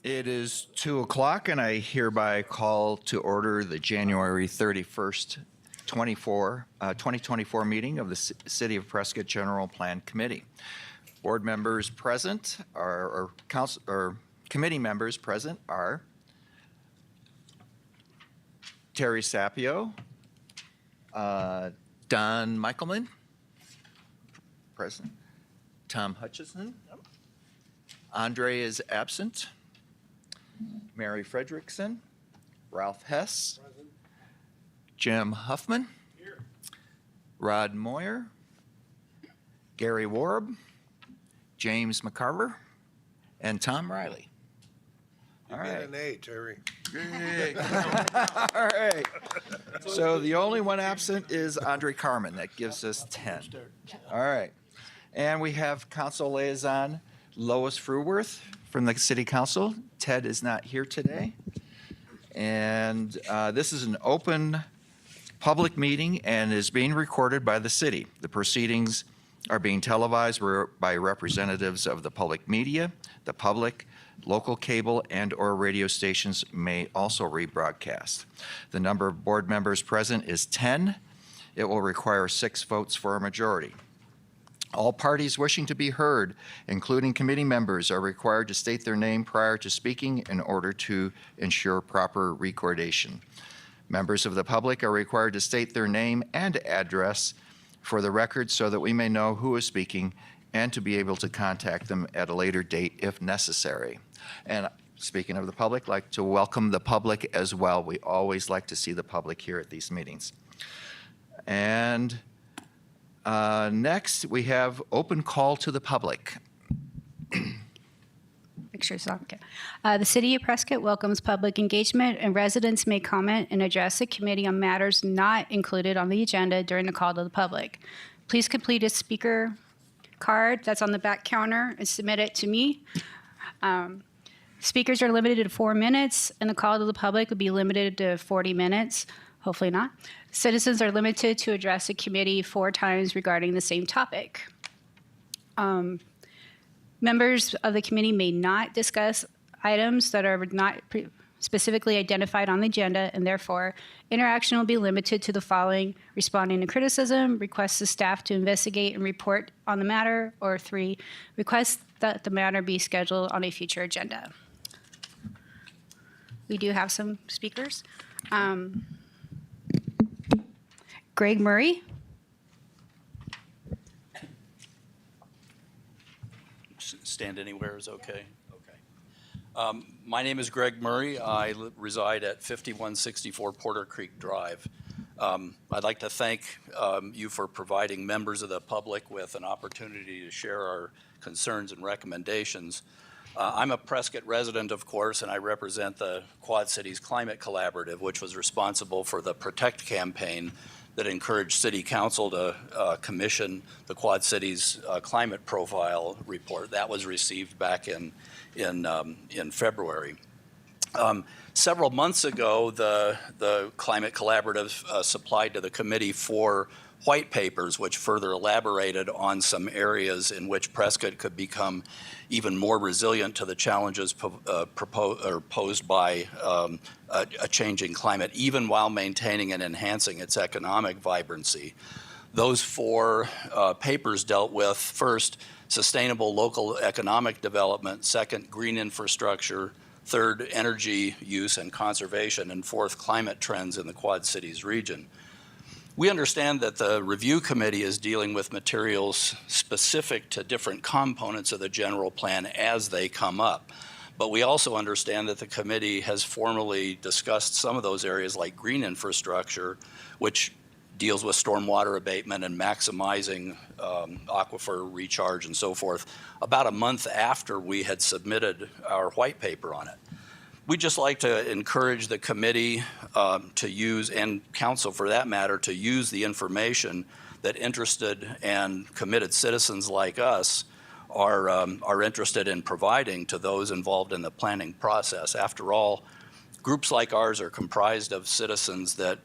It is 2 o'clock, and I hereby call to order the January 31st, 2024 meeting of the City of Prescott General Plan Committee. Board members present or committee members present are Terry Sapio, Don Michaelman, present, Tom Hutchison, Andre is absent, Mary Frederickson, Ralph Hess, present. Jim Huffman, here. Rod Moyer, Gary Warb, James McCarver, and Tom Riley. All right. An A, Terry. All right. So the only one absent is Andre Carmen. That gives us 10. All right. And we have Council Liaison Lois Fruworth from the City Council. Ted is not here today. And this is an open public meeting and is being recorded by the city. The proceedings are being televised by representatives of the public media, the public, local cable and or radio stations may also rebroadcast. The number of board members present is 10. It will require 6 votes for a majority. All parties wishing to be heard, including committee members, are required to state their name prior to speaking in order to ensure proper recordation. Members of the public are required to state their name and address for the record so that we may know who is speaking and to be able to contact them at a later date if necessary. And speaking of the public, I'd like to welcome the public as well. We always like to see the public here at these meetings. And next, we have open call to the public. Make sure it's on. Okay. The City of Prescott welcomes public engagement, and residents may comment and address the committee on matters not included on the agenda during the call to the public. Please complete a speaker card that's on the back counter and submit it to me. Speakers are limited to 4 minutes, and the call to the public will be limited to 40 minutes. Hopefully not. Citizens are limited to address the committee 4 times regarding the same topic. Members of the committee may not discuss items that are not specifically identified on the agenda, and therefore interaction will be limited to the following: responding to criticism, requests the staff to investigate and report on the matter, or 3, request that the matter be scheduled on a future agenda. We do have some speakers. Greg Murray. Stand anywhere is okay. Okay. My name is Greg Murray. I reside at 5164 Porter Creek Drive. I'd like to thank you for providing members of the public with an opportunity to share our concerns and recommendations. I'm a Prescott resident, of course, and I represent the Quad Cities Climate Collaborative, which was responsible for the Protect campaign that encouraged City Council to commission the Quad Cities Climate Profile report. That was received back in February. Several months ago, the Climate Collaborative supplied to the committee 4 white papers, which further elaborated on some areas in which Prescott could become even more resilient to the challenges posed by a changing climate, even while maintaining and enhancing its economic vibrancy. Those 4 papers dealt with, first, sustainable local economic development, second, green infrastructure, third, energy use and conservation, and fourth, climate trends in the Quad Cities region. We understand that the review committee is dealing with materials specific to different components of the general plan as they come up. But we also understand that the committee has formally discussed some of those areas like green infrastructure, which deals with stormwater abatement and maximizing aquifer recharge and so forth, about a month after we had submitted our white paper on it. We'd just like to encourage the committee to use, and council for that matter, to use the information that interested and committed citizens like us are interested in providing to those involved in the planning process. After all, groups like ours are comprised of citizens that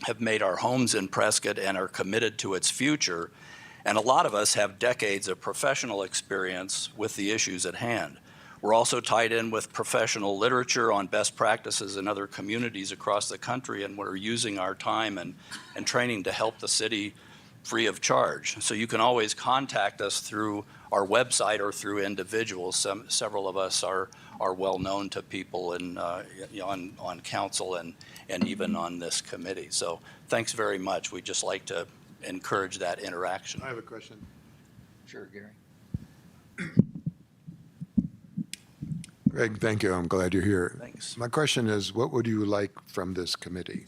have made our homes in Prescott and are committed to its future, and a lot of us have decades of professional experience with the issues at hand. We're also tied in with professional literature on best practices in other communities across the country, and we're using our time and training to help the city free of charge. So you can always contact us through our website or through individuals. Several of us are well known to people on council and even on this committee. So thanks very much. We'd just like to encourage that interaction. I have a question. Sure, Gary. Greg, thank you. I'm glad you're here. Thanks. My question is, what would you like from this committee?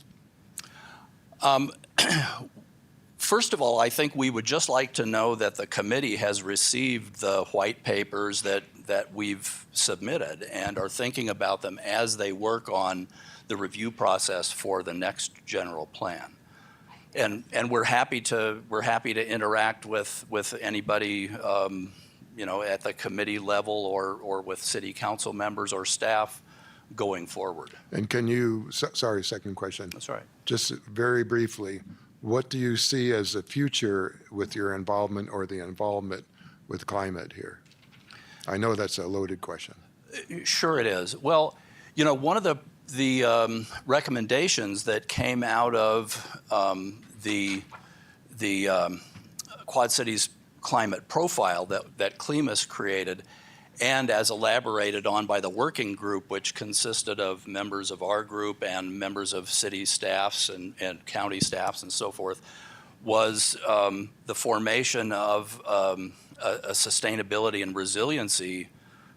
First of all, I think we would just like to know that the committee has received the white papers that we've submitted and are thinking about them as they work on the review process for the next general plan. And we're happy to interact with anybody at the committee level or with city council members or staff going forward. And can you, sorry, second question. That's right. Just very briefly, what do you see as the future with your involvement or the involvement with climate here? I know that's a loaded question. Sure it is. Well, one of the recommendations that came out of the Quad Cities climate profile that CLEMAS created, and as elaborated on by the working group, which consisted of members of our group and members of city staffs and county staffs and so forth, was the formation of a sustainability and resiliency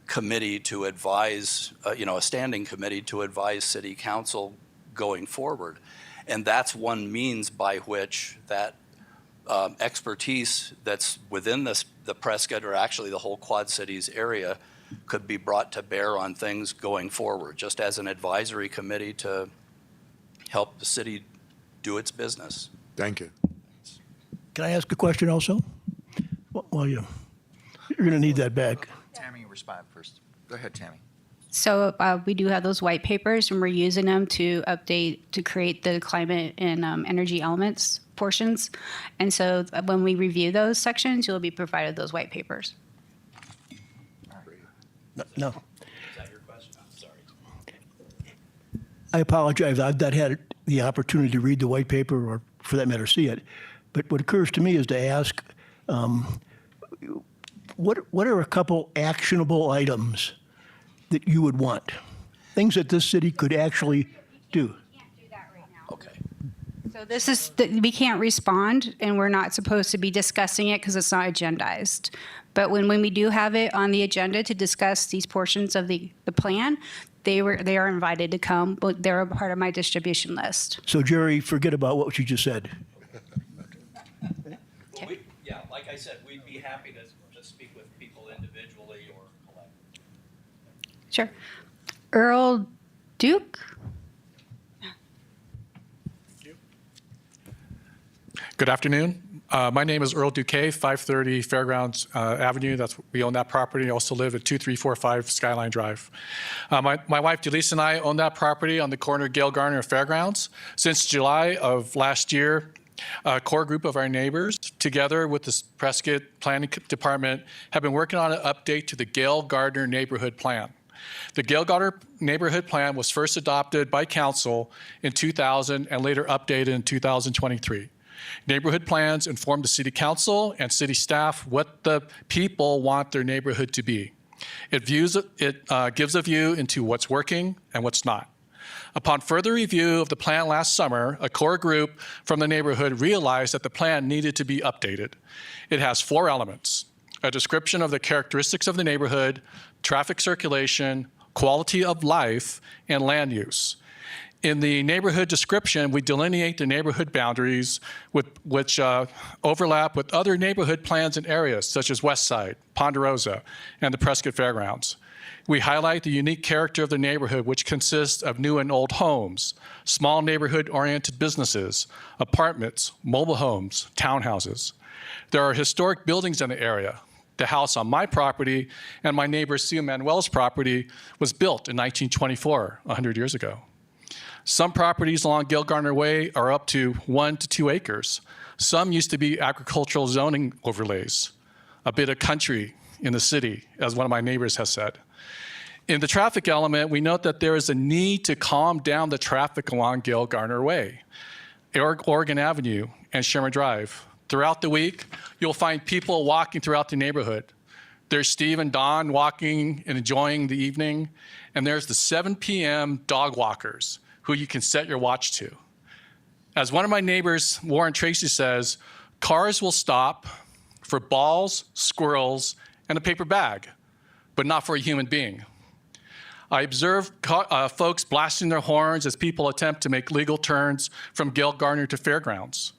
committee to advise, a standing committee to advise city council going forward. And that's one means by which that expertise that's within the Prescott, or actually the whole Quad Cities area, could be brought to bear on things going forward, just as an advisory committee to help the city do its business. Thank you. Can I ask a question also? Well, you're going to need that back. Tammy, respond first. Go ahead, Tammy. So we do have those white papers, and we're using them to create the climate and energy elements portions. And so when we review those sections, you'll be provided those white papers. No. Is that your question? I'm sorry. I apologize. I've not had the opportunity to read the white paper or, for that matter, see it. But what occurs to me is to ask, what are a couple actionable items that you would want? Things that this city could actually do. Okay. So this is, we can't respond, and we're not supposed to be discussing it because it's not agendized. But when we do have it on the agenda to discuss these portions of the plan, they are invited to come, but they're a part of my distribution list. So, Jerry, forget about what you just said. Well, like I said, we'd be happy to speak with people individually or collectively. Sure. Earl Duke? Good afternoon. My name is Earl Duque, 530 Fairgrounds Avenue. We own that property. I also live at 2345 Skyline Drive. My wife Delisa and I own that property on the corner of Gail Garner and Fairgrounds. Since July of last year, a core group of our neighbors, together with the Prescott Planning Department, have been working on an update to the Gail Gardner Neighborhood Plan. The Gail Gardner Neighborhood Plan was first adopted by council in 2000 and later updated in 2023. Neighborhood plans inform the city council and city staff what the people want their neighborhood to be. It gives a view into what's working and what's not. Upon further review of the plan last summer, a core group from the neighborhood realized that the plan needed to be updated. It has 4 elements: a description of the characteristics of the neighborhood, traffic circulation, quality of life, and land use. In the neighborhood description, we delineate the neighborhood boundaries which overlap with other neighborhood plans and areas such as West Side, Ponderosa, and the Prescott Fairgrounds. We highlight the unique character of the neighborhood, which consists of new and old homes, small neighborhood-oriented businesses, apartments, mobile homes, townhouses. There are historic buildings in the area. The house on my property and my neighbor Sue Manuel's property was built in 1924, 100 years ago. Some properties along Gail Gardner Way are up to 1 to 2 acres. Some used to be agricultural zoning overlays, a bit of country in the city, as one of my neighbors has said. In the traffic element, we note that there is a need to calm down the traffic along Gail Garner Way, Oregon Avenue, and Sherman Drive. Throughout the week, you'll find people walking throughout the neighborhood. There's Steve and Don walking and enjoying the evening, and there's the 7 p.m. dog walkers who you can set your watch to. As one of my neighbors, Warren Tracy, says, cars will stop for balls, squirrels, and a paper bag, but not for a human being. I observe folks blasting their horns as people attempt to make legal turns from Gail Garner to Fairgrounds.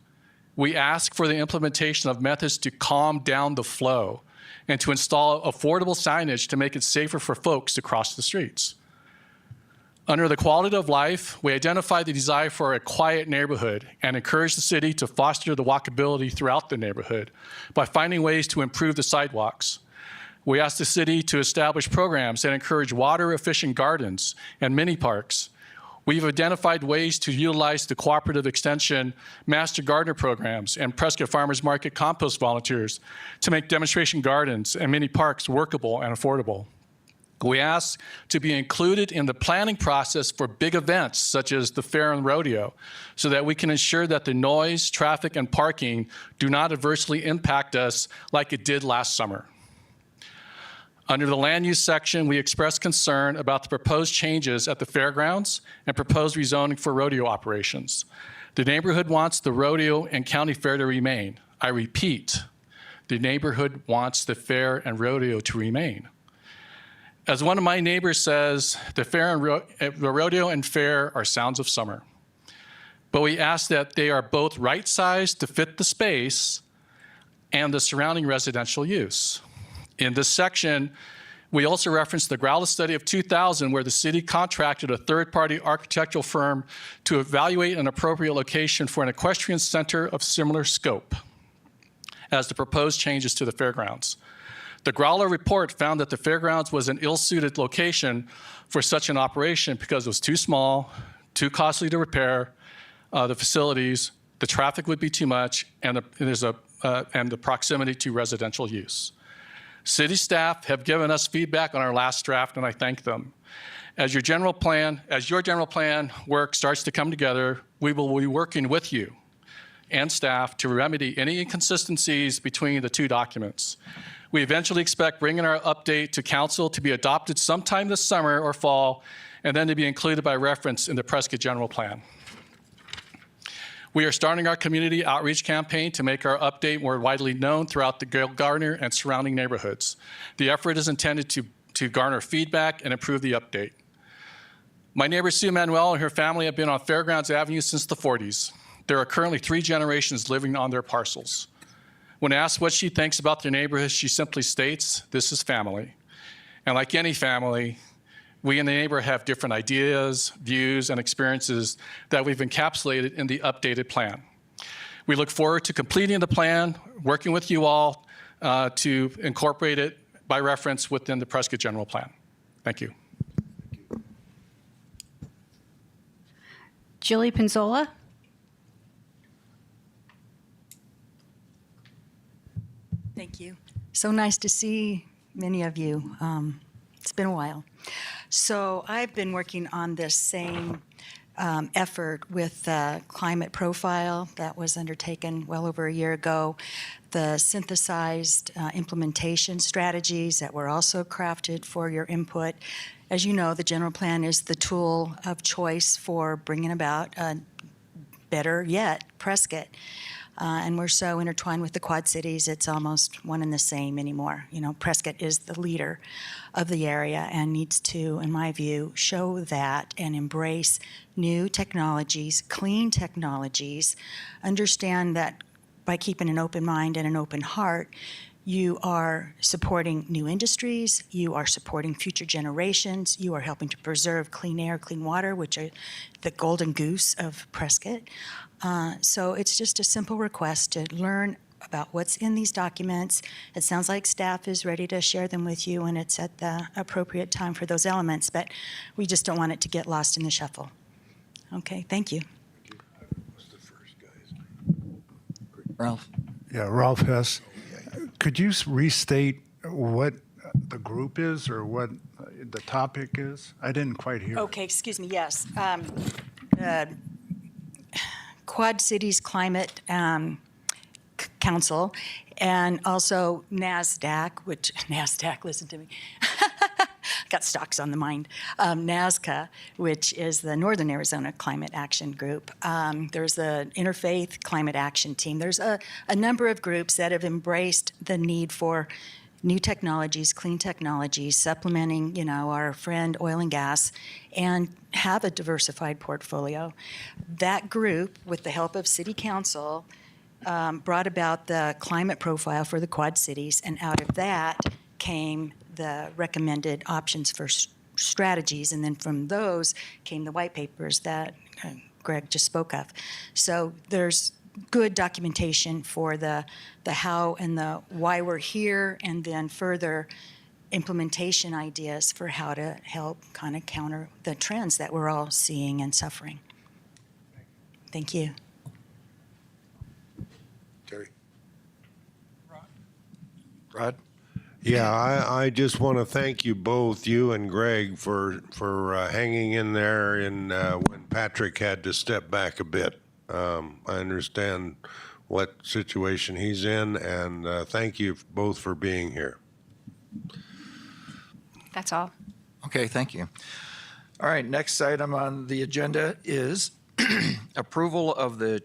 We ask for the implementation of methods to calm down the flow and to install affordable signage to make it safer for folks to cross the streets. Under the quality of life, we identify the desire for a quiet neighborhood and encourage the city to foster the walkability throughout the neighborhood by finding ways to improve the sidewalks. We ask the city to establish programs that encourage water-efficient gardens and mini parks. We've identified ways to utilize the Cooperative Extension Master Gardener programs and Prescott Farmers Market compost volunteers to make demonstration gardens and mini parks workable and affordable. We ask to be included in the planning process for big events such as the fair and rodeo so that we can ensure that the noise, traffic, and parking do not adversely impact us like it did last summer. Under the land use section, we express concern about the proposed changes at the fairgrounds and proposed rezoning for rodeo operations. The neighborhood wants the rodeo and county fair to remain. I repeat, the neighborhood wants the fair and rodeo to remain. As one of my neighbors says, the rodeo and fair are sounds of summer. But we ask that they are both right-sized to fit the space and the surrounding residential use. In this section, we also reference the Growler study of 2000, where the city contracted a third-party architectural firm to evaluate an appropriate location for an equestrian center of similar scope as the proposed changes to the fairgrounds. The Growler report found that the fairgrounds was an ill-suited location for such an operation because it was too small, too costly to repair the facilities, the traffic would be too much, and the proximity to residential use. City staff have given us feedback on our last draft, and I thank them. As your general plan work starts to come together, we will be working with you and staff to remedy any inconsistencies between the two documents. We eventually expect bringing our update to council to be adopted sometime this summer or fall, and then to be included by reference in the Prescott General Plan. We are starting our community outreach campaign to make our update more widely known throughout the Gail Garner and surrounding neighborhoods. The effort is intended to garner feedback and improve the update. My neighbor Sue Manuel and her family have been on Fairgrounds Avenue since the 40s. There are currently 3 generations living on their parcels. When asked what she thinks about their neighborhood, she simply states, "This is family." And like any family, we in the neighborhood have different ideas, views, and experiences that we've encapsulated in the updated plan. We look forward to completing the plan, working with you all to incorporate it by reference within the Prescott General Plan. Thank you. Julie Pinzola. Thank you. So nice to see many of you. It's been a while. So I've been working on this same effort with the climate profile that was undertaken well over a year ago, the synthesized implementation strategies that were also crafted for your input. As you know, the general plan is the tool of choice for bringing about better yet Prescott. And we're so intertwined with the Quad Cities, it's almost one and the same anymore. You know, Prescott is the leader of the area and needs to, in my view, show that and embrace new technologies, clean technologies, understand that by keeping an open mind and an open heart, you are supporting new industries, you are supporting future generations, you are helping to preserve clean air, clean water, which are the golden goose of Prescott. So it's just a simple request to learn about what's in these documents. It sounds like staff is ready to share them with you when it's at the appropriate time for those elements, but we just don't want it to get lost in the shuffle. Okay, thank you. Ralph? Yeah, Ralph Hess. Could you restate what the group is or what the topic is? I didn't quite hear. Okay, excuse me, yes. Quad Cities Climate Council, and also NASDAQ, listen to me. Got stocks on the mind. NASCA, which is the Northern Arizona Climate Action Group. There's the Interfaith Climate Action Team. There's a number of groups that have embraced the need for new technologies, clean technologies, supplementing, our friend oil and gas, and have a diversified portfolio. That group, with the help of City Council, brought about the climate profile for the Quad Cities, and out of that came the recommended options for strategies, and then from those came the white papers that Greg just spoke of. So there's good documentation for the how and the why we're here, and then further implementation ideas for how to help kind of counter the trends that we're all seeing and suffering. Thank you. Terry? Rod? Yeah, I just want to thank you both, you and Greg, for hanging in there when Patrick had to step back a bit. I understand what situation he's in, and thank you both for being here. That's all. Okay, thank you. All right, next item on the agenda is approval of the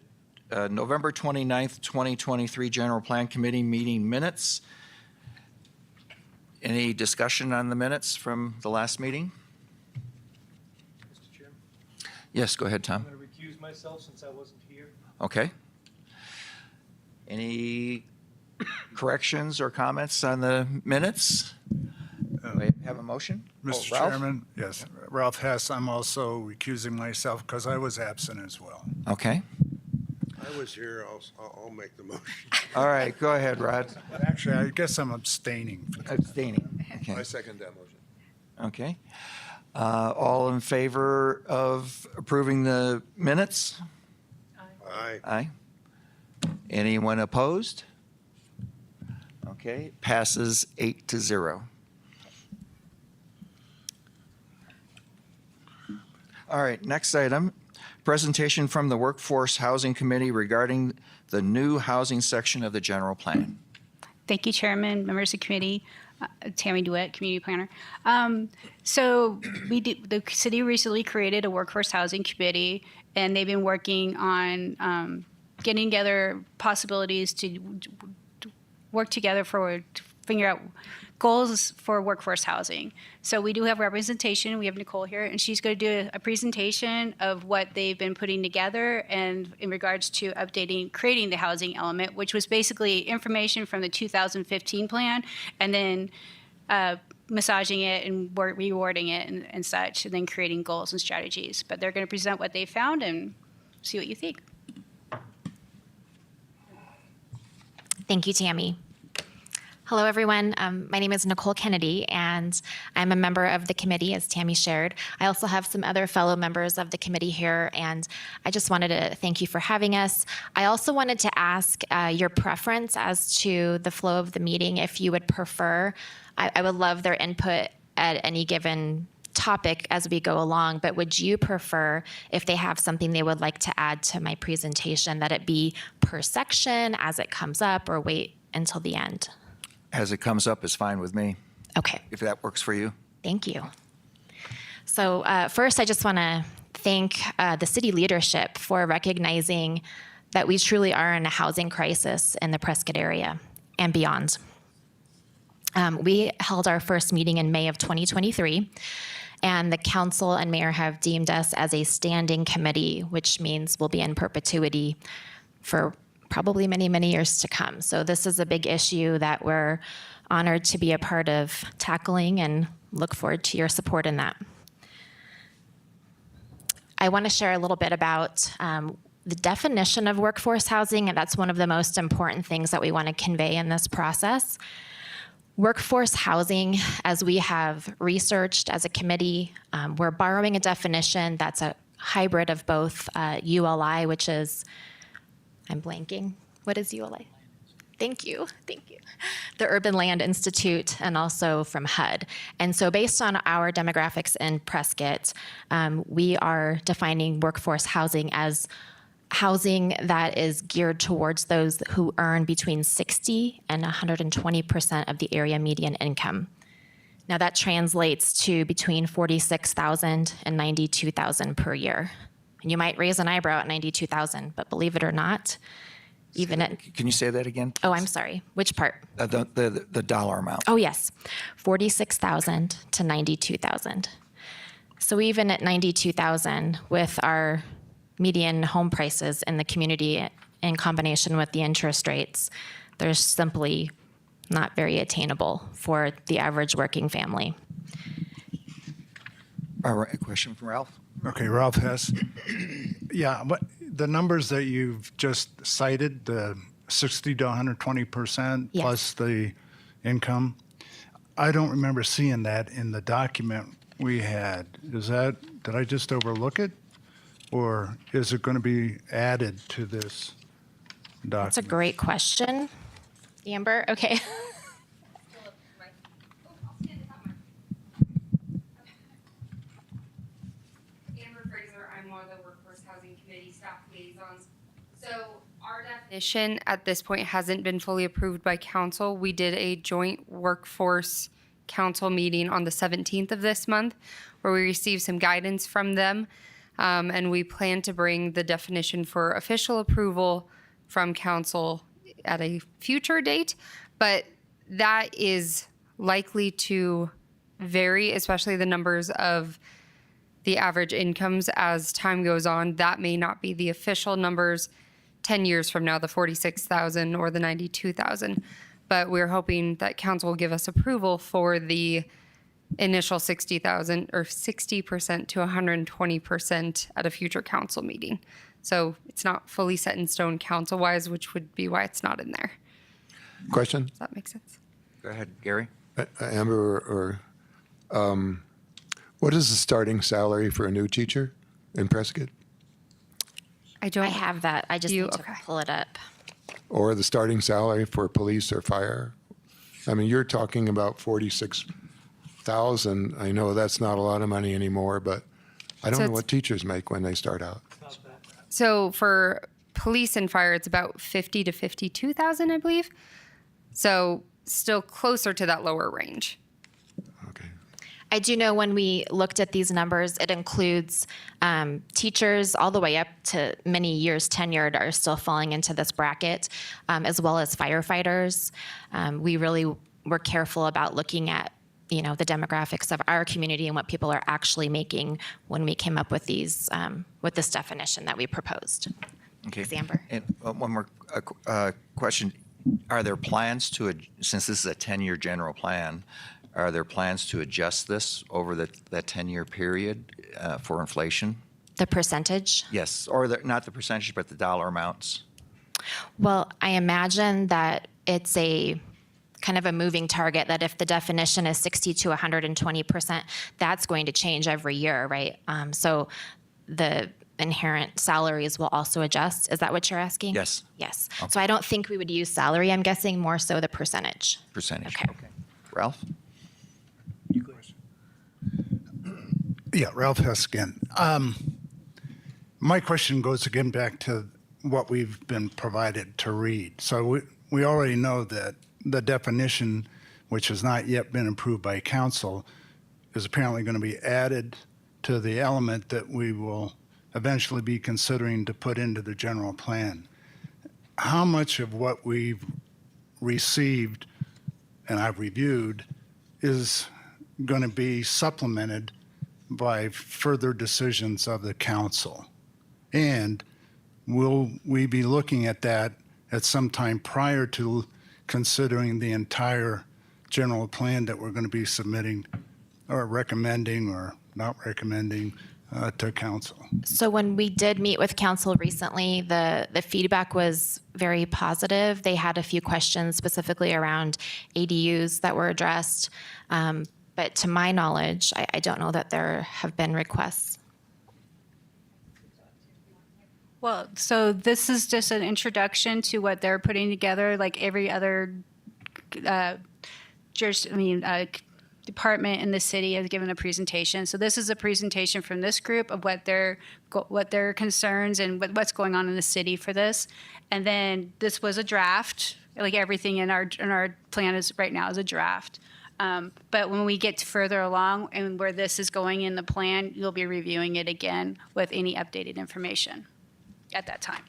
November 29th, 2023 General Plan Committee meeting minutes. Any discussion on the minutes from the last meeting? Mr. Chairman, Yes, go ahead, I'm Tom. going to recuse myself since I wasn't here. Okay. Any corrections or comments on the minutes? We have a motion? Mr. Ralph? Chairman, yes, Ralph Hess, I'm also recusing myself because I was absent as well. Okay. I was here, I'll make the motion. All right, go ahead, Rod. Actually, I guess I'm abstaining. Abstaining. Okay. I second that motion. Okay. All in favor of approving the minutes? Aye. Aye. Anyone opposed? Okay, passes 8-0. All right, next item, presentation from the Workforce Housing Committee regarding the new housing section of the general plan. Thank you, Chairman, members of the committee. Tammy Duet, community planner. So the city recently created a workforce housing committee, and they've been working on getting together possibilities to work together to figure out goals for workforce housing. So we do have representation. We have Nicole here, and she's going to do a presentation of what they've been putting together and in regards to creating the housing element, which was basically information from the 2015 plan, and then massaging it and rewording it and such, and then creating goals and strategies. But they're going to present what they found and see what you think. Thank you, Tammy. Hello, everyone. My name is Nicole Kennedy, and I'm a member of the committee, as Tammy shared. I also have some other fellow members of the committee here, and I just wanted to thank you for having us. I also wanted to ask your preference as to the flow of the meeting, if you would prefer. I would love their input at any given topic as we go along, but would you prefer, if they have something they would like to add to my presentation, that it be per section as it comes up, or wait until the end? As it comes up is fine with me, Okay, if that works for you. thank you. So first, I just want to thank the city leadership for recognizing that we truly are in a housing crisis in the Prescott area and beyond. We held our first meeting in May of 2023, and the council and mayor have deemed us as a standing committee, which means we'll be in perpetuity for probably many, many years to come. So this is a big issue that we're honored to be a part of tackling, and look forward to your support in that. I want to share a little bit about the definition of workforce housing, and that's one of the most important things that we want to convey in this process. Workforce housing, as we have researched as a committee, we're borrowing a definition that's a hybrid of both ULI, which is, I'm blanking. What is ULI? Thank you. Thank you. The Urban Land Institute and also from HUD. And so based on our demographics in Prescott, we are defining workforce housing as housing that is geared towards those who earn between 60 and 120% of the area median income. Now that translates to between 46,000 and 92,000 per year. And you might raise an eyebrow at 92,000, but believe it or not, even at, Can you say that again? oh, I'm sorry, which part? The dollar amount. Oh, yes, 46,000 to 92,000. So even at 92,000 with our median home prices in the community in combination with the interest rates, they're simply not very attainable for the average working family. All right, a question from Ralph? Okay, Ralph Hess. Yeah, but the numbers that you've just cited, the 60 to 120% Yes. plus the income, I don't remember seeing that in the document we had. Did I just overlook it? Or is it going to be added to this document? That's a great question. Amber, okay. Amber Fraser, I'm one of the Workforce Housing Committee staff liaisons. So our definition at this point hasn't been fully approved by council. We did a joint workforce council meeting on the 17th of this month where we received some guidance from them. And we plan to bring the definition for official approval from council at a future date. But that is likely to vary, especially the numbers of the average incomes as time goes on. That may not be the official numbers 10 years from now, the 46,000 or the 92,000. But we're hoping that council will give us approval for the initial 60,000 or 60% to 120% at a future council meeting. So it's not fully set in stone council-wise, which would be why it's not in there. Question? Does that make sense? Go ahead, Gary. Amber, what is the starting salary for a new teacher in Prescott? I don't I have that. I just You- need to okay. pull it up. Or the starting salary for police or fire? I mean, you're talking about 46,000. I know that's not a lot of money anymore, but I don't So know it's- what teachers make when they start out. So for police and fire, it's about 50 to 52,000, I believe. So still closer to that lower range. Okay. I do know when we looked at these numbers, it includes teachers all the way up to many years tenured are still falling into this bracket, as well as firefighters. We really were careful about looking at, the demographics of our community and what people are actually making when we came up with these, with this definition that we proposed. Okay. Thanks, Amber. And one more question. Are there plans to, since this is a 10-year general plan, are there plans to adjust this over that 10-year period for inflation? The percentage? Yes, or not the percentage, but the dollar amounts? Well, I imagine that it's a kind of a moving target, that if the definition is 60 to 120%, that's going to change every year, right? So the inherent salaries will also adjust. Is that what you're asking? Yes. Yes. So I don't think we would use salary. I'm guessing more so the percentage. Percentage? Okay. Ralph? Yeah, Ralph Hess again. My question goes again back to what we've been provided to read. So we already know that the definition, which has not yet been approved by council, is apparently going to be added to the element that we will eventually be considering to put into the general plan. How much of what we've received and I've reviewed is going to be supplemented by further decisions of the council? And will we be looking at that at some time prior to considering the entire general plan that we're going to be submitting or recommending or not recommending to council? So when we did meet with council recently, the feedback was very positive. They had a few questions specifically around ADUs that were addressed. But to my knowledge, I don't know that there have been requests. Well, so this is just an introduction to what they're putting together, like every other department in the city has given a presentation. So this is a presentation from this group of what their concerns and what's going on in the city for this. And then this was a draft, like everything in our plan is right now is a draft. But when we get further along and where this is going in the plan, you'll be reviewing it again with any updated information at that time.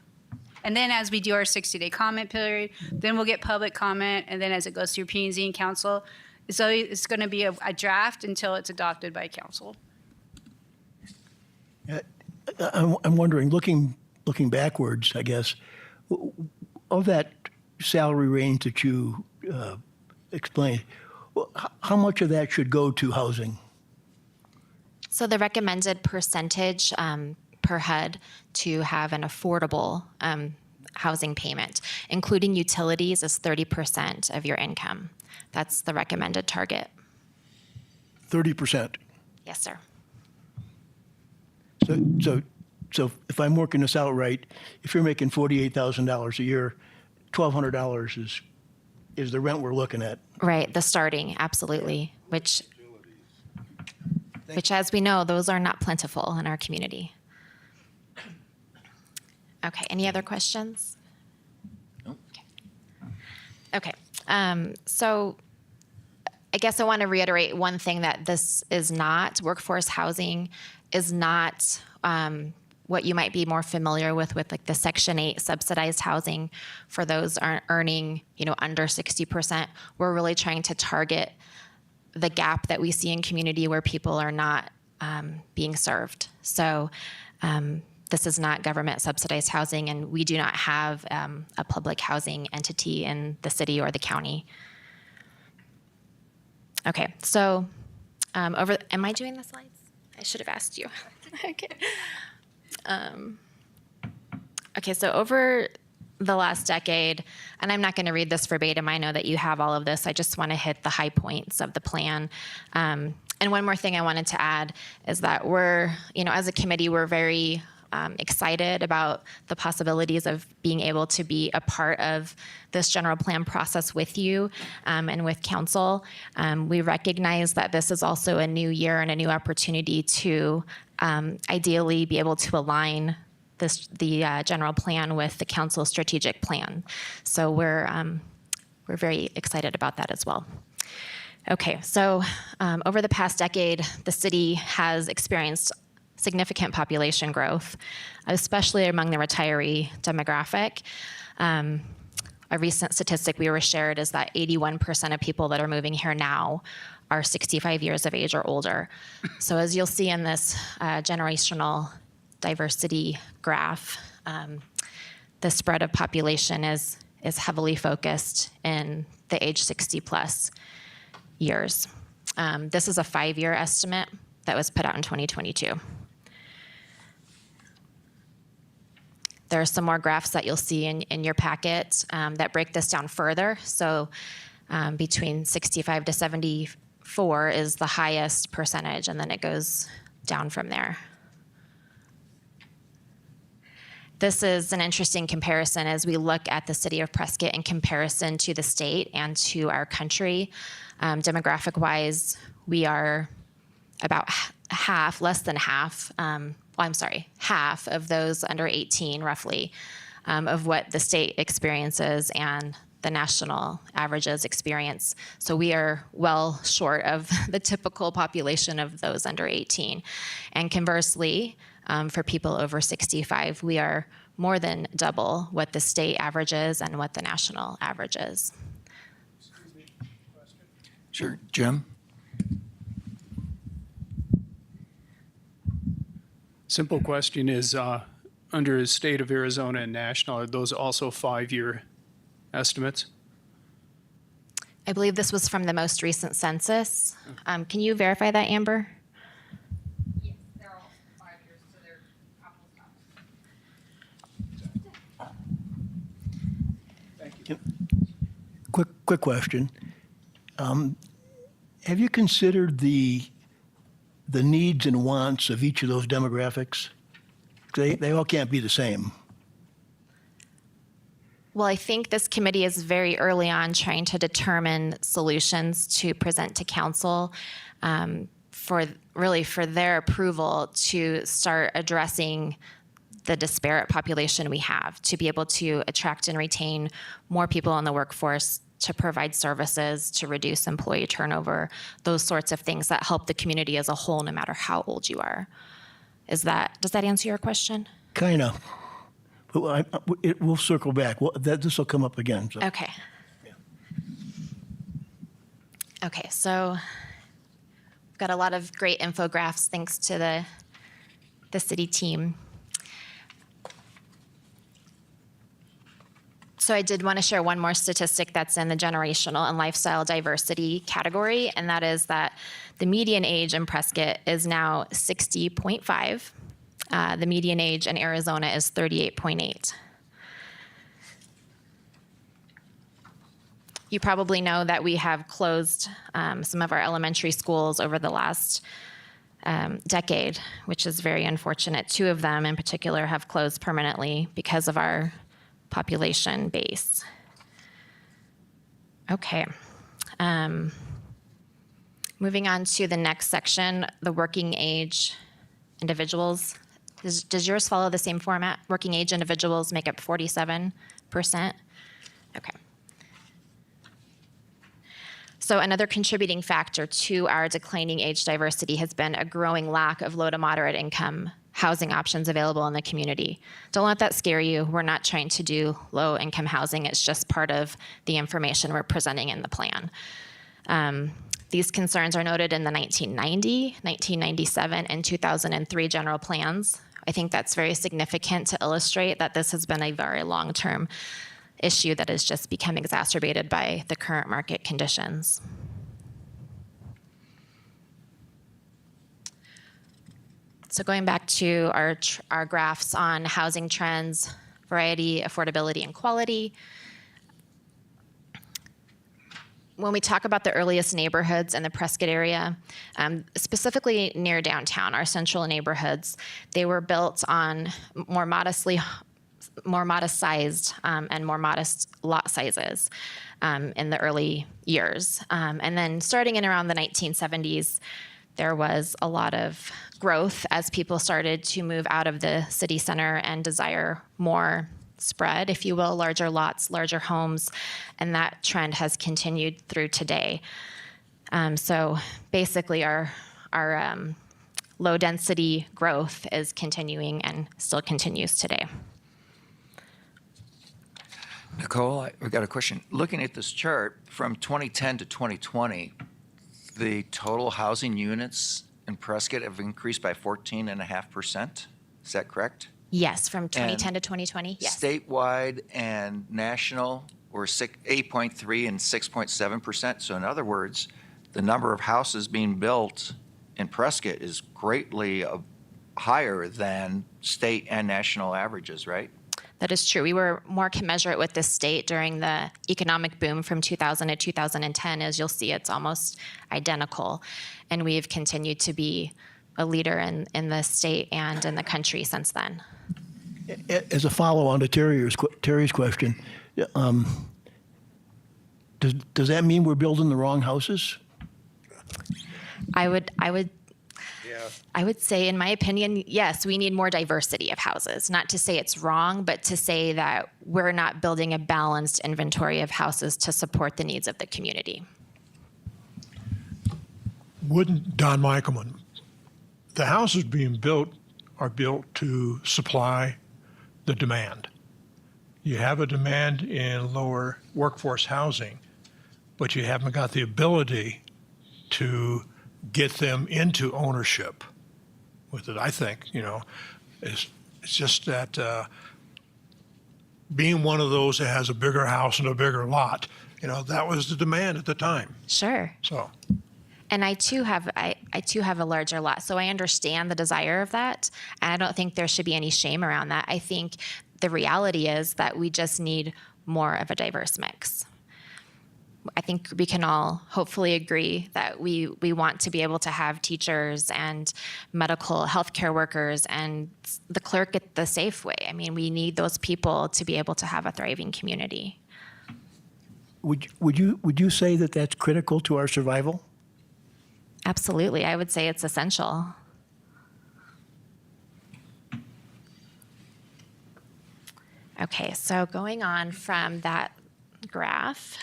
And then as we do our 60-day comment period, then we'll get public comment, and then as it goes through P&Z and council, so it's going to be a draft until it's adopted by council. I'm wondering, looking backwards, I guess, of that salary range that you explained, how much of that should go to housing? So the recommended percentage per HUD to have an affordable housing payment, including utilities, is 30% of your income. That's the recommended target. 30%. Yes, sir. So if I'm working this out right, if you're making $48,000 a year, $1,200 is the rent we're looking at. Right, the starting, absolutely, which as we know, those are not plentiful in our community. Okay, any other questions? Okay, so I guess I want to reiterate one thing, that this is not, workforce housing is not what you might be more familiar with like the Section 8 subsidized housing for those earning, under 60%. We're really trying to target the gap that we see in community where people are not being served. So this is not government subsidized housing, and we do not have a public housing entity in the city or the county. Okay, so am I doing the slides? I should have asked you. Okay. Okay, so over the last decade, and I'm not going to read this verbatim, I know that you have all of this, I just want to hit the high points of the plan. And one more thing I wanted to add is that we're, as a committee, we're very excited about the possibilities of being able to be a part of this general plan process with you and with council. We recognize that this is also a new year and a new opportunity to ideally be able to align the general plan with the council strategic plan. So we're very excited about that as well. Okay, so over the past decade, the city has experienced significant population growth, especially among the retiree demographic. A recent statistic we were shared is that 81% of people that are moving here now are 65 years of age or older. So as you'll see in this generational diversity graph, the spread of population is heavily focused in the age 60 plus years. This is a 5-year estimate that was put out in 2022. There are some more graphs that you'll see in your packet that break this down further. So between 65 to 74 is the highest percentage, and then it goes down from there. This is an interesting comparison as we look at the city of Prescott in comparison to the state and to our country. Demographic-wise, we are about half, less than half, half of those under 18, roughly, of what the state experiences and the national averages experience. So we are well short of the typical population of those under 18. And conversely, for people over 65, we are more than double what the state averages and what the national averages. Sure, Jim? Simple question is, under the state of Arizona and national, are those also 5-year estimates? I believe this was from the most recent census. Can you verify that, Amber? Yes, they're all 5 years, so they're apples to apples. Quick question. Have you considered the needs and wants of each of those demographics? They all can't be the same. Well, I think this committee is very early on trying to determine solutions to present to council for their approval to start addressing the disparate population we have, to be able to attract and retain more people in the workforce, to provide services, to reduce employee turnover, those sorts of things that help the community as a whole, no matter how old you are. Does that answer your question? Kind of. But we'll circle back. This will come up again. So. Okay. Okay, so we've got a lot of great infographics thanks to the city team. So I did want to share one more statistic that's in the generational and lifestyle diversity category, and that is that the median age in Prescott is now 60.5. The median age in Arizona is 38.8. You probably know that we have closed some of our elementary schools over the last decade, which is very unfortunate. 2 of them in particular have closed permanently because of our population base. Okay. Moving on to the next section, the working age individuals. Does yours follow the same format? Working age individuals make up 47%? Okay. So another contributing factor to our declining age diversity has been a growing lack of low to moderate income housing options available in the community. Don't let that scare you. We're not trying to do low income housing. It's just part of the information we're presenting in the plan. These concerns are noted in the 1990, 1997, and 2003 general plans. I think that's very significant to illustrate that this has been a very long-term issue that has just become exacerbated by the current market conditions. So going back to our graphs on housing trends, variety, affordability, and quality. When we talk about the earliest neighborhoods in the Prescott area, specifically near downtown, our central neighborhoods, they were built on more modest sized and more modest lot sizes in the early years. And then starting in around the 1970s, there was a lot of growth as people started to move out of the city center and desire more spread, if you will, larger lots, larger homes, and that trend has continued through today. So basically our low density growth is continuing and still continues today. Nicole, we've got a question. Looking at this chart, from 2010 to 2020, the total housing units in Prescott have increased by 14.5%. Is that correct? Yes, from 2010 to 2020, yes. Statewide and national were 8.3 and 6.7%. So in other words, the number of houses being built in Prescott is greatly higher than state and national averages, right? That is true. We were more commensurate with the state during the economic boom from 2000 to 2010. As you'll see, it's almost identical. And we've continued to be a leader in the state and in the country since then. As a follow-on to Terry's question, does that mean we're building the wrong houses? I would say, in my opinion, yes, we need more diversity of houses. Not to say it's wrong, but to say that we're not building a balanced inventory of houses to support the needs of the community. Don Michaelman, the houses being built are built to supply the demand. You have a demand in lower workforce housing, but you haven't got the ability to get them into ownership with it. I think, it's just that being one of those that has a bigger house and a bigger lot, that was the demand at the time. Sure. So. And I too have a larger lot, so I understand the desire of that, and I don't think there should be any shame around that. I think the reality is that we just need more of a diverse mix. I think we can all hopefully agree that we want to be able to have teachers and medical healthcare workers and the clerk at the Safeway. I mean, we need those people to be able to have a thriving community. Would you say that that's critical to our survival? Absolutely. I would say it's essential. Okay, so going on from that graph,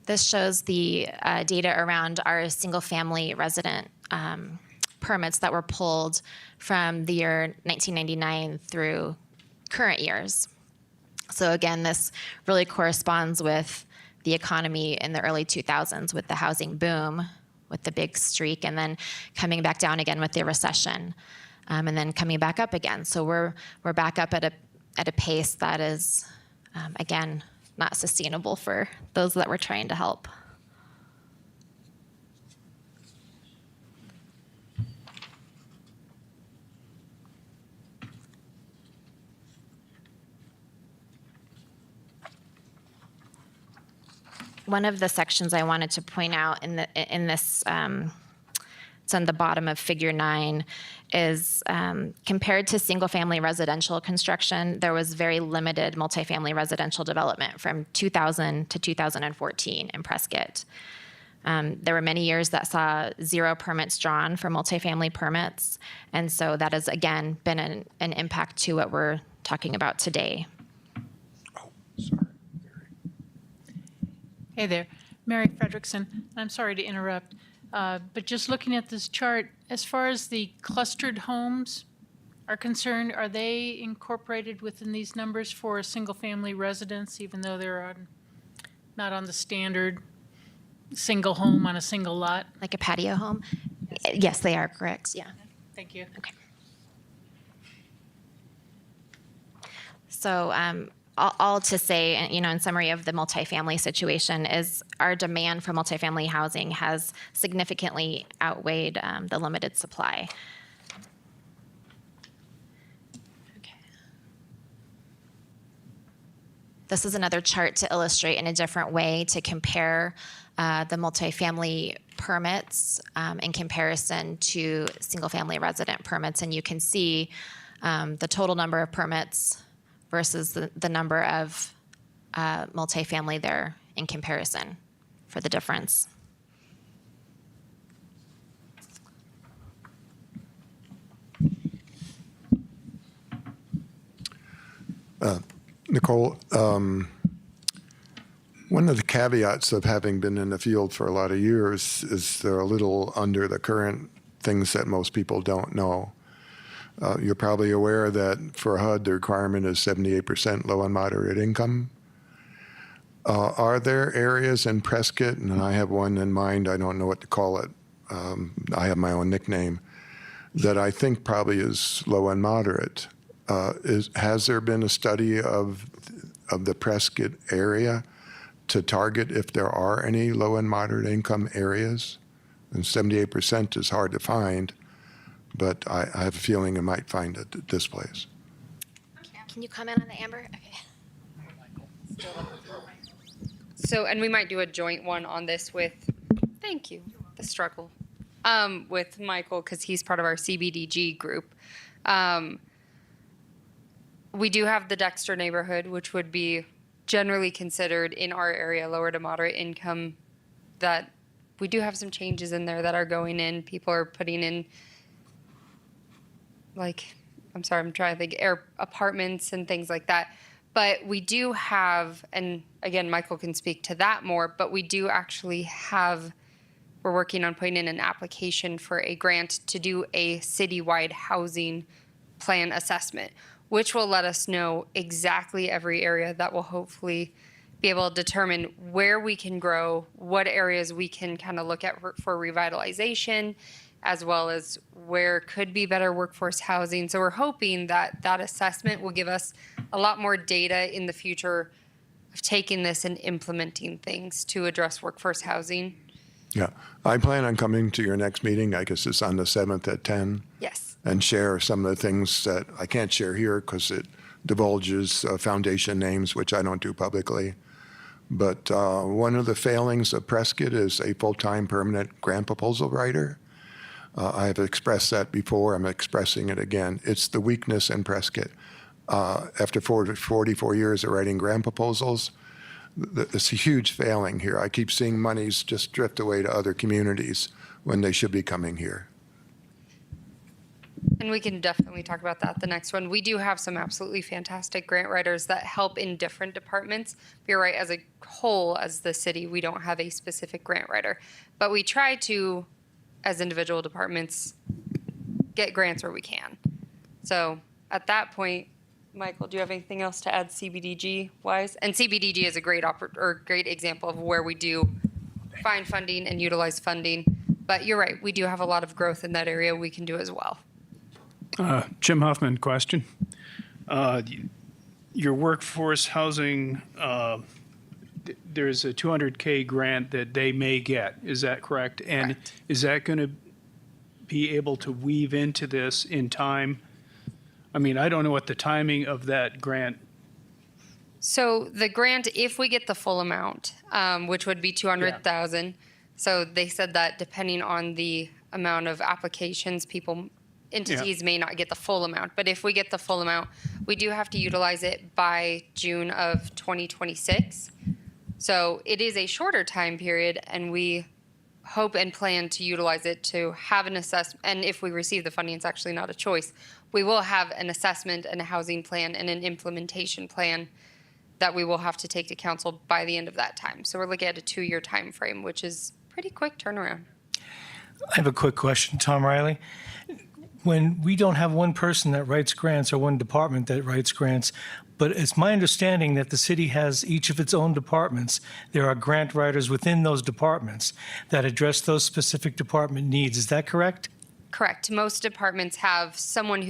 this shows the data around our single-family resident permits that were pulled from the year 1999 through current years. So again, this really corresponds with the economy in the early 2000s with the housing boom, with the big streak, and then coming back down again with the recession, and then coming back up again. So we're back up at a pace that is, again, not sustainable for those that we're trying to help. One of the sections I wanted to point out in this, it's on the bottom of Figure 9, is compared to single-family residential construction, there was very limited multifamily residential development from 2000 to 2014 in Prescott. There were many years that saw 0 permits drawn for multifamily permits, and so that has, again, been an impact to what we're talking about today. Hey there, Mary Fredrickson. I'm sorry to interrupt, but just looking at this chart, as far as the clustered homes are concerned, are they incorporated within these numbers for a single-family residence, even though they're not on the standard single home on a single lot? Like a patio home? Yes, they are correct, yeah. Thank you. Okay. So all to say, you know, in summary of the multifamily situation is our demand for multifamily housing has significantly outweighed the limited supply. Okay. This is another chart to illustrate in a different way to compare the multifamily permits in comparison to single-family resident permits, and you can see the total number of permits versus the number of multifamily there in comparison for the difference. Nicole, one of the caveats of having been in the field for a lot of years is they're a little under the current things that most people don't know. You're probably aware that for HUD, the requirement is 78% low and moderate income. Are there areas in Prescott, and I have one in mind, I don't know what to call it, I have my own nickname, that I think probably is low and moderate. Has there been a study of the Prescott area to target if there are any low and moderate income areas? And 78% is hard to find, but I have a feeling I might find it at this place. Can you comment on the Amber? Okay. So, and we might do a joint one on this with, thank you, the struggle, with Michael, because he's part of our CBDG group. We do have the Dexter neighborhood, which would be generally considered in our area lower to moderate income. That we do have some changes in there that are going in. People are putting in, like, I'm sorry, I'm trying to think, air apartments and things like that. But we do have, and again, Michael can speak to that more, but we do actually have, we're working on putting in an application for a grant to do a citywide housing plan assessment, which will let us know exactly every area that will hopefully be able to determine where we can grow, what areas we can kind of look at for revitalization, as well as where could be better workforce housing. So we're hoping that that assessment will give us a lot more data in the future of taking this and implementing things to address workforce housing. Yeah, I plan on coming to your next meeting. I guess it's on the 7th at 10. Yes. And share some of the things that I can't share here because divulges foundation names, which I don't do publicly. But one of the failings of Prescott is a full-time permanent grant proposal writer. I have expressed that before. I'm expressing it again. It's the weakness in Prescott. After 44 years of writing grant proposals, it's a huge failing here. I keep seeing monies just drift away to other communities when they should be coming here. And we can definitely talk about that the next one. We do have some absolutely fantastic grant writers that help in different departments. But you're right, as a whole, as the city, we don't have a specific grant writer. But we try to, as individual departments, get grants where we can. So at that point, Michael, do you have anything else to add CBDG wise? And CBDG is a great great example of where we do find funding and utilize funding. But you're right, we do have a lot of growth in that area we can do as well. Jim Huffman, question. Your workforce housing, there's a $200K grant that they may get. Is that correct? And Correct. Is that going to be able to weave into this in time? I mean, I don't know what the timing of that grant. So the grant, if we get the full amount, which would be 200,000. So they said that depending on the amount of applications, entities may not get the full amount. But if we get the full amount, we do have to utilize it by June of 2026. So it is a shorter time period, and we hope and plan to utilize it to have an assessment. And if we receive the funding, it's actually not a choice. We will have an assessment and a housing plan and an implementation plan that we will have to take to council by the end of that time. So we're looking at a 2-year time frame, which is pretty quick turnaround. I have a quick question, Tom Riley. When we don't have one person that writes grants or one department that writes grants, but it's my understanding that the city has each of its own departments. There are grant writers within those departments that address those specific department needs. Is that correct? Correct. Most departments have someone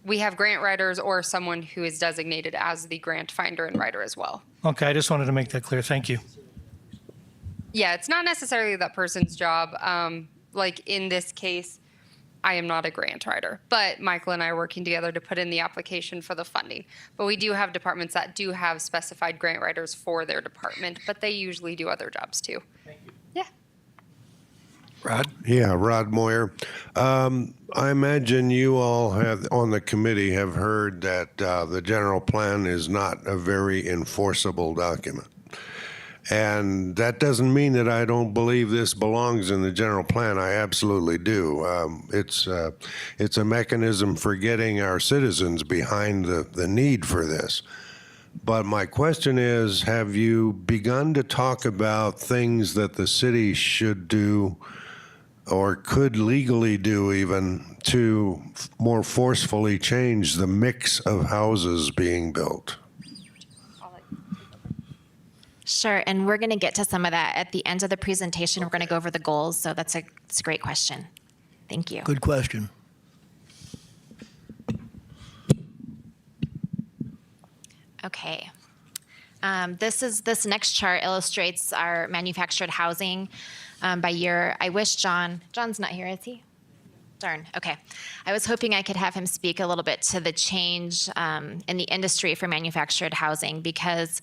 we have grant writers or someone who is designated as the grant finder and writer as well. Okay, I just wanted to make that clear. Thank you. Yeah, it's not necessarily that person's job. Like in this case, I am not a grant writer, but Michael and I are working together to put in the application for the funding. But we do have departments that do have specified grant writers for their department, but they usually do other jobs too. Thank you. Yeah. Rod? Yeah, Rod Moyer. I imagine you all have, on the committee, have heard that the general plan is not a very enforceable document. And that doesn't mean that I don't believe this belongs in the general plan. I absolutely do. It's a mechanism for getting our citizens behind the need for this. But my question is, have you begun to talk about things that the city should do or could legally do even to more forcefully change the mix of houses being built? Sure, and we're going to get to some of that at the end of the presentation. We're going to go over the goals, so it's a great question. Thank you. Good question. Okay. This next chart illustrates our manufactured housing by year. I wish John's not here, is he? Darn, okay. I was hoping I could have him speak a little bit to the change in the industry for manufactured housing, because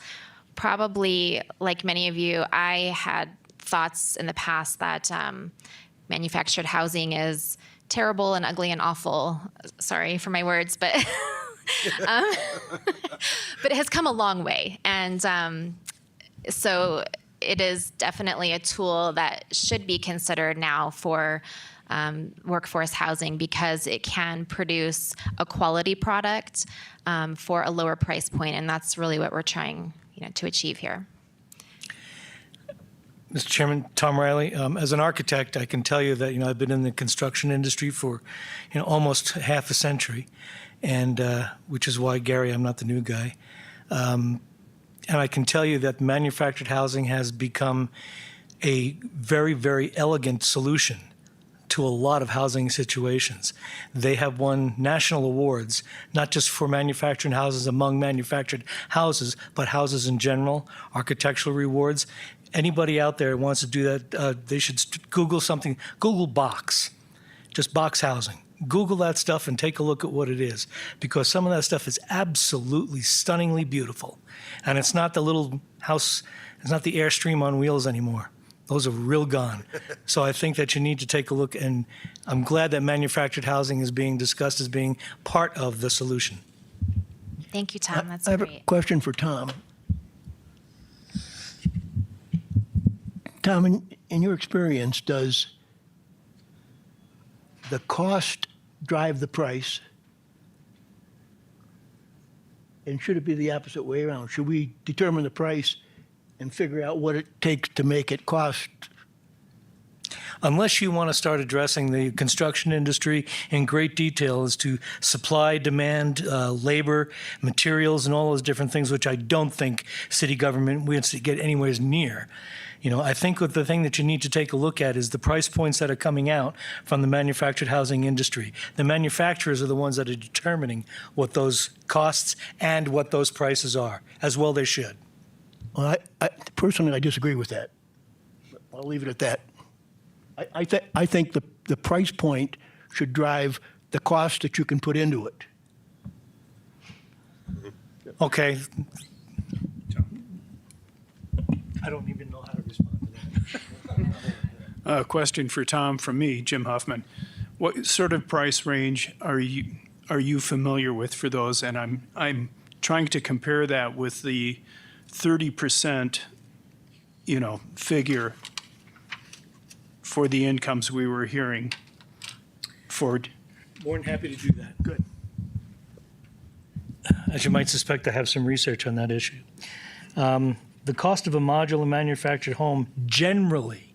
probably, like many of you, I had thoughts in the past that manufactured housing is terrible and ugly and awful. Sorry for my words, but but it has come a long way. And so it is definitely a tool that should be considered now for workforce housing, because it can produce a quality product for a lower price point, and that's really what we're trying to achieve here. Mr. Chairman, Tom Riley, as an architect, I can tell you that I've been in the construction industry for almost half a century, and which is why, Gary, I'm not the new guy. And I can tell you that manufactured housing has become a very, very elegant solution to a lot of housing situations. They have won national awards, not just for manufactured houses among manufactured houses, but houses in general, architectural rewards. Anybody out there who wants to do that, they should Google something. Google box, just box housing. Google that stuff and take a look at what it is, because some of that stuff is absolutely stunningly beautiful. And it's not the little house, it's not the Airstream on wheels anymore. Those are real gone. So I think that you need to take a look, and I'm glad that manufactured housing is being discussed as being part of the solution. Thank you, Tom. That's I have a great. question for Tom. Tom, in your experience, does the cost drive the price? And should it be the opposite way around? Should we determine the price and figure out what it takes to make it cost? Unless you want to start addressing the construction industry in great detail as to supply, demand, labor, materials, and all those different things, which I don't think city government wants to get anywhere near. I think that the thing that you need to take a look at is the price points that are coming out from the manufactured housing industry. The manufacturers are the ones that are determining what those costs and what those prices are, as well they should. Well, personally, I disagree with that. I'll leave it at that. I think the price point should drive the cost that you can put into it. Okay. I don't even know how to respond to that. A question for Tom from me, Jim Huffman. What sort of price range are you familiar with for those? And I'm trying to compare that with the 30%, figure for the incomes we were hearing for. More than happy to do that. Good. As you might suspect, I have some research on that issue. The cost of a modular manufactured home generally,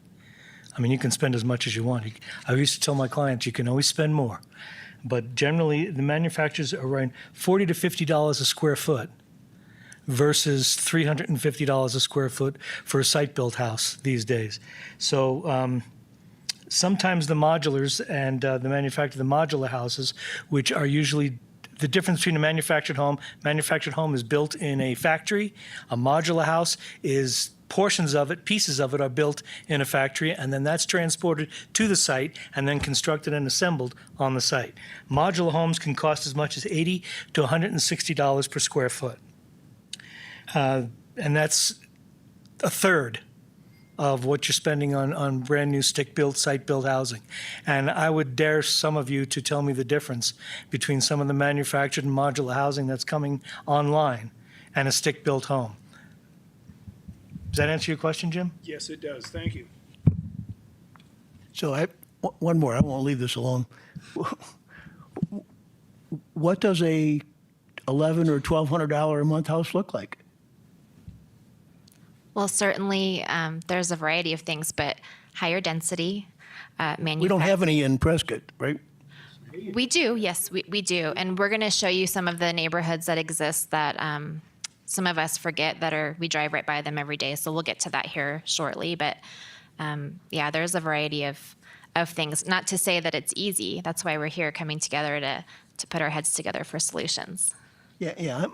you can spend as much as you want. I used to tell my clients you can always spend more. But generally, the manufacturers are around $40 to $50 a square foot versus $350 a square foot for a site-built house these days. So sometimes the modulars and the manufacture the modular houses, which are usually the difference between a manufactured home is built in a factory. A modular house is portions of it, pieces of it are built in a factory, and then that's transported to the site and then constructed and assembled on the site. Modular homes can cost as much as $80 to $160 per square foot. And that's a third of what you're spending on brand new stick-built, site-built housing. And I would dare some of you to tell me the difference between some of the manufactured and modular housing that's coming online and a stick-built home. Does that answer your question, Jim? Yes, it does. Thank you. So one more, I won't leave this alone. What does a $1,100 or $1,200 a month house look like? Well, certainly there's a variety of things, but higher density, We don't have any in Prescott, right? We do, yes, we do. And we're going to show you some of the neighborhoods that exist that some of us forget we drive right by them every day. So we'll get to that here shortly. But yeah, there's a variety of things. Not to say that it's easy. That's why we're here coming together to put our heads together for solutions. Yeah.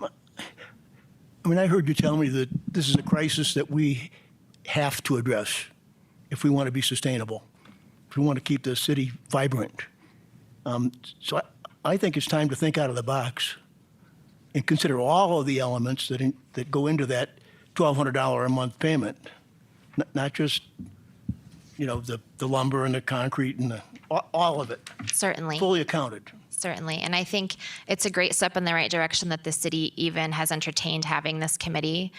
I heard you tell me that this is a crisis that we have to address if we want to be sustainable, if we want to keep the city vibrant. So I think it's time to think out of the box and consider all of the elements that go into that $1,200 a month payment, not just the lumber and the concrete and all of it. Certainly. Fully accounted. Certainly. And I think it's a great step in the right direction that the city even has entertained having this committee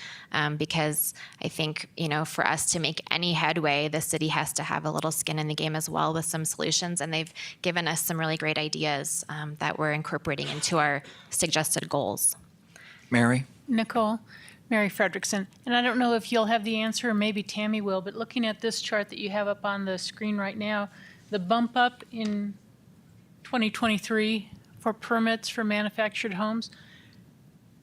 because I think, for us to make any headway, the city has to have a little skin in the game as well with some solutions. And they've given us some really great ideas that we're incorporating into our suggested goals. Mary? Nicole, Mary Fredrickson. And I don't know if you'll have the answer, or maybe Tammy will, but looking at this chart that you have up on the screen right now, the bump up in 2023 for permits for manufactured homes,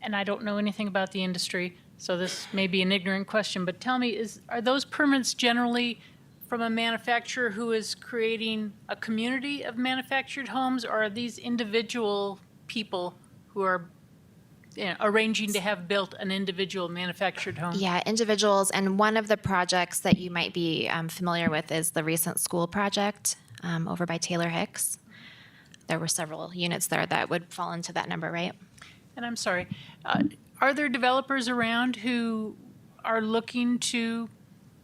and I don't know anything about the industry, so this may be an ignorant question, but tell me, are those permits generally from a manufacturer who is creating a community of manufactured homes, or are these individual people who are arranging to have built an individual manufactured home? Yeah, individuals. And one of the projects that you might be familiar with is the recent school project over by Taylor Hicks. there were several units there that would fall into that number, right? And I'm sorry, are there developers around who are looking to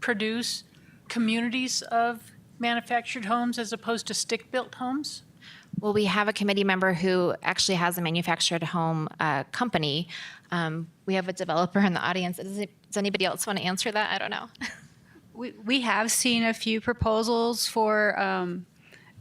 produce communities of manufactured homes as opposed to stick-built homes? Well, we have a committee member who actually has a manufactured home company. We have a developer in the audience. Does anybody else want to answer that? I don't know. We have seen a few proposals for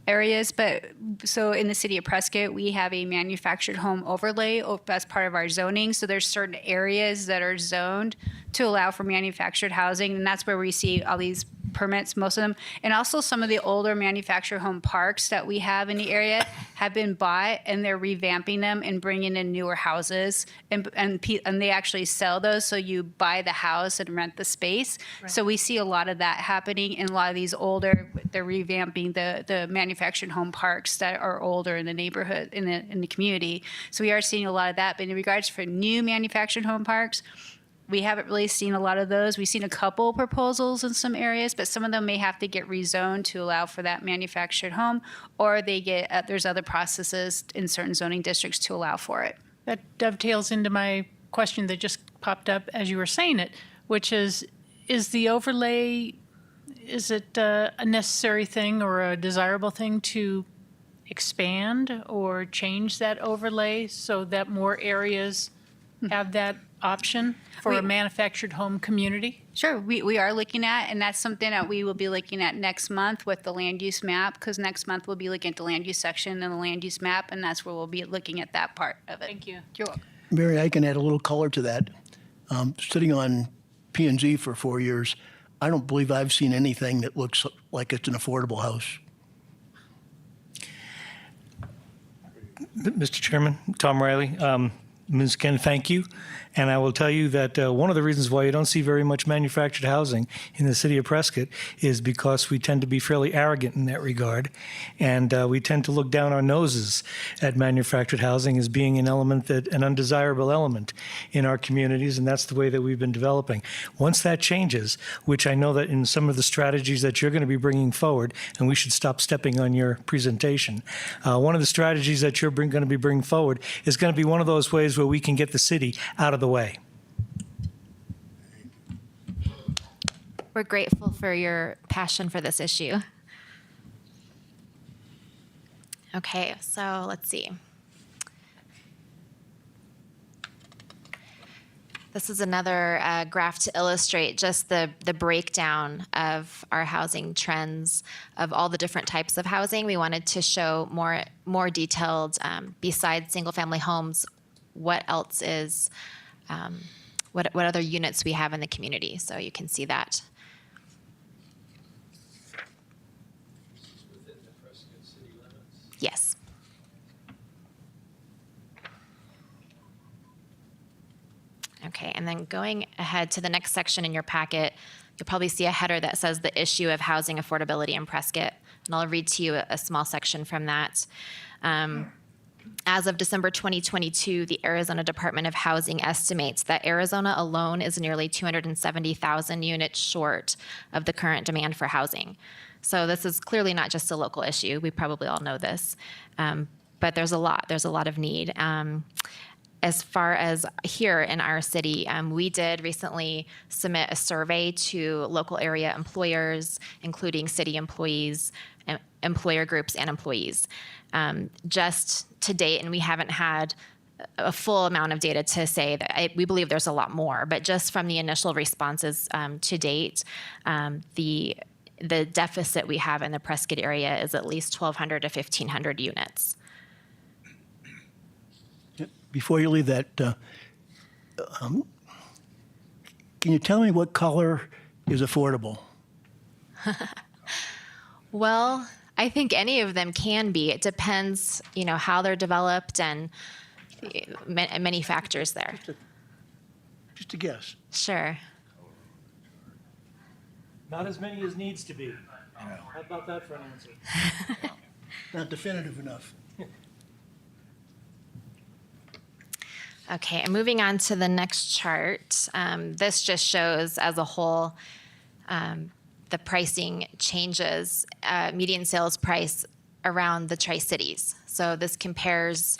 areas, but so in the city of Prescott, we have a manufactured home overlay as part of our zoning. So there's certain areas that are zoned to allow for manufactured housing, and that's where we see all these permits, most of them. And also some of the older manufactured home parks that we have in the area have been bought, and they're revamping them and bringing in newer houses, and they actually sell those. So you buy the house and rent the space. Right. So we see a lot of that happening in a lot of these older, they're revamping the manufactured home parks that are older in the neighborhood, in the community. So we are seeing a lot of that. But in regards for new manufactured home parks, we haven't really seen a lot of those. We've seen a couple proposals in some areas, but some of them may have to get rezoned to allow for that manufactured home, or they get there's other processes in certain zoning districts to allow for it. That dovetails into my question that just popped up as you were saying it, which is the overlay, is it a necessary thing or a desirable thing to expand or change that overlay so that more areas have that option for a manufactured home community? Sure, we are looking at, and that's something that we will be looking at next month with the land use map, because next month we'll be looking at the land use section and the land use map, and that's where we'll be looking at that part of it. Thank you. You're welcome. Mary, I can add a little color to that. Sitting on P&Z for 4 years, I don't believe I've seen anything that looks like it's an affordable house. Mr. Chairman, Tom Riley. Ms. Ken, thank you. And I will tell you that one of the reasons why you don't see very much manufactured housing in the city of Prescott is because we tend to be fairly arrogant in that regard. And we tend to look down our noses at manufactured housing as being an undesirable element in our communities. And that's the way that we've been developing. Once that changes, which I know that in some of the strategies that you're going to be bringing forward, and we should stop stepping on your presentation, one of the strategies that you're going to be bringing forward is going to be one of those ways where we can get the city out of the way. We're grateful for your passion for this issue. Okay, so let's see. This is another graph to illustrate just the breakdown of our housing trends of all the different types of housing. We wanted to show more detailed, besides single-family homes, what else is, what other units we have in the community. So you can see that. Yes. Okay, and then going ahead to the next section in your packet, you'll probably see a header that says the issue of housing affordability in Prescott. And I'll read to you a small section from that. As of December 2022, the Arizona Department of Housing estimates that Arizona alone is nearly 270,000 units short of the current demand for housing. So this is clearly not just a local issue. We probably all know this, but there's a lot of need. As far as here in our city, we did recently submit a survey to local area employers, including city employees, employer groups, and employees. Just to date, and we haven't had a full amount of data to say that we believe there's a lot more, but just from the initial responses to date, the deficit we have in the Prescott area is at least 1,200 to 1,500 units. Before you leave that, can you tell me what color is affordable? Well, I think any of them can be. It depends, how they're developed and many factors there. Just a guess. Sure. Not as many as needs to be. How about that for an answer? Not definitive enough. Okay, and moving on to the next chart. This just shows as a whole the pricing changes. Median sales price around the Tri-Cities. So this compares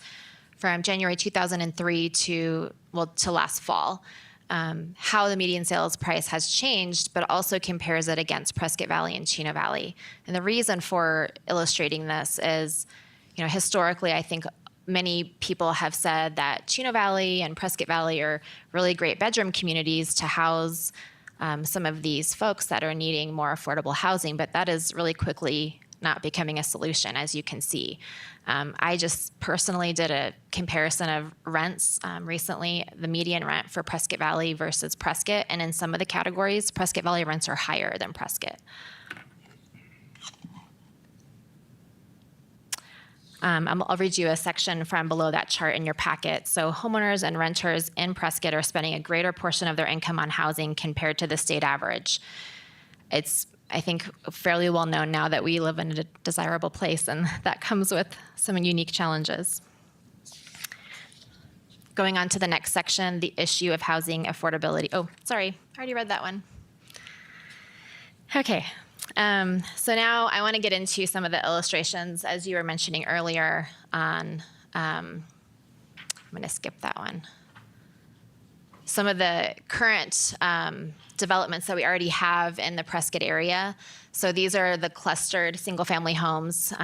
from January 2003 to last fall. How the median sales price has changed, but also compares it against Prescott Valley and Chino Valley. And the reason for illustrating this is, historically, I think many people have said that Chino Valley and Prescott Valley are really great bedroom communities to house some of these folks that are needing more affordable housing, but that is really quickly not becoming a solution, as you can see. I just personally did a comparison of rents recently, the median rent for Prescott Valley versus Prescott, and in some of the categories, Prescott Valley rents are higher than Prescott. I'll read you a section from below that chart in your packet. So homeowners and renters in Prescott are spending a greater portion of their income on housing compared to the state average. It's, I think, fairly well known now that we live in a desirable place, and that comes with some unique challenges. Going on to the next section, the issue of housing affordability. Oh, sorry, I already read that one. Okay. So now I want to get into some of the illustrations, as you were mentioning earlier on, I'm going to skip that one. Some of the current developments that we already have in the Prescott area. So these are the clustered single-family homes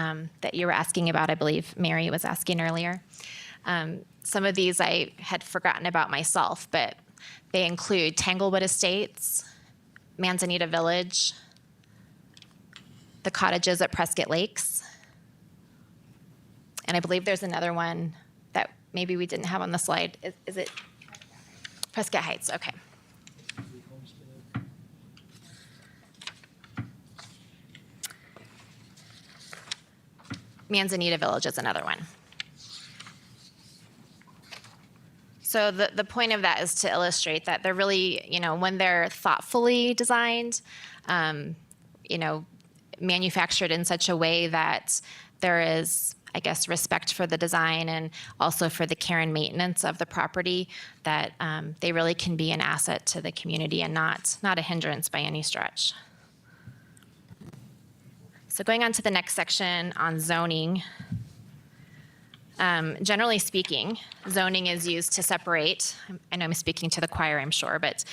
that you were asking about, I believe Mary was asking earlier. Some of these I had forgotten about myself, but they include Tanglewood Estates, Manzanita Village, the cottages at Prescott Lakes. And I believe there's another one that maybe we didn't have on the slide. Is it Prescott Heights? Okay. Manzanita Village is another one. So the point of that is to illustrate that they're really, when they're thoughtfully designed, manufactured in such a way that there is, I guess, respect for the design and also for the care and maintenance of the property, that they really can be an asset to the community and not a hindrance by any stretch. So going on to the next section on zoning. Generally speaking, zoning is used to separate, I know I'm speaking to the choir, I'm sure, but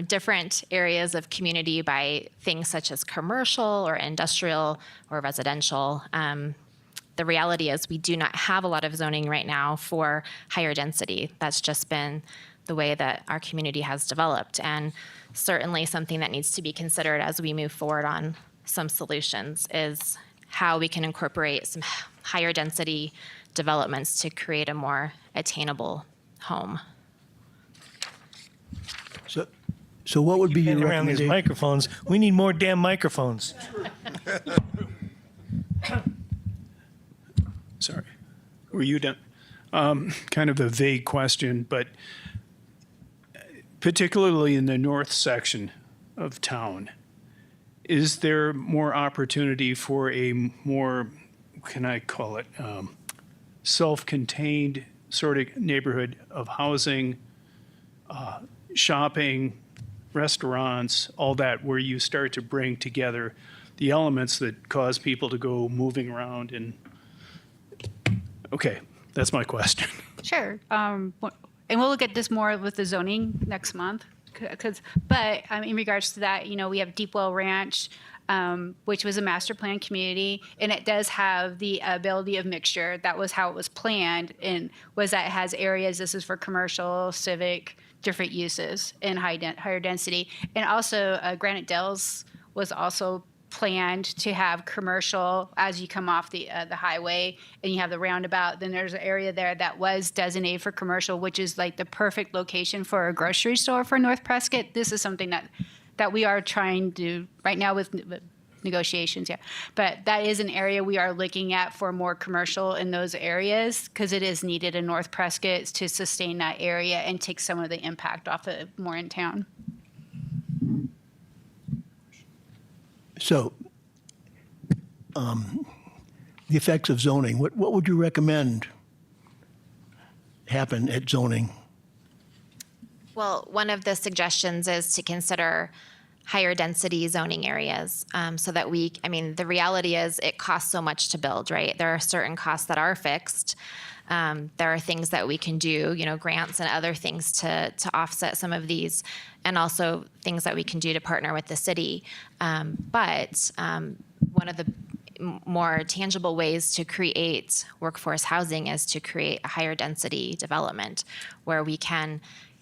different areas of community by things such as commercial or industrial or residential. The reality is we do not have a lot of zoning right now for higher density. That's just been the way that our community has developed, and certainly something that needs to be considered as we move forward on some solutions is how we can incorporate some higher density developments to create a more attainable home. So what would be your Around these recommendation? microphones, we need more damn microphones. Sorry. Were you done? Kind of a vague question, but particularly in the north section of town, is there more opportunity for a more, can I call it, self-contained sort of neighborhood of housing, shopping, restaurants, all that, where you start to bring together the elements that cause people to go moving around? And okay, that's my question. Sure. And we'll look at this more with the zoning next month. But in regards to that, we have Deepwell Ranch, which was a master plan community, and it does have the ability of mixture. That was how it was planned, and was that it has areas. This is for commercial, civic, different uses, and higher density. And also, Granite Dells was also planned to have commercial as you come off the highway and you have the roundabout. Then there's an area there that was designated for commercial, which is like the perfect location for a grocery store for North Prescott. This is something that we are trying to right now with negotiations, yeah. But that is an area we are looking at for more commercial in those areas, because it is needed in North Prescott to sustain that area and take some of the impact off of more in town. So, the effects of zoning, what would you recommend happen at zoning? Well, one of the suggestions is to consider higher density zoning areas, so that the reality is it costs so much to build, right? There are certain costs that are fixed. There are things that we can do, grants and other things to offset some of these, and also things that we can do to partner with the city. But one of the more tangible ways to create workforce housing is to create a higher density development where we can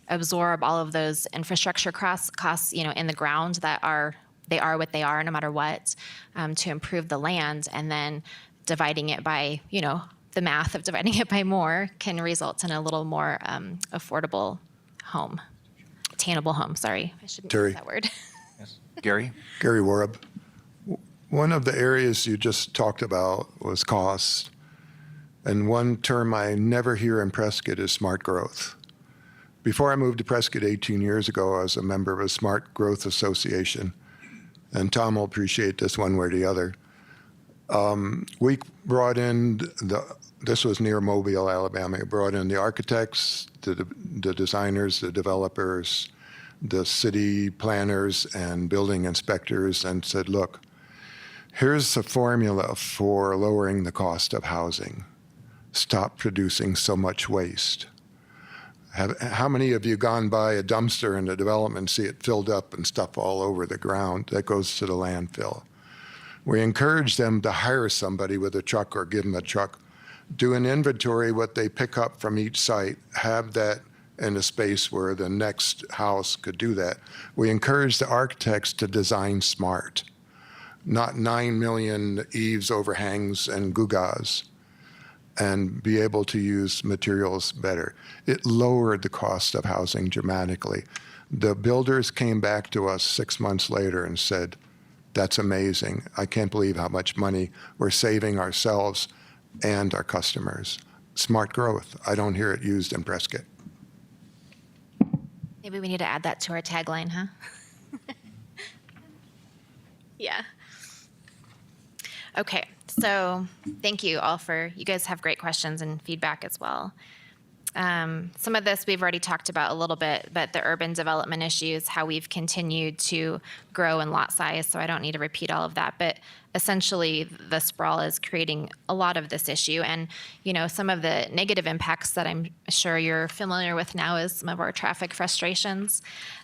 absorb all of those infrastructure costs, in the ground that are what they are no matter what, to improve the land, and then dividing it by, the math of dividing it by more can result in a little more affordable home, attainable home. Sorry, I shouldn't Terry. use that word. Gary? Gary Warab. One of the areas you just talked about was cost. And one term I never hear in Prescott is smart growth. Before I moved to Prescott 18 years ago, I was a member of a Smart Growth Association. And Tom will appreciate this one way or the other. We brought in this was near Mobile, Alabama. We brought in the architects, the designers, the developers, the city planners and building inspectors, and said, look, here's a formula for lowering the cost of housing. Stop producing so much waste. How many of you gone by a dumpster in a development and see it filled up and stuff all over the ground? That goes to the landfill. We encourage them to hire somebody with a truck or give them a truck, do an inventory, what they pick up from each site, have that in a space where the next house could do that. We encourage the architects to design smart, not 9 million eaves, overhangs, and gewgaws, and be able to use materials better. It lowered the cost of housing dramatically. The builders came back to us 6 months later and said, that's amazing. I can't believe how much money we're saving ourselves and our customers. Smart growth. I don't hear it used in Prescott. Maybe we need to add that to our tagline, huh? Yeah. Okay, so thank you all you guys have great questions and feedback as well. Some of this we've already talked about a little bit, but the urban development issues, how we've continued to grow in lot size, so I don't need to repeat all of that. But essentially, the sprawl is creating a lot of this issue. And, some of the negative impacts that I'm sure you're familiar with now is some of our traffic frustrations,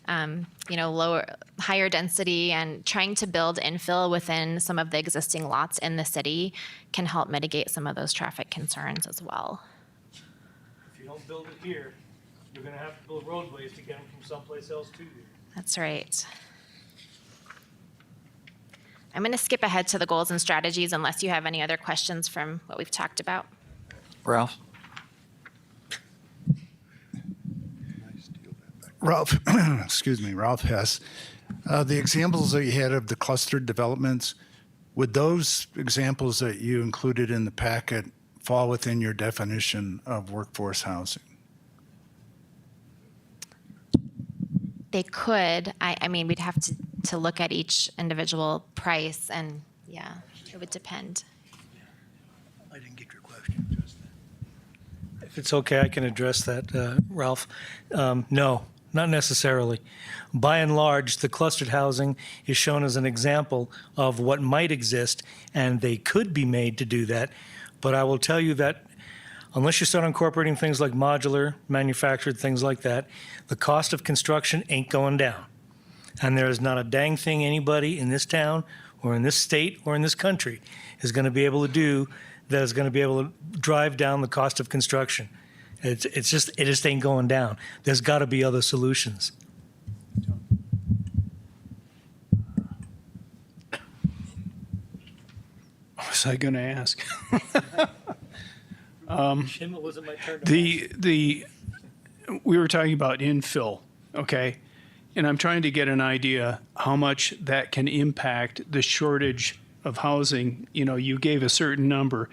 higher density, and trying to build infill within some of the existing lots in the city can help mitigate some of those traffic concerns as well. If you don't build it here, you're going to have to build roadways to get them from someplace else to you. That's right. I'm going to skip ahead to the goals and strategies unless you have any other questions from what we've talked about. Ralph? Ralph, excuse me, Ralph Hess. The examples that you had of the clustered developments, would those examples that you included in the packet fall within your definition of workforce housing? They could. I mean, we'd have to look at each individual price, and yeah, it would depend. I didn't get your question. If it's okay, I can address that, Ralph. No, not necessarily. By and large, the clustered housing is shown as an example of what might exist, and they could be made to do that. But I will tell you that unless you start incorporating things like modular, manufactured, things like that, the cost of construction ain't going down. And there is not a dang thing anybody in this town or in this state or in this country is going to be able to do that is going to be able to drive down the cost of construction. It just ain't going down. There's got to be other solutions. What was I going to ask? Jim, it wasn't my turn. We were talking about infill, okay? And I'm trying to get an idea how much that can impact the shortage of housing. You gave a certain number.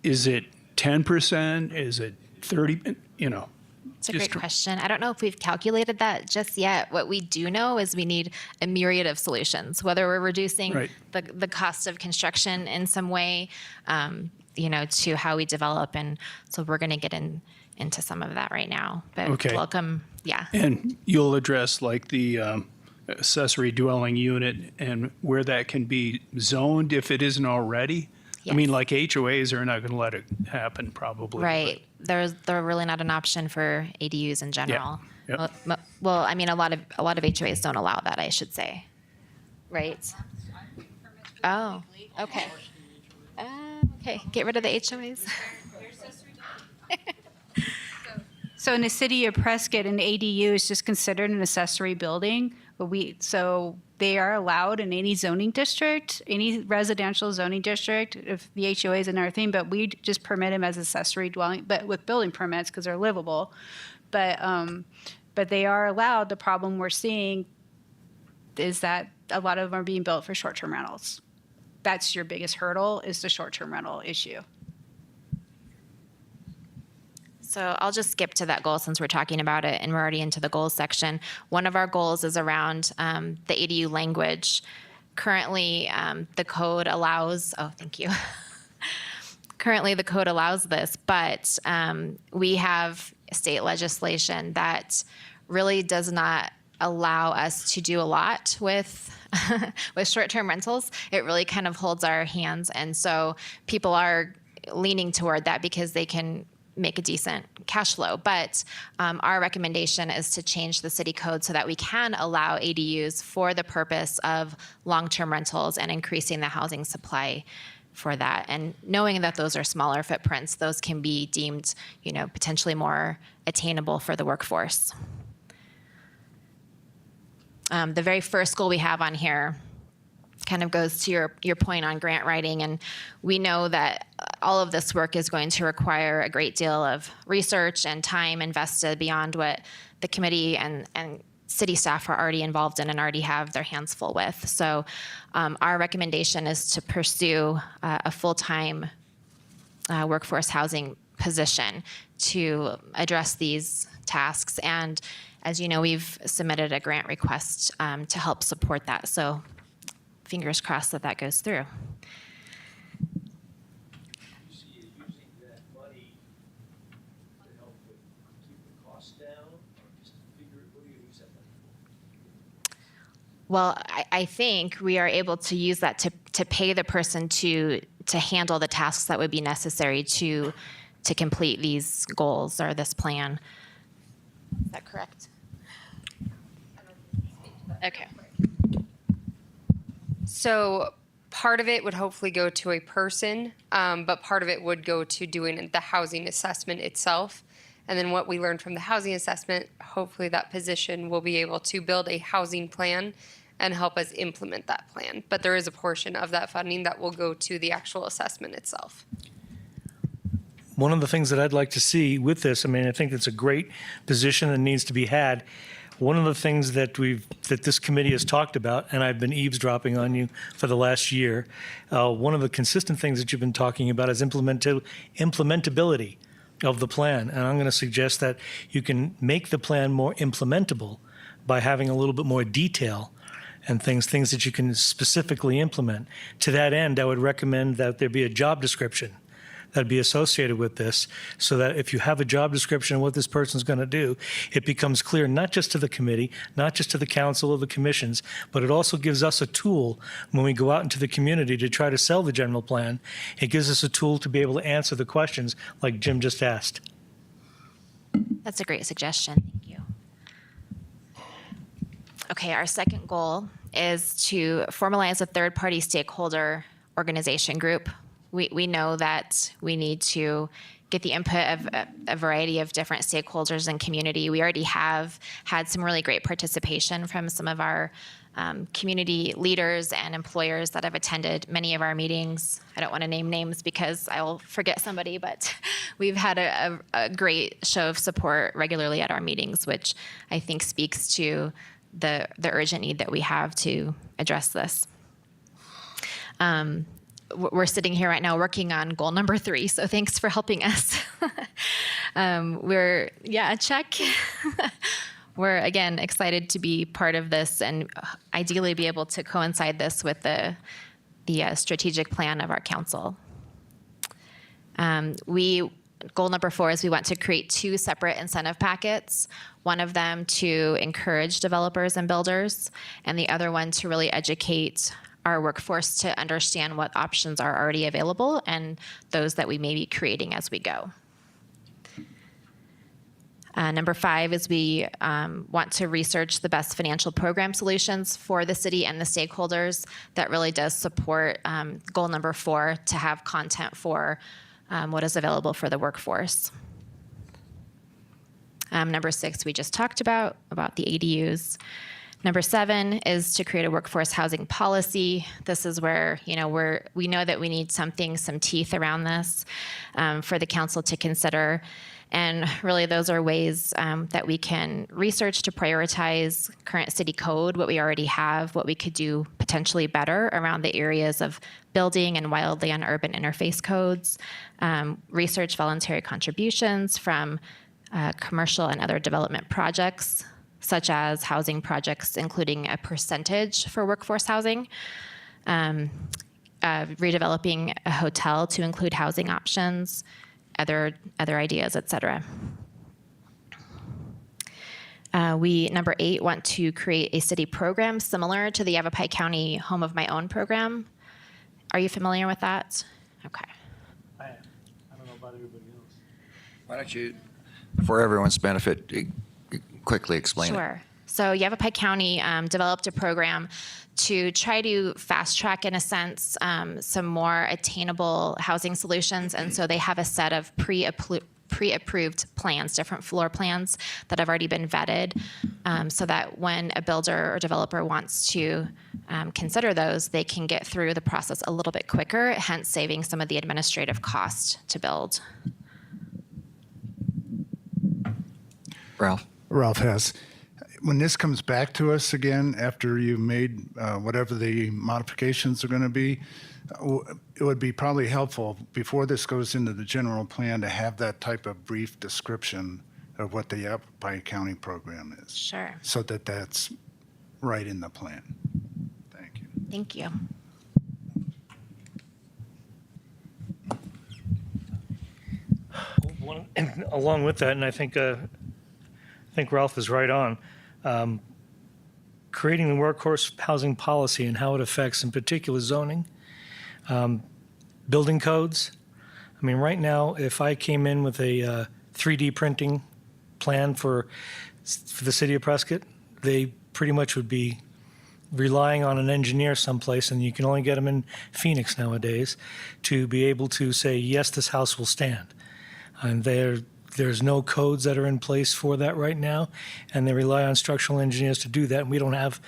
Is it 10%? Is it 30? It's a great question. I don't know if we've calculated that just yet. What we do know is we need a myriad of solutions, whether we're reducing Right. the cost of construction in some way, to how we develop. And so we're going to get into some of that right now. But Okay. welcome. Yeah. And you'll address like the accessory dwelling unit and where that can be zoned if it isn't already? I mean, Yes. like HOAs are not going to let it happen probably. Right. They're really not an option for ADUs in general. Yep. Well, I mean, a lot of HOAs don't allow that, I should say. Right. Oh, okay. Okay, get rid of the HOAs. So in the city of Prescott, an ADU is just considered an accessory building, but so they are allowed in any zoning district, any residential zoning district, if the HOA is another thing, but we just permit them as accessory dwelling, but with building permits because they're livable. But they are allowed. The problem we're seeing is that a lot of them are being built for short-term rentals. That's your biggest hurdle, is the short-term rental issue. So I'll just skip to that goal since we're talking about it and we're already into the goals section. One of our goals is around the ADU language. Currently, the code allows, oh, thank you. Currently, the code allows this, but we have state legislation that really does not allow us to do a lot with with short-term rentals. It really kind of holds our hands, and so people are leaning toward that because they can make a decent cash flow. But our recommendation is to change the city code so that we can allow ADUs for the purpose of long-term rentals and increasing the housing supply for that. And knowing that those are smaller footprints, those can be deemed, potentially more attainable for the workforce. The very first goal we have on here kind of goes to your point on grant writing, and we know that all of this work is going to require a great deal of research and time invested beyond what the committee and city staff are already involved in and already have their hands full with. So our recommendation is to pursue a full-time workforce housing position to address these tasks. And as you know, we've submitted a grant request to help support that. So fingers crossed that goes through. Well, I think we are able to use that to pay the person to handle the tasks that would be necessary to complete these goals or this plan. Is that correct? Okay. So part of it would hopefully go to a person, but part of it would go to doing the housing assessment itself. And then what we learned from the housing assessment, hopefully that position will be able to build a housing plan and help us implement that plan. But there is a portion of that funding that will go to the actual assessment itself. One of the things that I'd like to see with this, I think it's a great position that needs to be had. One of the things that this committee has talked about, and I've been eavesdropping on you for the last year, one of the consistent things that you've been talking about is implementability of the plan. And I'm going to suggest that you can make the plan more implementable by having a little bit more detail and things that you can specifically implement. To that end, I would recommend that there be a job description that'd be associated with this, so that if you have a job description of what this person's going to do, it becomes clear not just to the committee, not just to the council or the commissions, but it also gives us a tool when we go out into the community to try to sell the general plan. It gives us a tool to be able to answer the questions like Jim just asked. That's a great suggestion. Thank you. Okay, our second goal is to formalize a third-party stakeholder organization group. We know that we need to get the input of a variety of different stakeholders and community. We already have had some really great participation from some of our community leaders and employers that have attended many of our meetings. I don't want to name names because I will forget somebody, but we've had a great show of support regularly at our meetings, which I think speaks to the urgent need that we have to address this. We're sitting here right now working on goal number 3, so thanks for helping us. Check. We're, again, excited to be part of this and ideally be able to coincide this with the strategic plan of our council. We goal number 4 is we want to create 2 separate incentive packets. One of them to encourage developers and builders, and the other one to really educate our workforce to understand what options are already available and those that we may be creating as we go. Number 5 is we want to research the best financial program solutions for the city and the stakeholders. That really does support goal number 4, to have content for what is available for the workforce. Number 6, we just talked about the ADUs. Number 7 is to create a workforce housing policy. This is where, we know that we need some teeth around this for the council to consider. And really, those are ways that we can research to prioritize current city code, what we already have, what we could do potentially better around the areas of building and wildland urban interface codes, research voluntary contributions from commercial and other development projects, such as housing projects, including a percentage for workforce housing, redeveloping a hotel to include housing options, other ideas, et cetera. We, number 8, want to create a city program similar to the Yavapai County Home of My Own program. Are you familiar with that? Okay. I don't know about everybody else. Why don't you, for everyone's benefit, quickly explain it? Sure. So Yavapai County developed a program to try to fast track, in a sense, some more attainable housing solutions. And so they have a set of pre-approved plans, different floor plans that have already been vetted, so that when a builder or developer wants to consider those, they can get through the process a little bit quicker, hence saving some of the administrative cost to build. Ralph Hess. When this comes back to us again, after you made whatever the modifications are going to be, it would be probably helpful before this goes into the general plan to have that type of brief description of what the Yavapai County program is. Sure. So that that's right in the plan. Thank you. Thank you. Along with that, and I think Ralph is right on. Creating the workforce housing policy and how it affects, in particular, zoning, building codes. I mean, right now, if I came in with a 3D printing plan for the city of Prescott, they pretty much would be relying on an engineer someplace, and you can only get them in Phoenix nowadays, to be able to say, yes, this house will stand. And there's no codes that are in place for that right now, and they rely on structural engineers to do that, and we don't have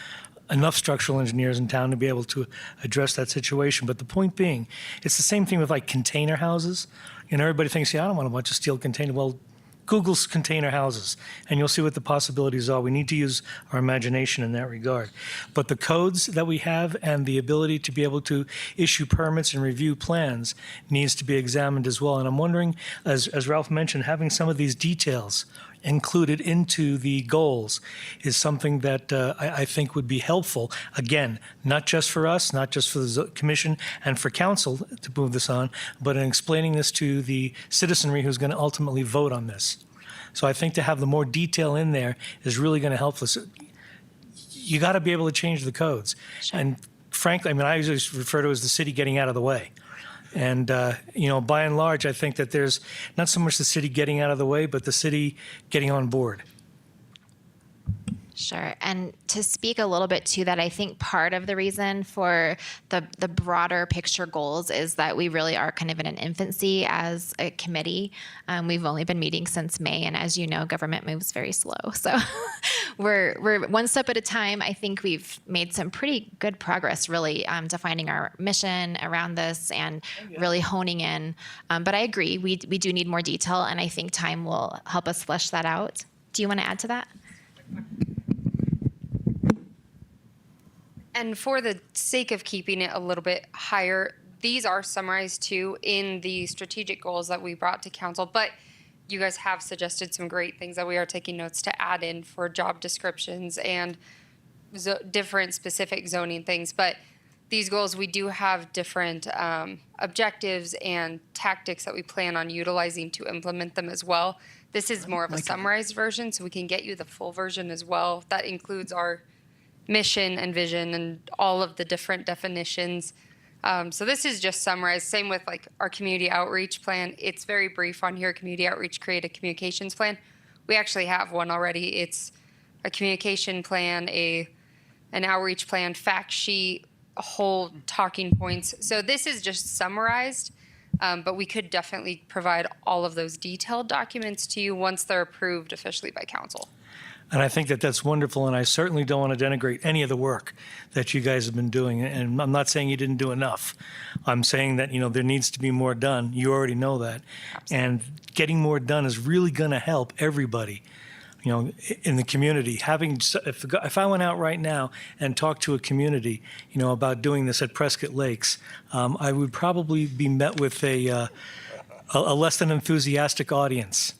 enough structural engineers in town to be able to address that situation. But the point being, it's the same thing with like container houses. Everybody thinks, yeah, I don't want a bunch of steel container. Well, Google's container houses, and you'll see what the possibilities are. We need to use our imagination in that regard. But the codes that we have and the ability to be able to issue permits and review plans needs to be examined as well. And I'm wondering, as Ralph mentioned, having some of these details included into the goals is something that I think would be helpful. Again, not just for us, not just for the commission and for council to move this on, but in explaining this to the citizenry who's going to ultimately vote on this. So I think to have the more detail in there is really going to help us. You got to be able to change the codes. Sure. And frankly, I mean, I usually refer to it as the city getting out of the way. And, by and large, I think that there's not so much the city getting out of the way, but the city getting on board. Sure. And to speak a little bit to that, I think part of the reason for the broader picture goals is that we really are kind of in an infancy as a committee. We've only been meeting since May, and as you know, government moves very slow. So we're one step at a time. I think we've made some pretty good progress, really, defining our mission around this and really honing in. But I agree, we do need more detail, and I think time will help us flesh that out. Do you want to add to that? And for the sake of keeping it a little bit higher, these are summarized too in the strategic goals that we brought to council, but you guys have suggested some great things that we are taking notes to add in for job descriptions and different specific zoning things. But these goals, we do have different objectives and tactics that we plan on utilizing to implement them as well. This is more of a summarized version, so we can get you the full version as well. That includes our mission and vision and all of the different definitions. So this is just summarized. Same with like our community outreach plan. It's very brief on here. Community outreach, create a communications plan. We actually have one already. It's a communication plan, an outreach plan, fact sheet, a whole talking points. So this is just summarized, but we could definitely provide all of those detailed documents to you once they're approved officially by council. And I think that that's wonderful, and I certainly don't want to denigrate any of the work that you guys have been doing. And I'm not saying you didn't do enough. I'm saying that, there needs to be more done. You already know that. And getting more done is really going to help everybody, in the community. If I went out right now and talked to a community, about doing this at Prescott Lakes, I would probably be met with a less than enthusiastic audience.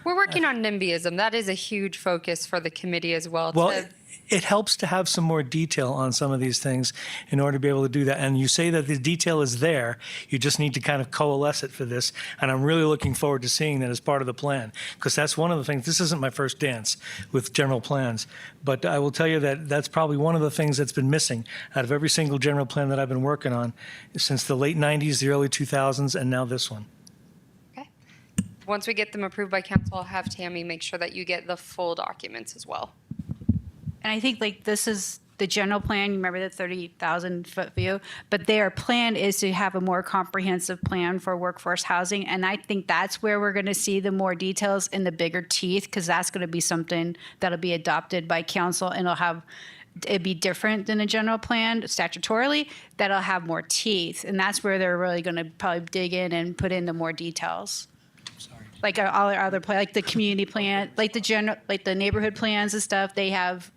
We're working on NIMBYism. That is a huge focus for the committee as well. Well, it helps to have some more detail on some of these things in order to be able to do that. And you say that the detail is there. You just need to kind of coalesce it for this. And I'm really looking forward to seeing that as part of the plan, because that's one of the things. This isn't my first dance with general plans, but I will tell you that that's probably one of the things that's been missing out of every single general plan that I've been working on since the late 90s, the early 2000s, and now this one. Once we get them approved by council, I'll have Tammy make sure that you get the full documents as well. And I think like this is the general plan. You remember the 30,000 foot view, but their plan is to have a more comprehensive plan for workforce housing. And I think that's where we're going to see the more details and the bigger teeth, because that's going to be something that'll be adopted by council, and it'd be different than a general plan statutorily. That'll have more teeth, and that's where they're really going to probably dig in and put in the more details. Like all our other plan, like the community plan, like the neighborhood plans and stuff, they have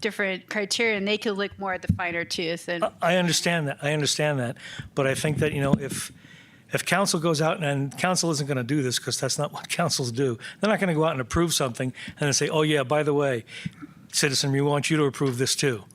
different criteria, and they could look more at the finer tooth. And I understand that. But I think that, if council goes out, and council isn't going to do this because that's not what councils do. They're not going to go out and approve something and then say, oh yeah, by the way, citizen, we want you to approve this too.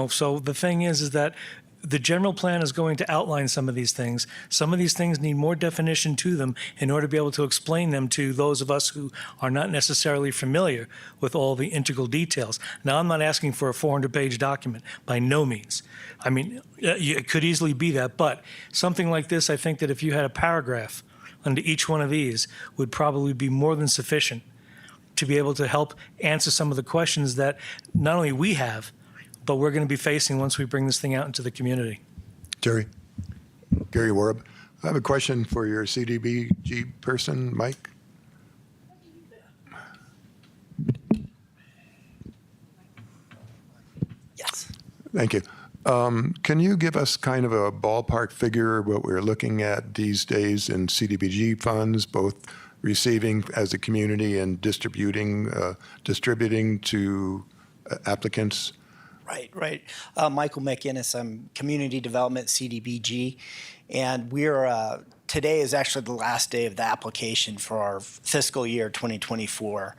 So the thing is that the general plan is going to outline some of these things. Some of these things need more definition to them in order to be able to explain them to those of us who are not necessarily familiar with all the integral details. Now, I'm not asking for a 400-page document, by no means. I mean, it could easily be that, but something like this, I think that if you had a paragraph under each one of these, would probably be more than sufficient to be able to help answer some of the questions that not only we have, but we're going to be facing once we bring this thing out into the community. Gary Warb. I have a question for your CDBG person, Mike. Yes. Thank you. Can you give us kind of a ballpark figure what we're looking at these days in CDBG funds, both receiving as a community and distributing to applicants? Right. Michael McInnes, I'm Community Development CDBG, and today is actually the last day of the application for our fiscal year 2024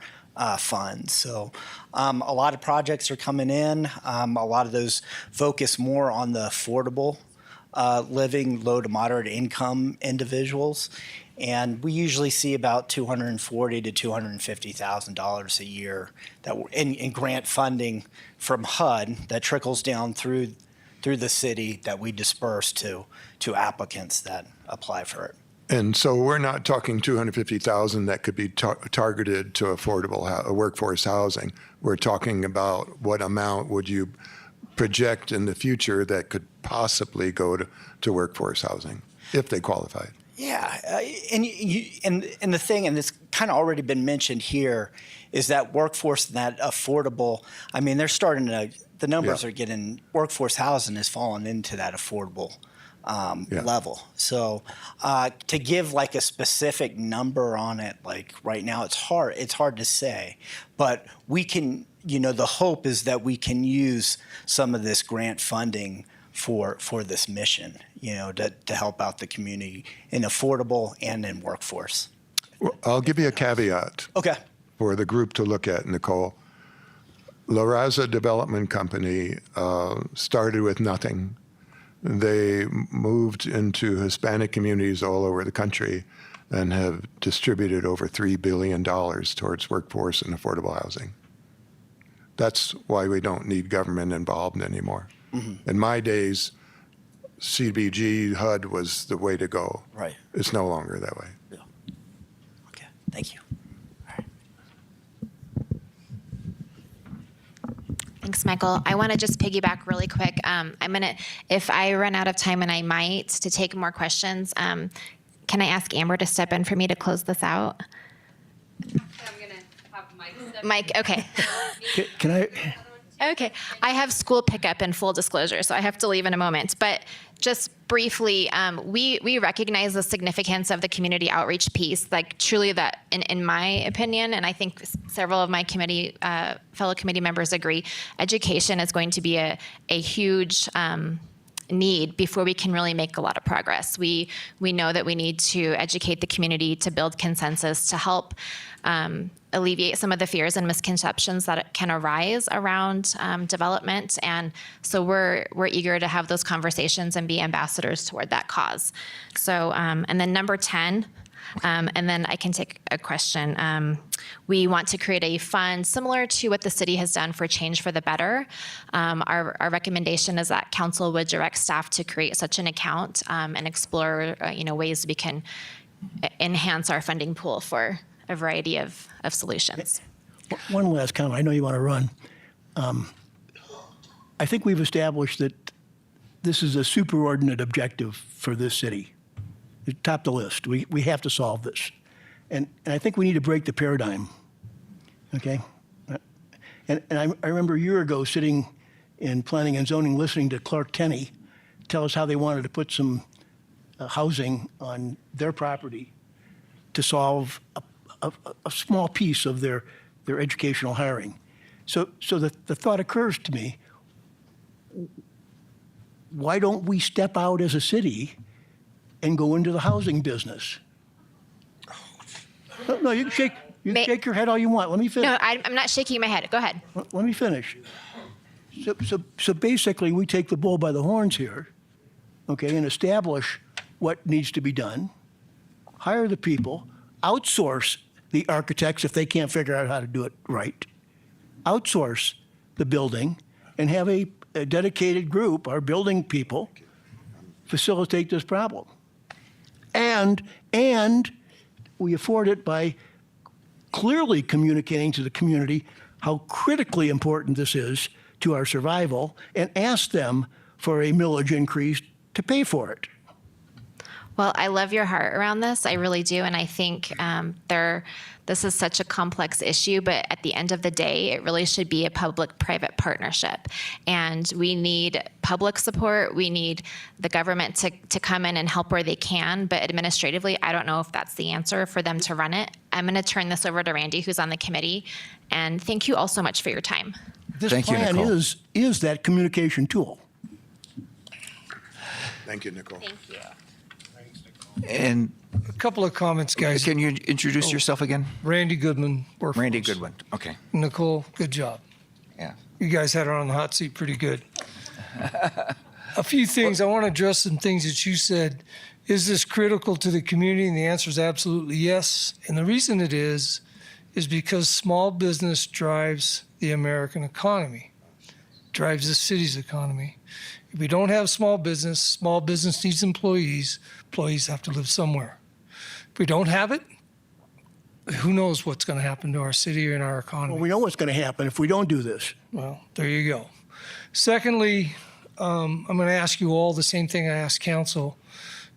funds. So a lot of projects are coming in. A lot of those focus more on the affordable living, low to moderate income individuals. And we usually see about $240,000 to $250,000 a year in grant funding from HUD that trickles down through the city that we disperse to applicants that apply for it. And so we're not talking 250,000 that could be targeted to affordable workforce housing. We're talking about what amount would you project in the future that could possibly go to workforce housing if they qualified. Yeah, and the thing, and it's kind of already been mentioned here, is that workforce and that affordable. I mean, they're starting to. The numbers are getting. Workforce housing has fallen into that affordable level. So to give like a specific number on it, like right now, it's hard. It's hard to say, but we can. The hope is that we can use some of this grant funding for this mission, to help out the community in affordable and in workforce. Well, I'll give you a caveat. Okay. For the group to look at, Nicole. La Raza Development Company started with nothing. They moved into Hispanic communities all over the country and have distributed over $3 billion towards workforce and affordable housing. That's why we don't need government involved anymore. In my days, CDBG, HUD was the way to go. Right. It's no longer that way. Okay. Thank you. Thanks, Michael. I want to just piggyback really quick. If I run out of time, and I might, to take more questions, can I ask Amber to step in for me to close this out? I'm gonna have Mike step Mike, okay. Can I? Okay. I have school pickup in full disclosure, so I have to leave in a moment. But just briefly, we recognize the significance of the community outreach piece. Like truly that, in my opinion, and I think several of my fellow committee members agree, education is going to be a huge need before we can really make a lot of progress. We know that we need to educate the community to build consensus to help alleviate some of the fears and misconceptions that can arise around development. And so we're eager to have those conversations and be ambassadors toward that cause. So, and then number 10, and then I can take a question. We want to create a fund similar to what the city has done for Change for the Better. Our recommendation is that council would direct staff to create such an account and explore ways we can enhance our funding pool for a variety of solutions. One last comment. I know you want to run. I think we've established that this is a superordinate objective for this city. It's top the list. We have to solve this. And I think we need to break the paradigm. Okay? And I remember a year ago sitting in planning and zoning listening to Clark Tenney tell us how they wanted to put some housing on their property to solve a small piece of their educational hiring. So the thought occurs to me, why don't we step out as a city and go into the housing business? No, you can shake your head all you want. Let me finish. No, I'm not shaking my head. Go ahead. Let me finish. So basically, we take the bull by the horns here, okay, and establish what needs to be done, hire the people, outsource the architects if they can't figure out how to do it right, outsource the building, and have a dedicated group, our building people, facilitate this problem. And we afford it by clearly communicating to the community how critically important this is to our survival and ask them for a millage increase to pay for it. Well, I love your heart around this. I really do. And I think this is such a complex issue, but at the end of the day, it really should be a public-private partnership. And we need public support. We need the government to come in and help where they can. But administratively, I don't know if that's the answer for them to run it. I'm going to turn this over to Randy, who's on the committee. And thank you all so much for your time. This plan is that communication tool. Thank you, Nicole. Thank you. And A couple of comments, guys. can you introduce yourself again? Randy Goodman, Workforce. Randy Goodwin. Okay. Nicole, good job. Yeah. You guys had her on the hot seat pretty good. A few things. I want to address some things that you said. Is this critical to the community? And the answer is absolutely yes. And the reason it is because small business drives the American economy, drives the city's economy. If we don't have small business needs employees. Employees have to live somewhere. If we don't have it, who knows what's going to happen to our city and our economy. Well, we know what's going to happen if we don't do this. Well, there you go. Secondly, I'm going to ask you all the same thing I asked council,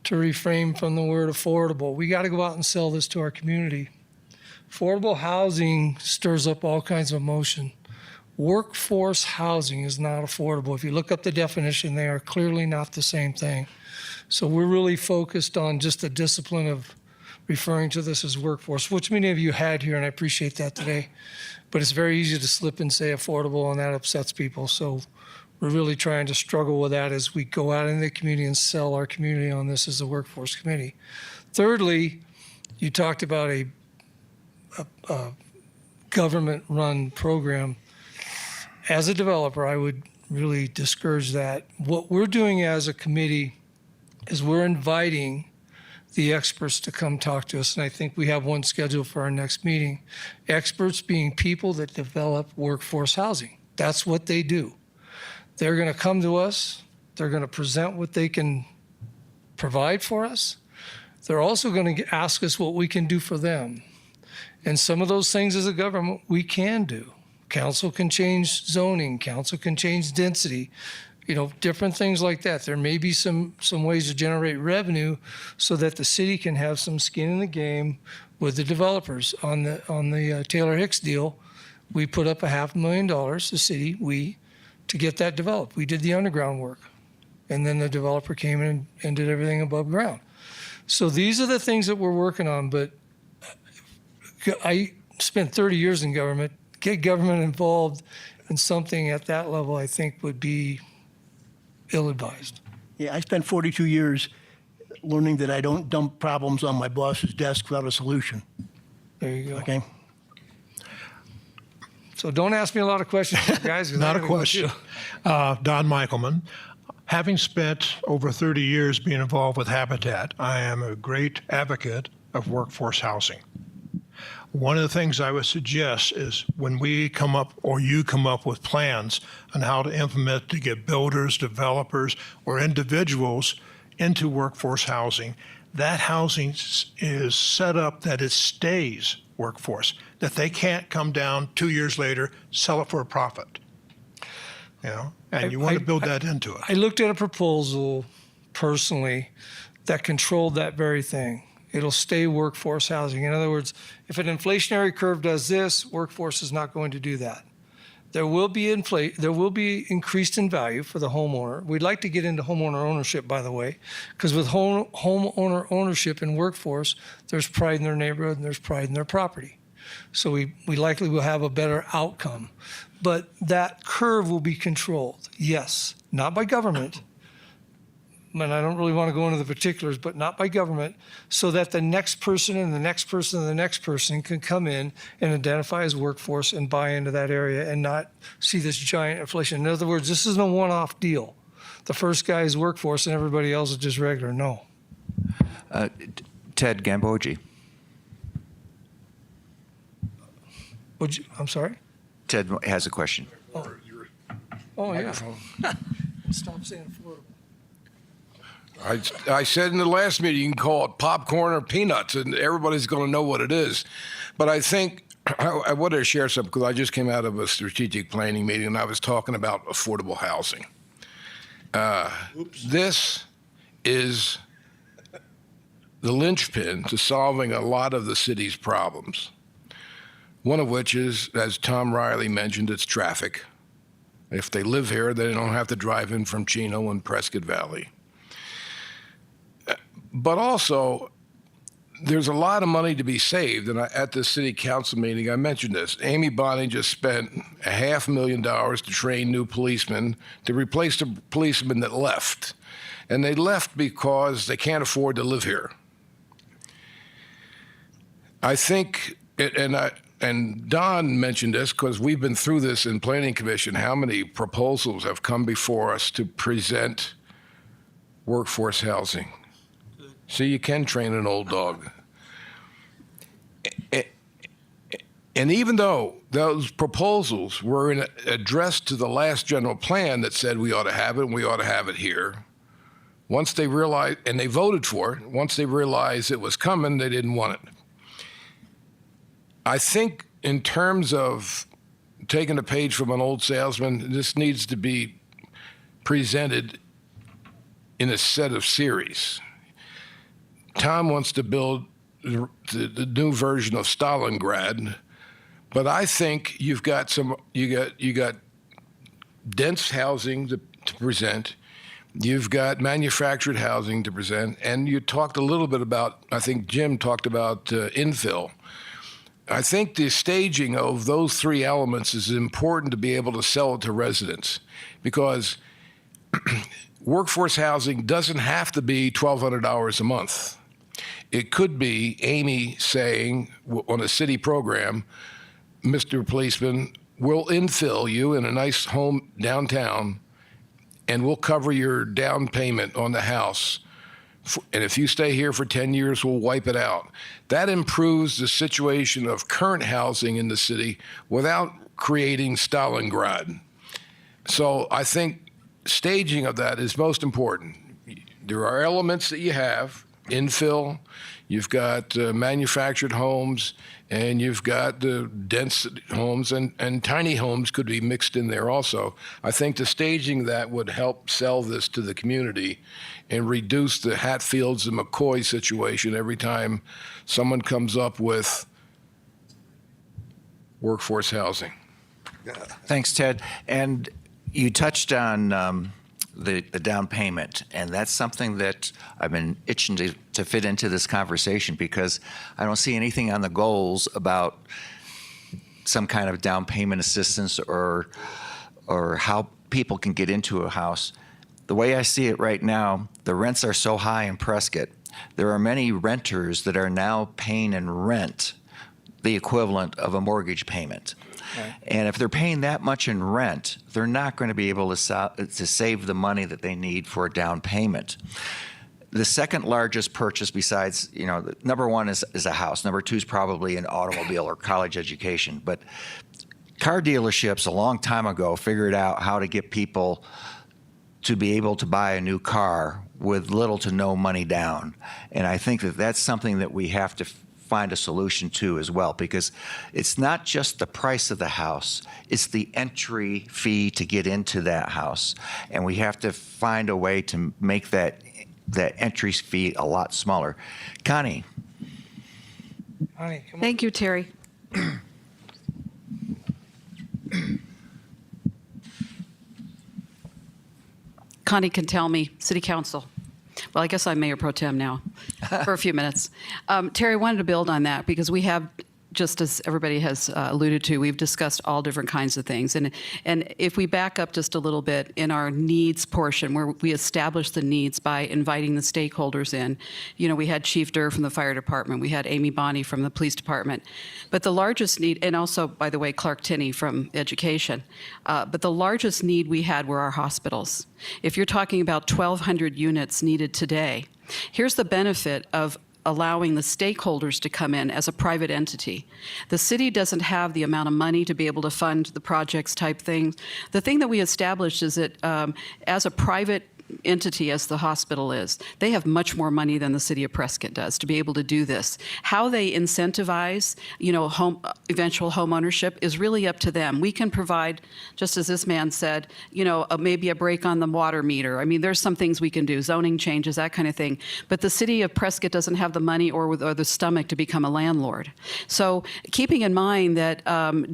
to refrain from the word affordable. We got to go out and sell this to our community. Affordable housing stirs up all kinds of emotion. Workforce housing is not affordable. If you look up the definition, they are clearly not the same thing. So we're really focused on just the discipline of referring to this as workforce, which many of you had here, and I appreciate that today. But it's very easy to slip and say affordable, and that upsets people. So we're really trying to struggle with that as we go out in the community and sell our community on this as a workforce committee. Thirdly, you talked about a government-run program. As a developer, I would really discourage that. What we're doing as a committee is we're inviting the experts to come talk to us, and I think we have one scheduled for our next meeting. Experts being people that develop workforce housing. That's what they do. They're going to come to us. They're going to present what they can provide for us. They're also going to ask us what we can do for them. And some of those things as a government we can do. Council can change zoning. Council can change density. Different things like that. There may be some ways to generate revenue so that the city can have some skin in the game with the developers. On the Taylor Hicks deal, we put up $500,000, the city, to get that developed. We did the underground work. And then the developer came in and did everything above ground. So these are the things that we're working on, but I spent 30 years in government. Get government involved in something at that level, I think, would be ill-advised. Yeah, I spent 42 years learning that I don't dump problems on my boss's desk without a solution. There you go. Okay? So don't ask me a lot of questions, guys. 'cause Not I a gotta go question. too. Don Michaelman. Having spent over 30 years being involved with Habitat, I am a great advocate of workforce housing. One of the things I would suggest is when we come up or you come up with plans on how to implement to get builders, developers, or individuals into workforce housing, that housing is set up that it stays workforce, that they can't come down 2 years later, sell it for a profit. And you want to build that into it. I looked at a proposal personally that controlled that very thing. It'll stay workforce housing. In other words, if an inflationary curve does this, workforce is not going to do that. There will be increased in value for the homeowner. We'd like to get into homeowner ownership, by the way, because with homeowner ownership in workforce, there's pride in their neighborhood and there's pride in their property. So we likely will have a better outcome. But that curve will be controlled, yes, not by government. And I don't really want to go into the particulars, but not by government, so that the next person and the next person and the next person can come in and identify as workforce and buy into that area and not see this giant inflation. In other words, this isn't a one-off deal. The first guy is workforce and everybody else is just regular. No. Ted Gambogi. I'm sorry? Ted has a question. Oh, yeah. Stop saying affordable. I said in the last meeting, you can call it popcorn or peanuts, and everybody's going to know what it is. But I think I wanted to share something because I just came out of a strategic planning meeting, and I was talking about affordable housing. This is the linchpin to solving a lot of the city's problems. One of which is, as Tom Riley mentioned, it's traffic. If they live here, they don't have to drive in from Chino and Prescott Valley. But also, there's a lot of money to be saved. And at the city council meeting, I mentioned this. Amy Bonnie just spent $500,000 to train new policemen to replace the policemen that left. And they left because they can't afford to live here. I think, and Don mentioned this because we've been through this in Planning Commission, how many proposals have come before us to present workforce housing. So you can train an old dog. And even though those proposals were addressed to the last general plan that said we ought to have it and we ought to have it here, once they realized, and they voted for it, once they realized it was coming, they didn't want it. I think in terms of taking a page from an old salesman, this needs to be presented in a set of series. Tom wants to build the new version of Stalingrad, but I think you got dense housing to present. You've got manufactured housing to present, and you talked a little bit about, I think Jim talked about infill. I think the staging of those three elements is important to be able to sell it to residents, because workforce housing doesn't have to be $1,200 a month. It could be Amy saying on a city program, Mr. Policeman, we'll infill you in a nice home downtown, and we'll cover your down payment on the house. And if you stay here for 10 years, we'll wipe it out. That improves the situation of current housing in the city without creating Stalingrad. So I think staging of that is most important. There are elements that you have, infill, you've got manufactured homes, and you've got the dense homes, and tiny homes could be mixed in there also. I think the staging that would help sell this to the community and reduce the Hatfields and McCoy situation every time someone comes up with workforce housing. Thanks, Ted. And you touched on the down payment, and that's something that I've been itching to fit into this conversation, because I don't see anything on the goals about some kind of down payment assistance or how people can get into a house. The way I see it right now, the rents are so high in Prescott. There are many renters that are now paying in rent the equivalent of a mortgage payment. Right. And if they're paying that much in rent, they're not going to be able to save the money that they need for a down payment. The second largest purchase besides, number one is a house. Number two is probably an automobile or college education. But car dealerships a long time ago figured out how to get people to be able to buy a new car with little to no money down. And I think that that's something that we have to find a solution to as well, because it's not just the price of the house, it's the entry fee to get into that house. And we have to find a way to make that entry fee a lot smaller. Connie. Connie, come on. Thank you, Terry. Connie can tell me, City Council. Well, I guess I'm Mayor Pro Tem now for a few minutes. Terry, I wanted to build on that because we have, just as everybody has alluded to, we've discussed all different kinds of things. And if we back up just a little bit in our needs portion, where we established the needs by inviting the stakeholders in, we had Chief Durr from the fire department, we had Amy Bonney from the police department. But the largest need, and also, by the way, Clark Tinney from education, but the largest need we had were our hospitals. If you're talking about 1,200 units needed today, here's the benefit of allowing the stakeholders to come in as a private entity. The city doesn't have the amount of money to be able to fund the projects type thing. The thing that we established is that as a private entity, as the hospital is, they have much more money than the city of Prescott does to be able to do this. How they incentivize, eventual home ownership is really up to them. We can provide, just as this man said, maybe a break on the water meter. I mean, there's some things we can do, zoning changes, that kind of thing. But the city of Prescott doesn't have the money or the stomach to become a landlord. So keeping in mind that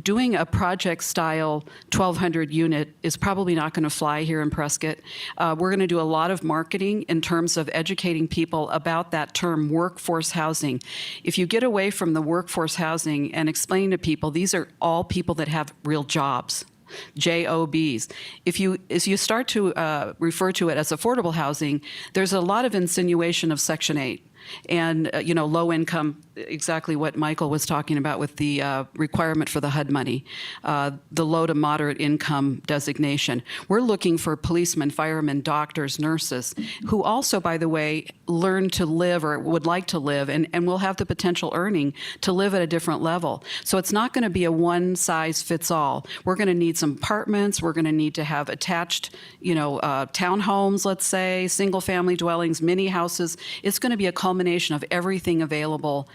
doing a project style 1,200 unit is probably not going to fly here in Prescott. We're going to do a lot of marketing in terms of educating people about that term workforce housing. If you get away from the workforce housing and explain to people, these are all people that have real jobs. JOBs. If you start to refer to it as affordable housing, there's a lot of insinuation of Section 8 and low income, exactly what Michael was talking about with the requirement for the HUD money, the low to moderate income designation. We're looking for policemen, firemen, doctors, nurses, who also, by the way, learn to live or would like to live and will have the potential earning to live at a different level. So it's not going to be a one size fits all. We're going to need some apartments. We're going to need to have attached, townhomes, let's say, single family dwellings, mini houses. It's going to be a culmination of everything available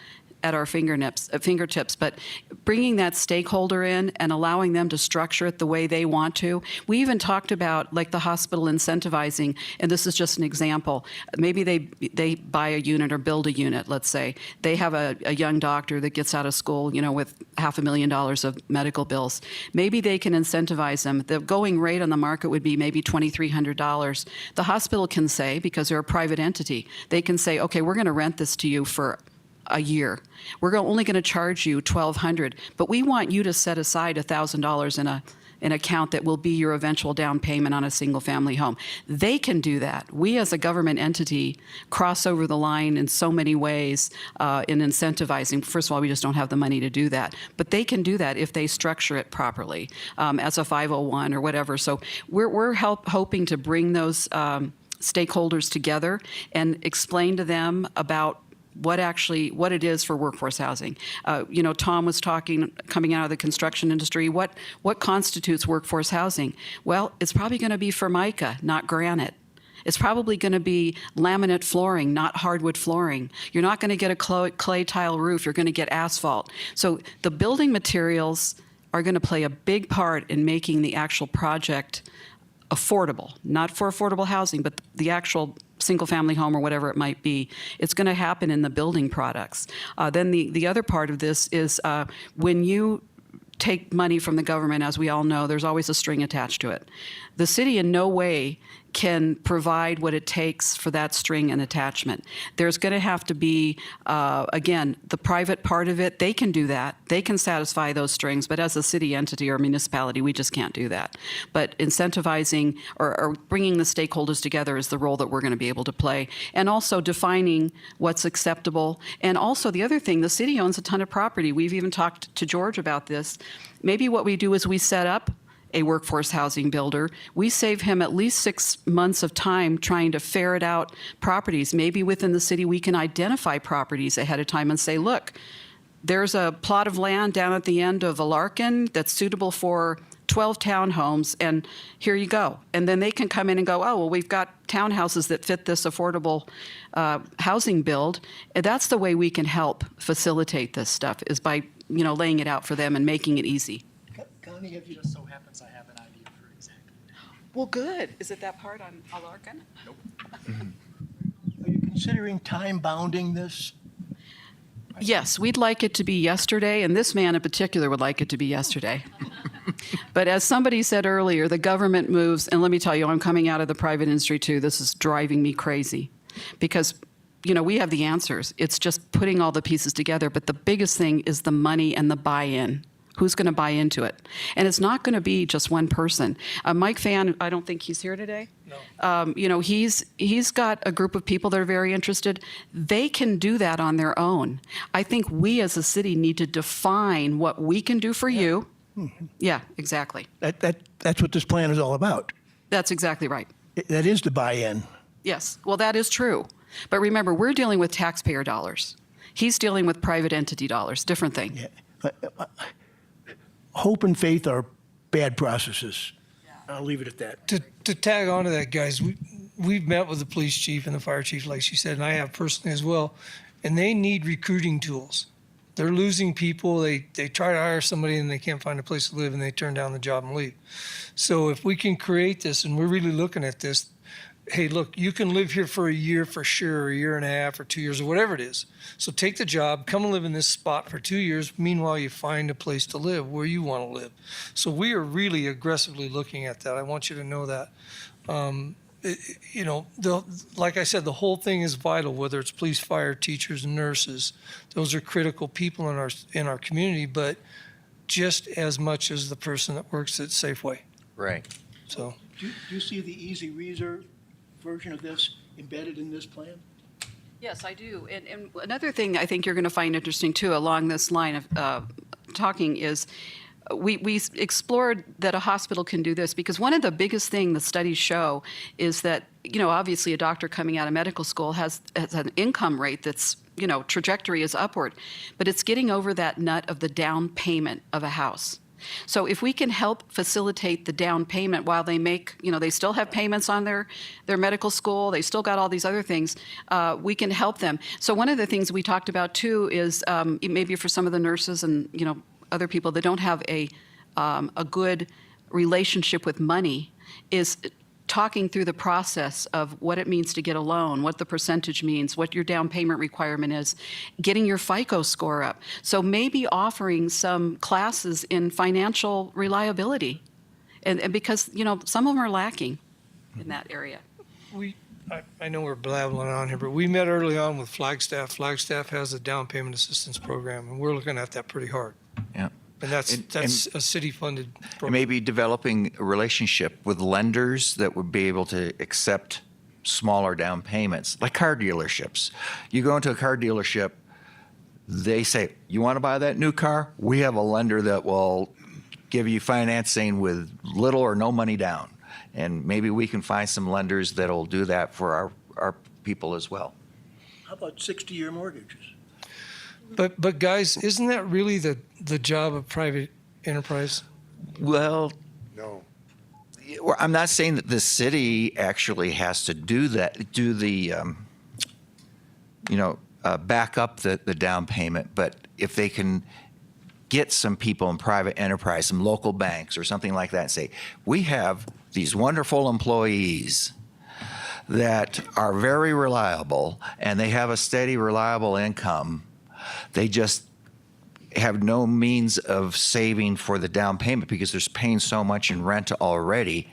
at our fingertips, but bringing that stakeholder in and allowing them to structure it the way they want to. We even talked about, like, the hospital incentivizing, and this is just an example. Maybe they buy a unit or build a unit, let's say. They have a young doctor that gets out of school, with $500,000 of medical bills. Maybe they can incentivize them. The going rate on the market would be maybe $2,300. The hospital can say, because they're a private entity, they can say, okay, we're going to rent this to you for a year. We're only going to charge you $1,200, but we want you to set aside $1,000 an account that will be your eventual down payment on a single-family home. They can do that. We, as a government entity, cross over the line in so many ways in incentivizing. First of all, we just don't have the money to do that. But they can do that if they structure it properly as a 501 or whatever. So we're hoping to bring those stakeholders together and explain to them about what it is for workforce housing. Tom was talking, coming out of the construction industry, what constitutes workforce housing? Well, it's probably going to be Formica, not granite. It's probably going to be laminate flooring, not hardwood flooring. You're not going to get a clay tile roof. You're going to get asphalt. So the building materials are going to play a big part in making the actual project affordable, not for affordable housing, but the actual single-family home or whatever it might be. It's going to happen in the building products. Then the other part of this is when you take money from the government, as we all know, there's always a string attached to it. The city in no way can provide what it takes for that string and attachment. There's going to have to be, again, the private part of it. They can do that. They can satisfy those strings. But as a city entity or municipality, we just can't do that. But incentivizing or bringing the stakeholders together is the role that we're going to be able to play. And also defining what's acceptable. And also the other thing, the city owns a ton of property. We've even talked to George about this. Maybe what we do is we set up a workforce housing builder. We save him at least 6 months of time trying to ferret out properties. Maybe within the city we can identify properties ahead of time and say, look, there's a plot of land down at the end of Alarcon that's suitable for 12 townhomes, and here you go. And then they can come in and go, oh, well, we've got townhouses that fit this affordable housing build. And that's the way we can help facilitate this stuff, is by laying it out for them and making it easy. Connie, have you Just so happens I have an idea for exactly. Well, good. Is it that part on Alarcon? Nope. Are you considering time bounding this? Yes, we'd like it to be yesterday, and this man in particular would like it to be yesterday. But as somebody said earlier, the government moves, and let me tell you, I'm coming out of the private industry too. This is driving me crazy because we have the answers. It's just putting all the pieces together. But the biggest thing is the money and the buy-in. Who's going to buy into it? And it's not going to be just one person. Mike Fan, I don't think he's here today. No. He's got a group of people that are very interested. They can do that on their own. I think we as a city need to define what we can do for you. Mm-hmm. Yeah, exactly. That's what this plan is all about. That's exactly right. That is the buy-in. Yes. Well, that is true. But remember, we're dealing with taxpayer dollars. He's dealing with private entity dollars. Different thing. Yeah. Hope and faith are bad processes. I'll leave it at that. To tag on to that, guys, we've met with the police chief and the fire chief, like she said, and I have personally as well, and they need recruiting tools. They're losing people. They try to hire somebody and they can't find a place to live and they turn down the job and leave. So if we can create this, and we're really looking at this, hey, look, you can live here for a year for sure, a year and a half or 2 years or whatever it is. So take the job, come and live in this spot for 2 years. Meanwhile, you find a place to live where you want to live. So we are really aggressively looking at that. I want you to know that. Like I said, the whole thing is vital, whether it's police, fire, teachers, and nurses. Those are critical people in our community, but just as much as the person that works at Safeway. Right. So, do you see the Easy Reserve version of this embedded in this plan? Yes, I do. And another thing I think you're going to find interesting too along this line of talking is we explored that a hospital can do this, because one of the biggest things the studies show is that, obviously a doctor coming out of medical school has an income rate that's, trajectory is upward, but it's getting over that nut of the down payment of a house. So if we can help facilitate the down payment while they make, they still have payments on their medical school, they still got all these other things, we can help them. So one of the things we talked about too is maybe for some of the nurses and, other people that don't have a good relationship with money, is talking through the process of what it means to get a loan, what the percentage means, what your down payment requirement is, getting your FICO score up. So maybe offering some classes in financial reliability, and because some of them are lacking in that area. I know we're blabbling on here, but we met early on with Flagstaff. Flagstaff has a down payment assistance program, and we're looking at that pretty hard. Yeah. And that's And- a city-funded program. Maybe developing a relationship with lenders that would be able to accept smaller down payments, like car dealerships. You go into a car dealership, they say, you want to buy that new car? We have a lender that will give you financing with little or no money down. And maybe we can find some lenders that'll do that for our people as well. How about 60-year mortgages? But guys, isn't that really the job of private enterprise? Well, No. well, I'm not saying that the city actually has to do that, do the, back up the down payment, but if they can get some people in private enterprise, some local banks or something like that, and say, we have these wonderful employees that are very reliable and they have a steady, reliable income. They just have no means of saving for the down payment because they're paying so much in rent already.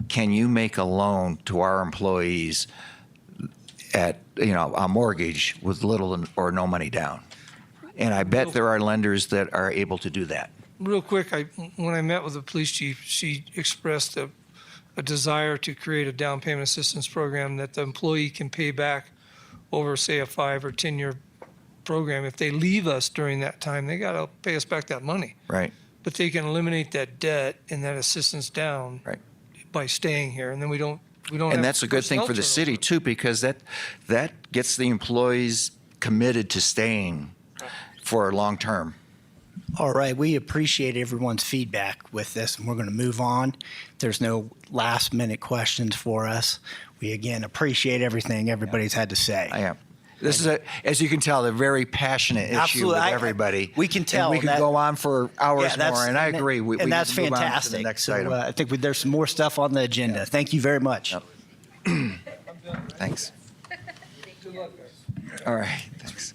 Can you make a loan to our employees at, a mortgage with little or no money down? And I bet there are lenders that are able to do that. Real quick, when I met with the police chief, she expressed a desire to create a down payment assistance program that the employee can pay back over, say, a 5 or 10-year program. If they leave us during that time, they got to pay us back that money. Right. But they can eliminate that debt and that assistance down Right. by staying here, and then we don't. And that's a good thing for the city too, because that gets the employees committed to staying for long term. All right, we appreciate everyone's feedback with this, and we're going to move on. There's no last-minute questions for us. We, again, appreciate everything everybody's had to say. I am. This is, as you can tell, a very passionate issue Absolutely. with everybody. We can tell And we could that- go on for hours that's- more, and I agree. We and that's need to move on to the fantastic. next So item. I think there's some more stuff on the agenda. Thank you very much. Thanks. All right, thanks.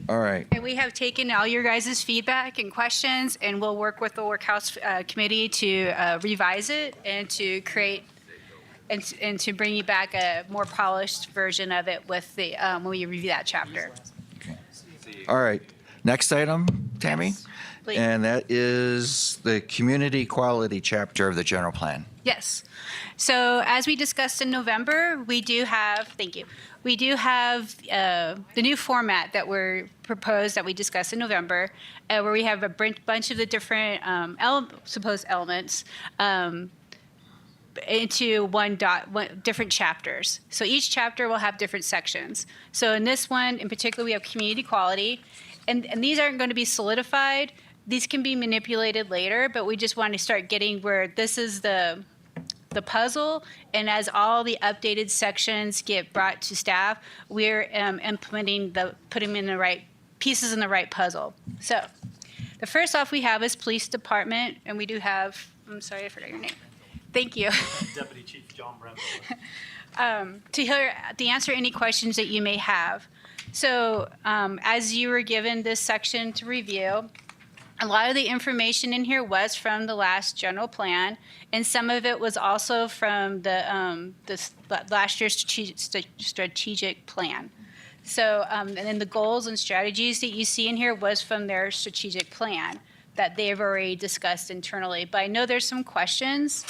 All right. And we have taken all your guys' feedback and questions, and we'll work with the Workhouse Committee to revise it and to create and to bring you back a more polished version of it with the when we review that chapter. All right. Next item, Tammy? Please. And that is the community quality chapter of the general plan. Yes. So as we discussed in November, we do have, thank you, we do have the new format that were proposed that we discussed in November, where we have a bunch of the different supposed elements into one different chapters. So each chapter will have different sections. So in this one, in particular, we have community quality, and these aren't going to be solidified. These can be manipulated later, but we just want to start getting where this is the puzzle, and as all the updated sections get brought to staff, we're implementing putting them in the right pieces in the right puzzle. So the first off we have is police department, and we do have, I'm sorry, I forgot your name. Thank you. Deputy Chief John Brembo. To answer any questions that you may have. So as you were given this section to review, a lot of the information in here was from the last general plan, and some of it was also from the last year's strategic plan. So, and then the goals and strategies that you see in here was from their strategic plan that they've already discussed internally. But I know there's some questions.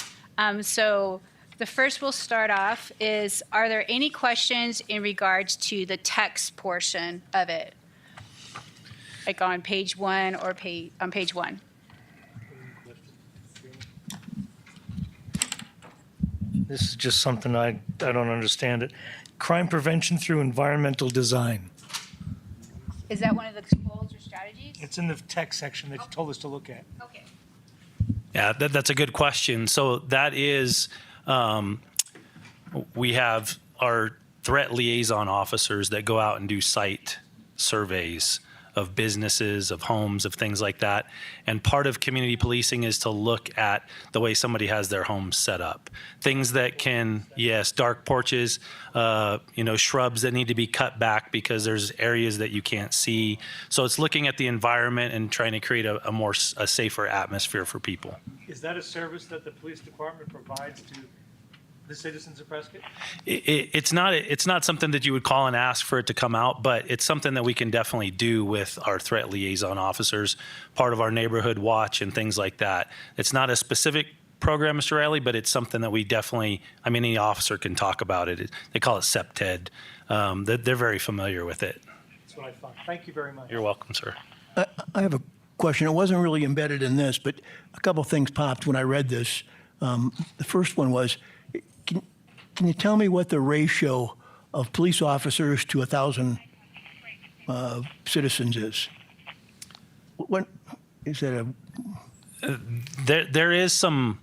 So the first we'll start off is, are there any questions in regards to the text portion of it? Like on page 1 or on page 1. This is just something I don't understand it. Crime prevention through environmental design. Is that one of the goals or strategies? It's in the text section that you told us to look at. Okay. Yeah, that's a good question. So that is, we have our threat liaison officers that go out and do site surveys of businesses, of homes, of things like that. And part of community policing is to look at the way somebody has their home set up. Things that can, yes, dark porches, shrubs that need to be cut back because there's areas that you can't see. So it's looking at the environment and trying to create a safer atmosphere for people. Is that a service that the police department provides to The citizens of Prescott? It's not something that you would call and ask for it to come out, but it's something that we can definitely do with our threat liaison officers, part of our neighborhood watch and things like that. It's not a specific program, Mr. Riley, but it's something that we definitely, I mean, any officer can talk about it. They call it CEPTED. They're very familiar with it. That's what I thought. Thank you very much. You're welcome, sir. I have a question. It wasn't really embedded in this, but a couple of things popped when I read this. The first one was, can you tell me what the ratio of police officers to 1,000 citizens is? What is that? There is some,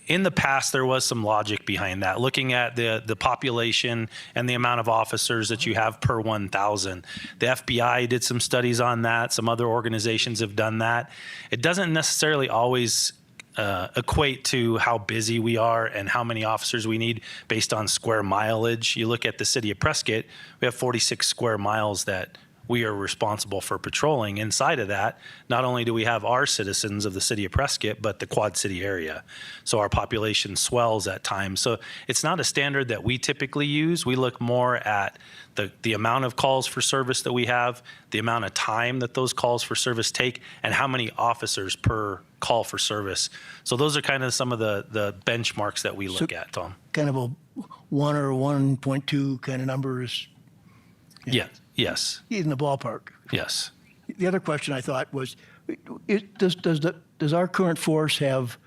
in the past, there was some logic behind that. Looking at the population and the amount of officers that you have per 1,000. The FBI did some studies on that. Some other organizations have done that. It doesn't necessarily always equate to how busy we are and how many officers we need based on square mileage. You look at the city of Prescott, we have 46 square miles that we are responsible for patrolling. Inside of that, not only do we have our citizens of the city of Prescott, but the Quad City area. So our population swells at times. So it's not a standard that we typically use. We look more at the amount of calls for service that we have, the amount of time that those calls for service take, and how many officers per call for service. So those are kind of some of the benchmarks that we look at, Tom. Kind of a 1 or 1.2 kind of numbers? Yeah. Yes. In the ballpark. Yes. The other question I thought was, does our current force have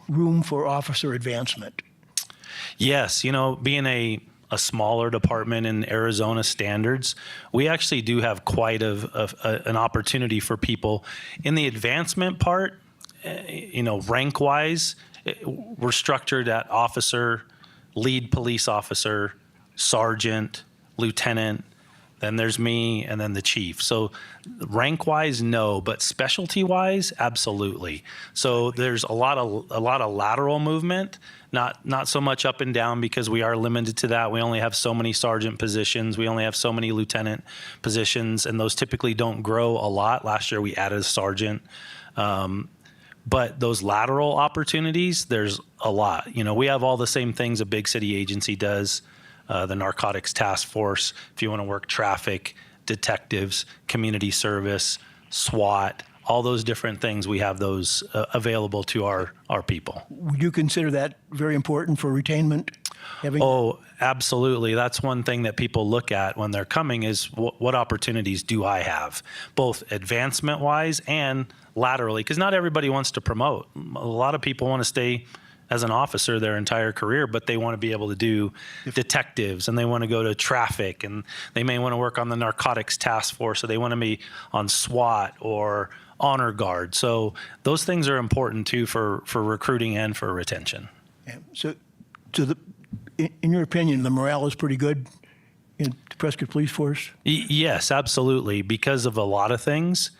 room for officer advancement? Yes. You know, being a smaller department in Arizona standards, we actually do have quite an opportunity for people in the advancement part. You know, rank wise, we're structured at officer, lead police officer, sergeant, lieutenant, then there's me, and then the chief. So rank-wise, no, but specialty-wise, absolutely. So there's a lot of lateral movement, not so much up and down because we are limited to that. We only have so many sergeant positions. We only have so many lieutenant positions, and those typically don't grow a lot. Last year we added a sergeant. But those lateral opportunities, there's a lot. You know, we have all the same things a big city agency does. The Narcotics Task Force, if you want to work traffic, detectives, community service, SWAT, all those different things, we have those available to our people. Would you consider that very important for retainment? Oh, absolutely. That's one thing that people look at when they're coming is what opportunities do I have, both advancement-wise and laterally, because not everybody wants to promote. A lot of people want to stay as an officer their entire career, but they want to be able to do detectives and they want to go to traffic and they may want to work on the Narcotics Task Force, or they want to be on SWAT or honor guard. So those things are important too for recruiting and for retention. Yeah. So in your opinion, the morale is pretty good in the Prescott Police Force? Yes, absolutely. Because of a lot of things.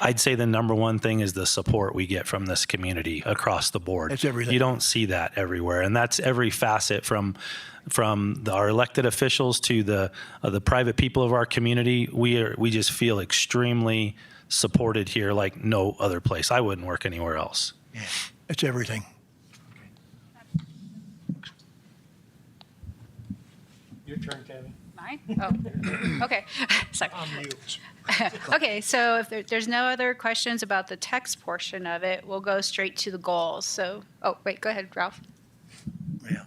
I'd say the number one thing is the support we get from this community across the board. That's everything. You don't see that everywhere, and that's every facet from our elected officials to the private people of our community. We just feel extremely supported here, like no other place. I wouldn't work anywhere else. Yeah, it's everything. Your turn, Tammy. Mine? Oh, okay. Sorry. Okay, so if there's no other questions about the text portion of it, we'll go straight to the goals. So, oh, wait, go ahead, Ralph. Okay,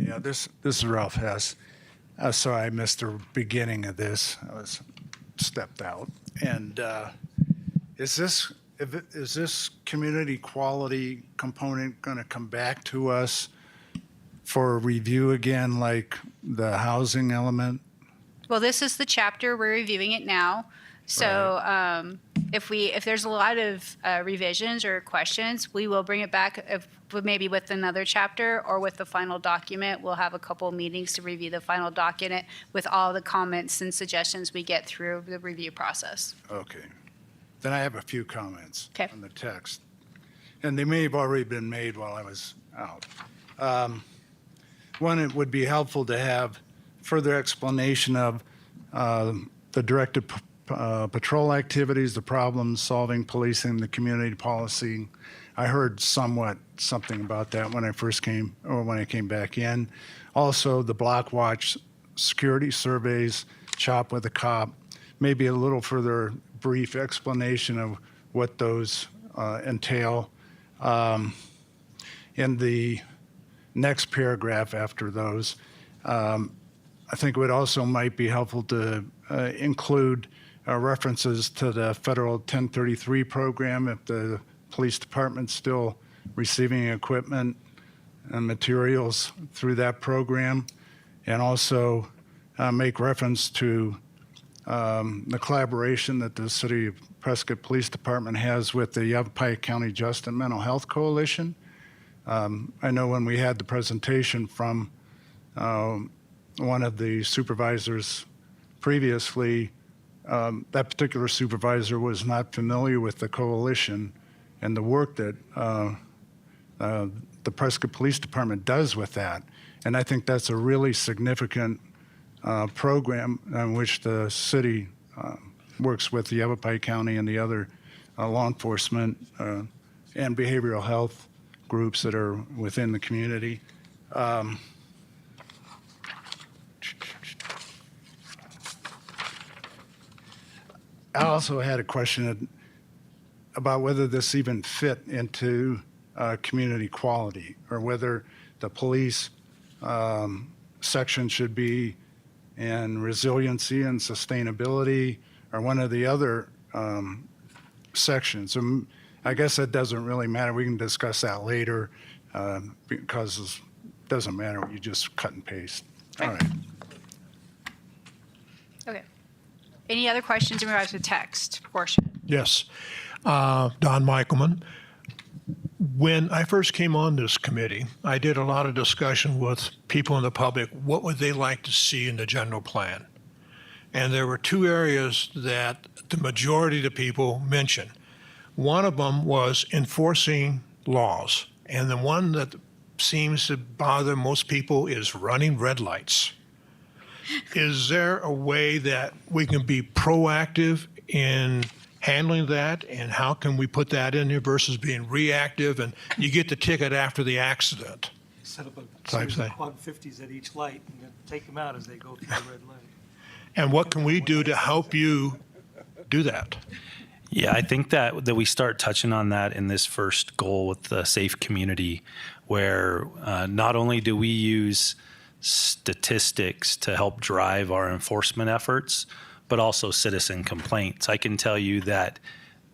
yeah, this is Ralph Hess. So I missed the beginning of this. I was stepped out. And is this community quality component going to come back to us for review again, like the housing element? Well, this is the chapter, we're reviewing it now. So if there's a lot of revisions or questions, we will bring it back maybe with another chapter or with the final document. We'll have a couple meetings to review the final document with all the comments and suggestions we get through the review process. Okay. Then I have a few comments Okay. on the text. And they may have already been made while I was out. One, it would be helpful to have further explanation of the directed patrol activities, the problem solving, policing, the community policing. I heard something about that when I first came, or when I came back in. Also, the block watch security surveys, CHOP with a cop, maybe a little further brief explanation of what those entail. In the next paragraph after those, I think it would also might be helpful to include references to the federal 1033 program if the police department's still receiving equipment and materials through that program, and also make reference to the collaboration that the City of Prescott Police Department has with the Yavapai County Just and Mental Health Coalition. I know when we had the presentation from one of the supervisors previously, that particular supervisor was not familiar with the coalition and the work that the Prescott Police Department does with that. And I think that's a really significant program in which the city works with the Yavapai County and the other law enforcement and behavioral health groups that are within the community. I also had a question about whether this even fit into community quality, or whether the police section should be in resiliency and sustainability, or one of the other sections. I guess that doesn't really matter. We can discuss that later because it doesn't matter. You just cut and paste. All right. Okay. Any other questions in regards to the text portion? Yes. Don Michaelman. When I first came on this committee, I did a lot of discussion with people in the public. What would they like to see in the general plan? And there were two areas that the majority of the people mentioned. One of them was enforcing laws. And the one that seems to bother most people is running red lights. Is there a way that we can be proactive in handling that, and how can we put that in here versus being reactive and you get the ticket after the accident? Set up a Type series of thing. quad 50s at each light and then take them out as they go through the red light. And what can we do to help you do that? Yeah, I think that we start touching on that in this first goal with the safe community, where not only do we use statistics to help drive our enforcement efforts, but also citizen complaints. I can tell you that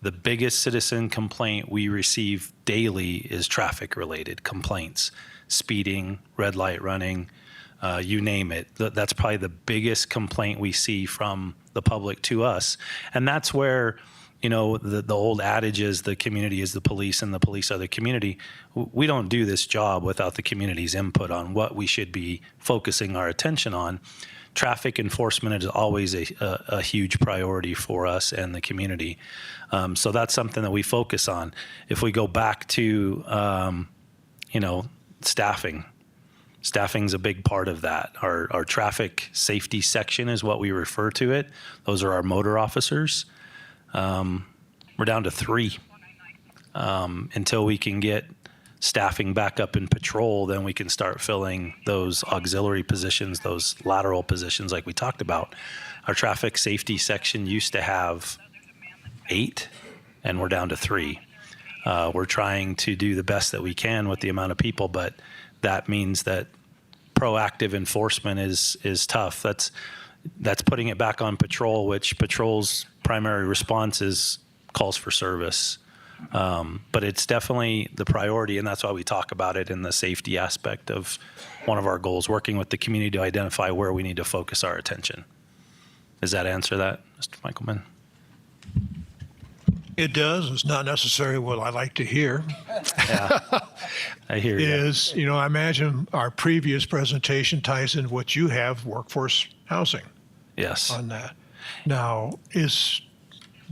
the biggest citizen complaint we receive daily is traffic-related complaints, speeding, red light running, you name it. That's probably the biggest complaint we see from the public to us. And that's where, you know, the old adage is the community is the police and the police are the community. We don't do this job without the community's input on what we should be focusing our attention on. Traffic enforcement is always a huge priority for us and the community. So that's something that we focus on. If we go back to, you know, staffing is a big part of that. Our traffic safety section is what we refer to it. Those are our motor officers. We're down to 3. Until we can get staffing back up in patrol, then we can start filling those auxiliary positions, those lateral positions like we talked about. Our traffic safety section used to have 8, and we're down to 3. We're trying to do the best that we can with the amount of people, but that means that proactive enforcement is tough. That's putting it back on patrol, which patrol's primary response is calls for service. But it's definitely the priority, and that's why we talk about it in the safety aspect of one of our goals, working with the community to identify where we need to focus our attention. Does that answer that, Mr. Michaelman? It does. It's not necessarily what I like to hear. Yeah, I hear you. Is, you know, I imagine our previous presentation ties in what you have, workforce housing. Yes. On that. Now, is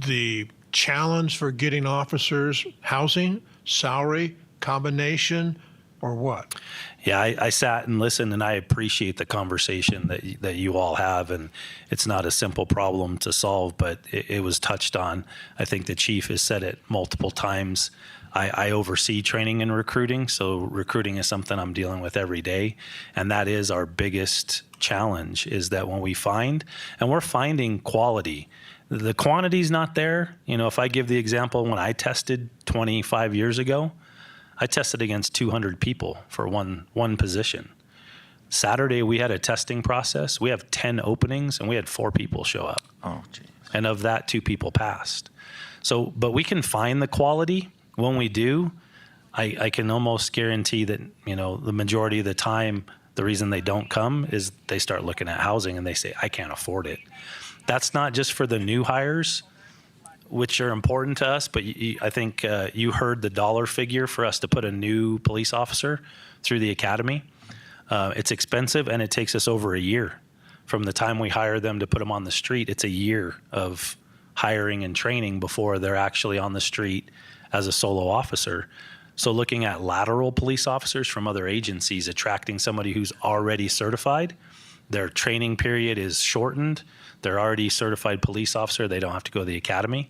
the challenge for getting officers housing, salary, combination, or what? Yeah, I sat and listened, and I appreciate the conversation that you all have, and it's not a simple problem to solve, but it was touched on. I think the chief has said it multiple times. I oversee training and recruiting, so recruiting is something I'm dealing with every day, and that is our biggest challenge, is that when we find, and we're finding quality, the quantity's not there. You know, if I give the example, when I tested 25 years ago, I tested against 200 people for one position. Saturday, we had a testing process. We have 10 openings, and we had 4 people show up. Oh, geez. And of that, 2 people passed. So, but we can find the quality. When we do, I can almost guarantee that, you know, the majority of the time, the reason they don't come is they start looking at housing and they say, I can't afford it. That's not just for the new hires, which are important to us, but I think you heard the dollar figure for us to put a new police officer through the academy. It's expensive, and it takes us over a year. From the time we hire them to put them on the street, it's a year of hiring and training before they're actually on the street as a solo officer. So looking at lateral police officers from other agencies, attracting somebody who's already certified, their training period is shortened. They're already certified police officer. They don't have to go to the academy.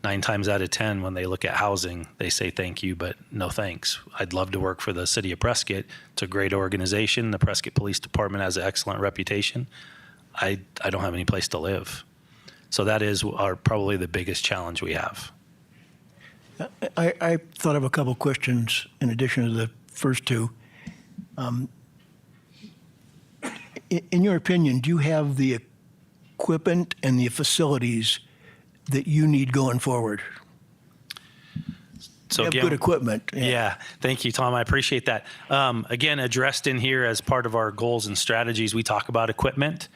9 times out of 10, when they look at housing, they say thank you, but no thanks. I'd love to work for the city of Prescott. It's a great organization. The Prescott Police Department has an excellent reputation. I don't have any place to live. So that is probably the biggest challenge we have. I thought of a couple questions in addition to the first two. In your opinion, do you have the equipment and the facilities that you need going forward? So you have again, good equipment. Yeah, thank you, Tom. I appreciate that. Again, addressed in here as part of our goals and strategies, we talk about equipment.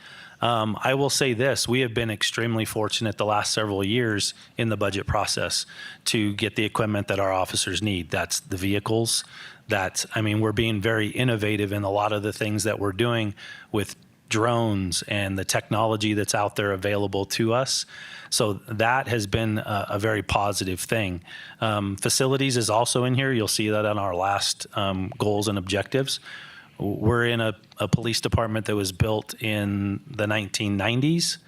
I will say this, we have been extremely fortunate the last several years in the budget process to get the equipment that our officers need. That's the vehicles. We're being very innovative in a lot of the things that we're doing with drones and the technology that's out there available to us. So that has been a very positive thing. Facilities is also in here. You'll see that on our last goals and objectives. We're in a police department that was built in the 1990s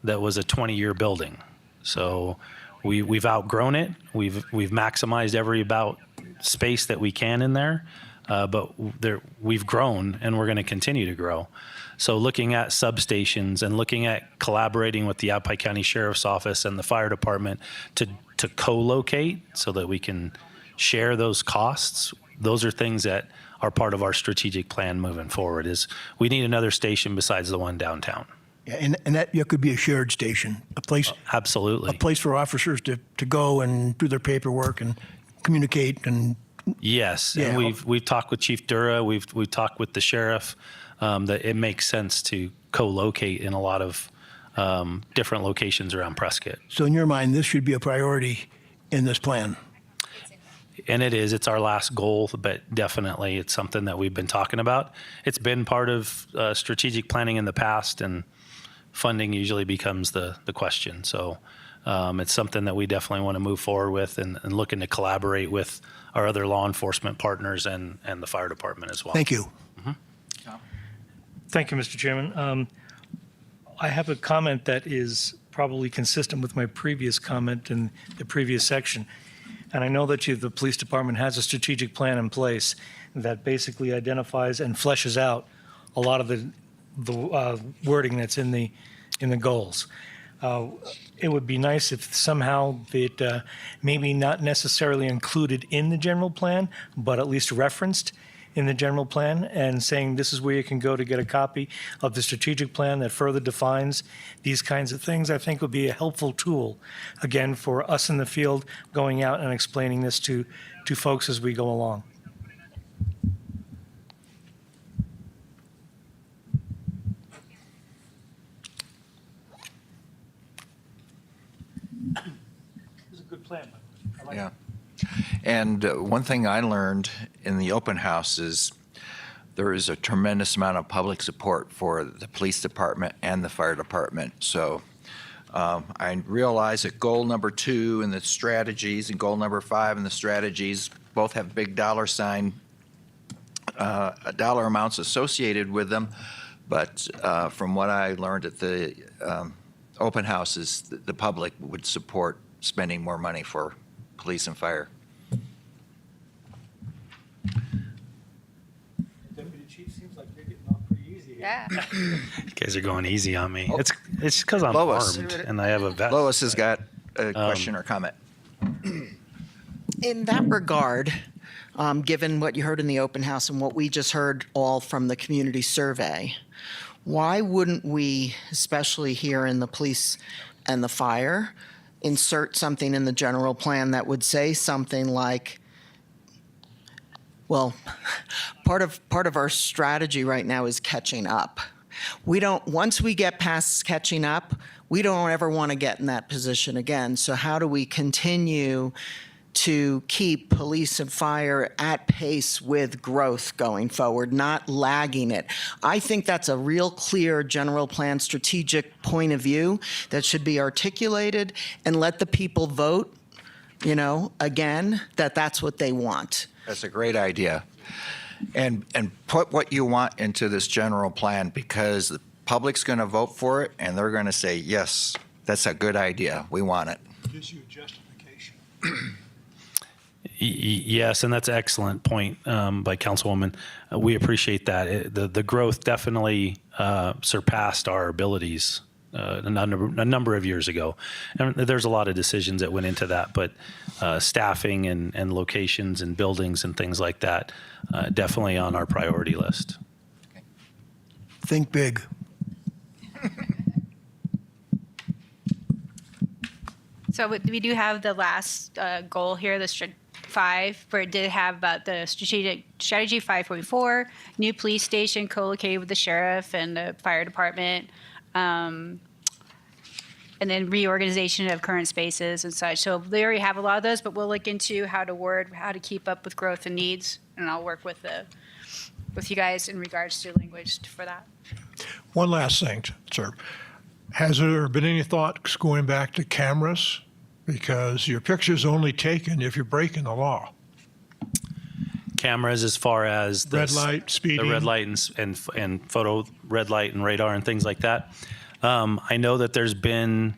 that was a 20-year building. So we've outgrown it. We've maximized every about space that we can in there, but we've grown, and we're going to continue to grow. So looking at substations and looking at collaborating with the Yavapai County Sheriff's Office and the fire department to co-locate so that we can share those costs, those are things that are part of our strategic plan moving forward. Is we need another station besides the one downtown. Yeah, and that could be a shared station, a place. Absolutely. A place for officers to go and do their paperwork and communicate and. Yes, Yeah. and we've talked with Chief Dura. We've talked with the sheriff that it makes sense to co-locate in a lot of different locations around Prescott. So in your mind, this should be a priority in this plan. And it is. It's our last goal, but definitely it's something that we've been talking about. It's been part of strategic planning in the past, and funding usually becomes the question. So it's something that we definitely want to move forward with and looking to collaborate with our other law enforcement partners and the fire department as well. Thank you. Thank you, Mr. Chairman. I have a comment that is probably consistent with my previous comment in the previous section. And I know that the police department has a strategic plan in place that basically identifies and fleshes out a lot of the wording that's in the goals. It would be nice if somehow it maybe not necessarily included in the general plan, but at least referenced in the general plan and saying this is where you can go to get a copy of the strategic plan that further defines these kinds of things, I think would be a helpful tool, again, for us in the field going out and explaining this to folks as we go along. It's a good plan. I like Yeah. And one thing I learned in the open house is there is a tremendous amount of public support for the police department and the fire department. So I realize that goal number 2 and the strategies and goal number 5 and the strategies both have big dollar sign dollar amounts associated with them, but from what I learned at the open houses, the public would support spending more money for police and fire. Deputy Chief, seems like you're getting off pretty easy. Yeah. You guys are going easy on me. It's because I'm Lois. armed and I have a vest. Lois has got a question or comment. In that regard, given what you heard in the open house and what we just heard all from the community survey, why wouldn't we, especially here in the police and the fire, insert something in the general plan that would say something like, well, part of our strategy right now is catching up. Once we get past catching up, we don't ever want to get in that position again. So how do we continue to keep police and fire at pace with growth going forward, not lagging it? I think that's a real clear general plan strategic point of view that should be articulated, and let the people vote, again, that's what they want. That's a great idea. And put what you want into this general plan, because the public's going to vote for it and they're going to say, yes, that's a good idea. We want it. Gives you a justification. Yes, and that's an excellent point by Councilwoman. We appreciate that. The growth definitely surpassed our abilities a number of years ago. And there's a lot of decisions that went into that, but staffing and locations and buildings and things like that, definitely on our priority list. Think big. So we do have the last goal here, the 5, where it did have about the strategy 5.4, new police station co-located with the sheriff and the fire department, and then reorganization of current spaces and such. So they already have a lot of those, but we'll look into how to keep up with growth and needs, and I'll work with you guys in regards to language for that. One last thing, sir. Has there been any thoughts going back to cameras? Because your picture's only taken if you're breaking the law. Cameras, as far as the Red light, speeding. the red light and photo red light and radar and things like that. I know that there's been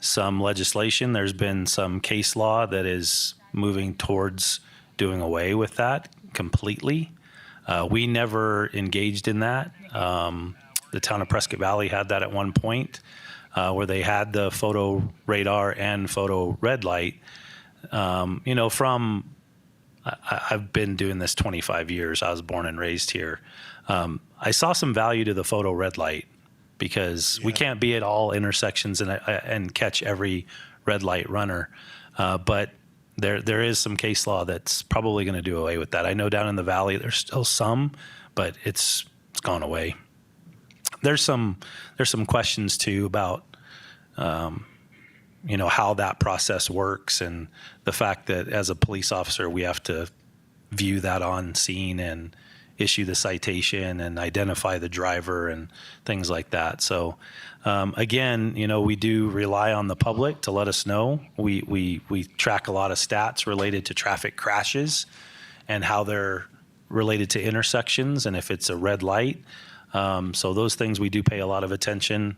some legislation. There's been some case law that is moving towards doing away with that completely. We never engaged in that. The town of Prescott Valley had that at one point, where they had the photo radar and photo red light. I've been doing this 25 years. I was born and raised here. I saw some value to the photo red light, because we can't be at all intersections and catch every red light runner. But there is some case law that's probably going to do away with that. I know down in the valley there's still some, but it's gone away. There's some questions too about how that process works, and the fact that as a police officer we have to view that on scene and issue the citation and identify the driver and things like that. So again, we do rely on the public to let us know. We track a lot of stats related to traffic crashes and how they're related to intersections and if it's a red light. So those things we do pay a lot of attention.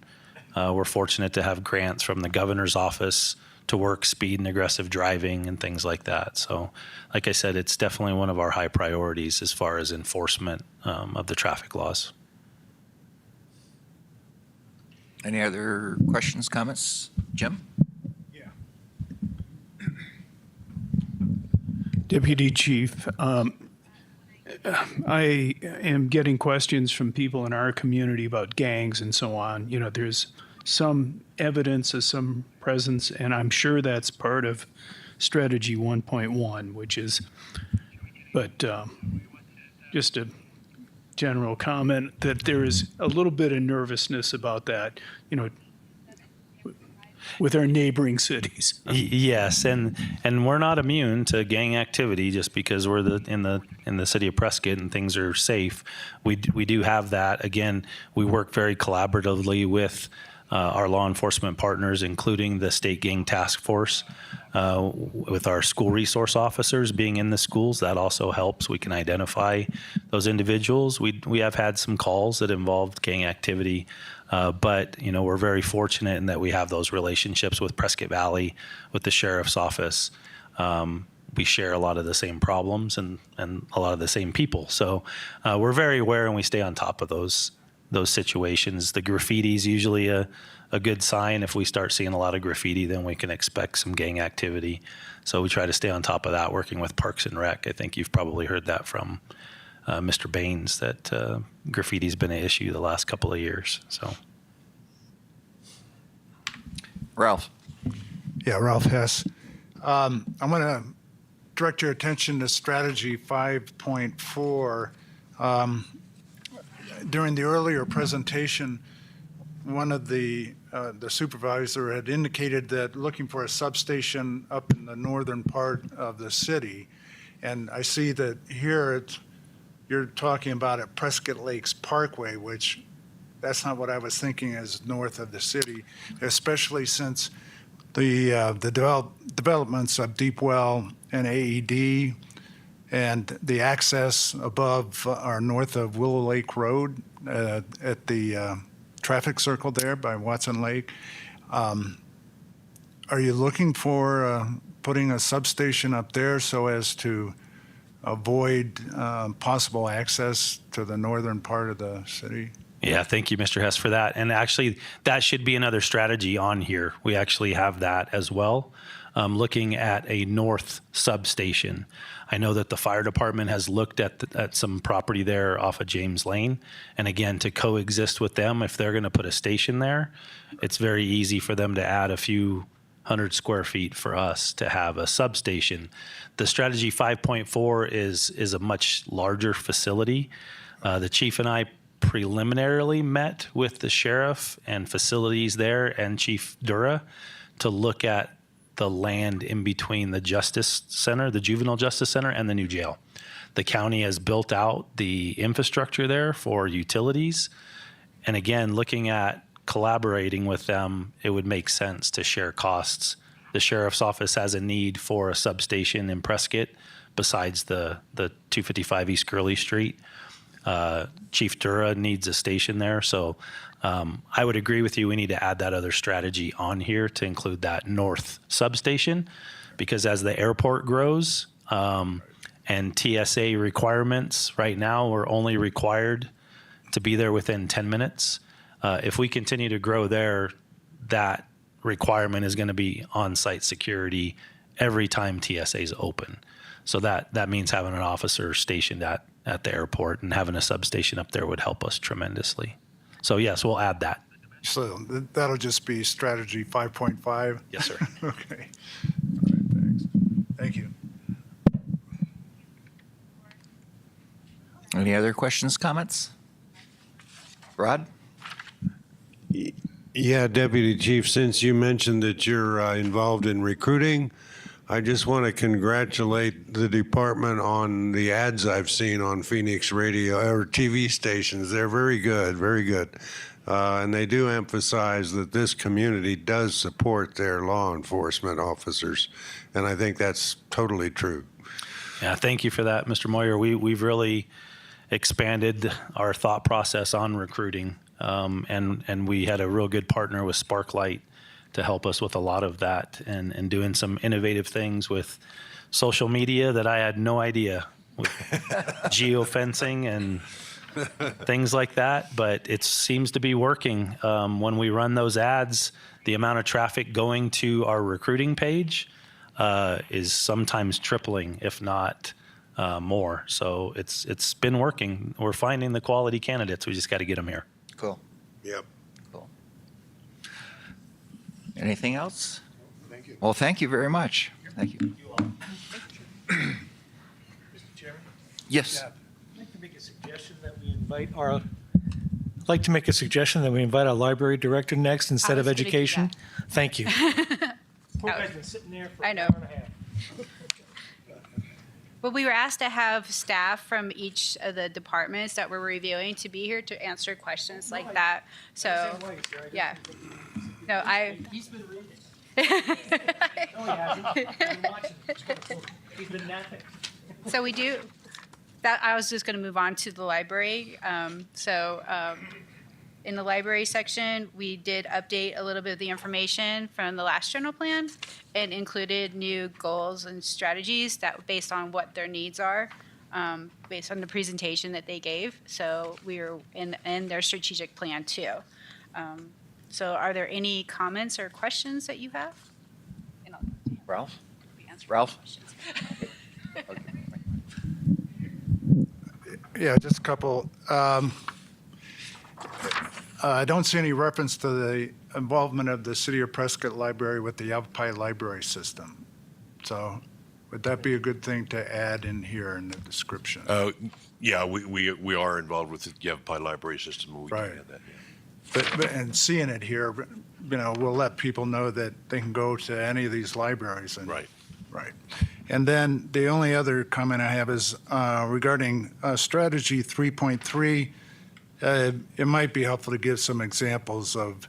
We're fortunate to have grants from the governor's office to work speed and aggressive driving and things like that. So like I said, it's definitely one of our high priorities as far as enforcement of the traffic laws. Any other questions, comments? Jim? Deputy Chief, I am getting questions from people in our community about gangs and so on. There's some evidence of some presence, and I'm sure that's part of Strategy 1.1, but just a general comment that there is a little bit of nervousness about that, with our neighboring cities. Yes, and we're not immune to gang activity just because we're in the city of Prescott and things are safe. We do have that. Again, we work very collaboratively with our law enforcement partners, including the State Gang Task Force, with our school resource officers being in the schools. That also helps. We can identify those individuals. We have had some calls that involved gang activity, but we're very fortunate in that we have those relationships with Prescott Valley, with the sheriff's office. We share a lot of the same problems and a lot of the same people. So we're very aware, and we stay on top of those situations. The graffiti is usually a good sign. If we start seeing a lot of graffiti, then we can expect some gang activity. So we try to stay on top of that, working with Parks and Rec. I think you've probably heard that from Mr. Baines, that graffiti's been an issue the last couple of years. So, Ralph. Yeah, Ralph Hess. I'm going to direct your attention to strategy 5.4. During the earlier presentation, one of the supervisor had indicated that looking for a substation up in the northern part of the city. And I see that here you're talking about at Prescott Lakes Parkway, which that's not what I was thinking as north of the city, especially since the developments of Deep Well and AED and the access above or north of Willow Lake Road at the traffic circle there by Watson Lake. Are you looking for putting a substation up there so as to avoid possible access to the northern part of the city? yeah, thank you, Mr. Hess, for that. And actually, that should be another strategy on here. We actually have that as well, looking at a north substation. I know that the fire department has looked at some property there off of James Lane. And again, to coexist with them, if they're going to put a station there, it's very easy for them to add a few 100 square feet for us to have a substation. The strategy 5.4 is a much larger facility. The chief and I preliminarily met with the sheriff and facilities there and Chief Dura to look at the land in between the Justice Center, the Juvenile Justice Center, and the new jail. The county has built out the infrastructure there for utilities. And again, looking at collaborating with them, it would make sense to share costs. The sheriff's office has a need for a substation in Prescott besides the 255 East Gurley Street. Chief Dura needs a station there. So I would agree with you. We need to add that other strategy on here to include that north substation, because as the airport grows and TSA requirements, right now we're only required to be there within 10 minutes. If we continue to grow there, that requirement is going to be on-site security every time TSA is open. So that means having an officer stationed at the airport, and having a substation up there would help us tremendously. So yes, we'll add that. So that'll just be strategy 5.5? Yes, sir. Okay. All right, thanks. Thank you. Any other questions, comments? Rod? Yeah, Deputy Chief, since you mentioned that you're involved in recruiting, I just want to congratulate the department on the ads I've seen on Phoenix radio or TV stations. They're very good, very good. And they do emphasize that this community does support their law enforcement officers. And I think that's totally true. Yeah, thank you for that, Mr. Moyer. We've really expanded our thought process on recruiting. And we had a real good partner with Sparklight to help us with a lot of that, and doing some innovative things with social media that I had no idea, with geofencing and things like that. But it seems to be working. When we run those ads, the amount of traffic going to our recruiting page is sometimes tripling, if not more. So it's been working. We're finding the quality candidates. We just got to get them here. Cool. Yep. Cool. Anything else? Thank you. Well, thank you very much. Thank you. Mr. Chairman? Yes. I'd like to make a suggestion that we invite our library director next instead of was gonna do education. that. Thank you. Poor guy's been sitting there for I an know. hour and a half. Well, we were asked to have staff from each of the departments that we're reviewing to be here to answer questions like that. So, yeah. No, He's been reading. No, he hasn't. I've been watching. He's been napping. So we do, that, I was just going to move on to the library. In the library section, we did update a little bit of the information from the last general plan and included new goals and strategies that based on what their needs are, based on the presentation that they gave. So we are in their strategic plan too. So are there any comments or questions that you have? Ralph? Ralph? Yeah, just a couple. I don't see any reference to the involvement of the City of Prescott Library with the Yavapai library system. So would that be a good thing to add in here in the description? Yeah, we are involved with the Yavapai library system. And we Right. can add that, yeah. But and seeing it here, we'll let people know that they can go to any of these libraries. And, Right. Right. And then the only other comment I have is regarding strategy 3.3. It might be helpful to give some examples of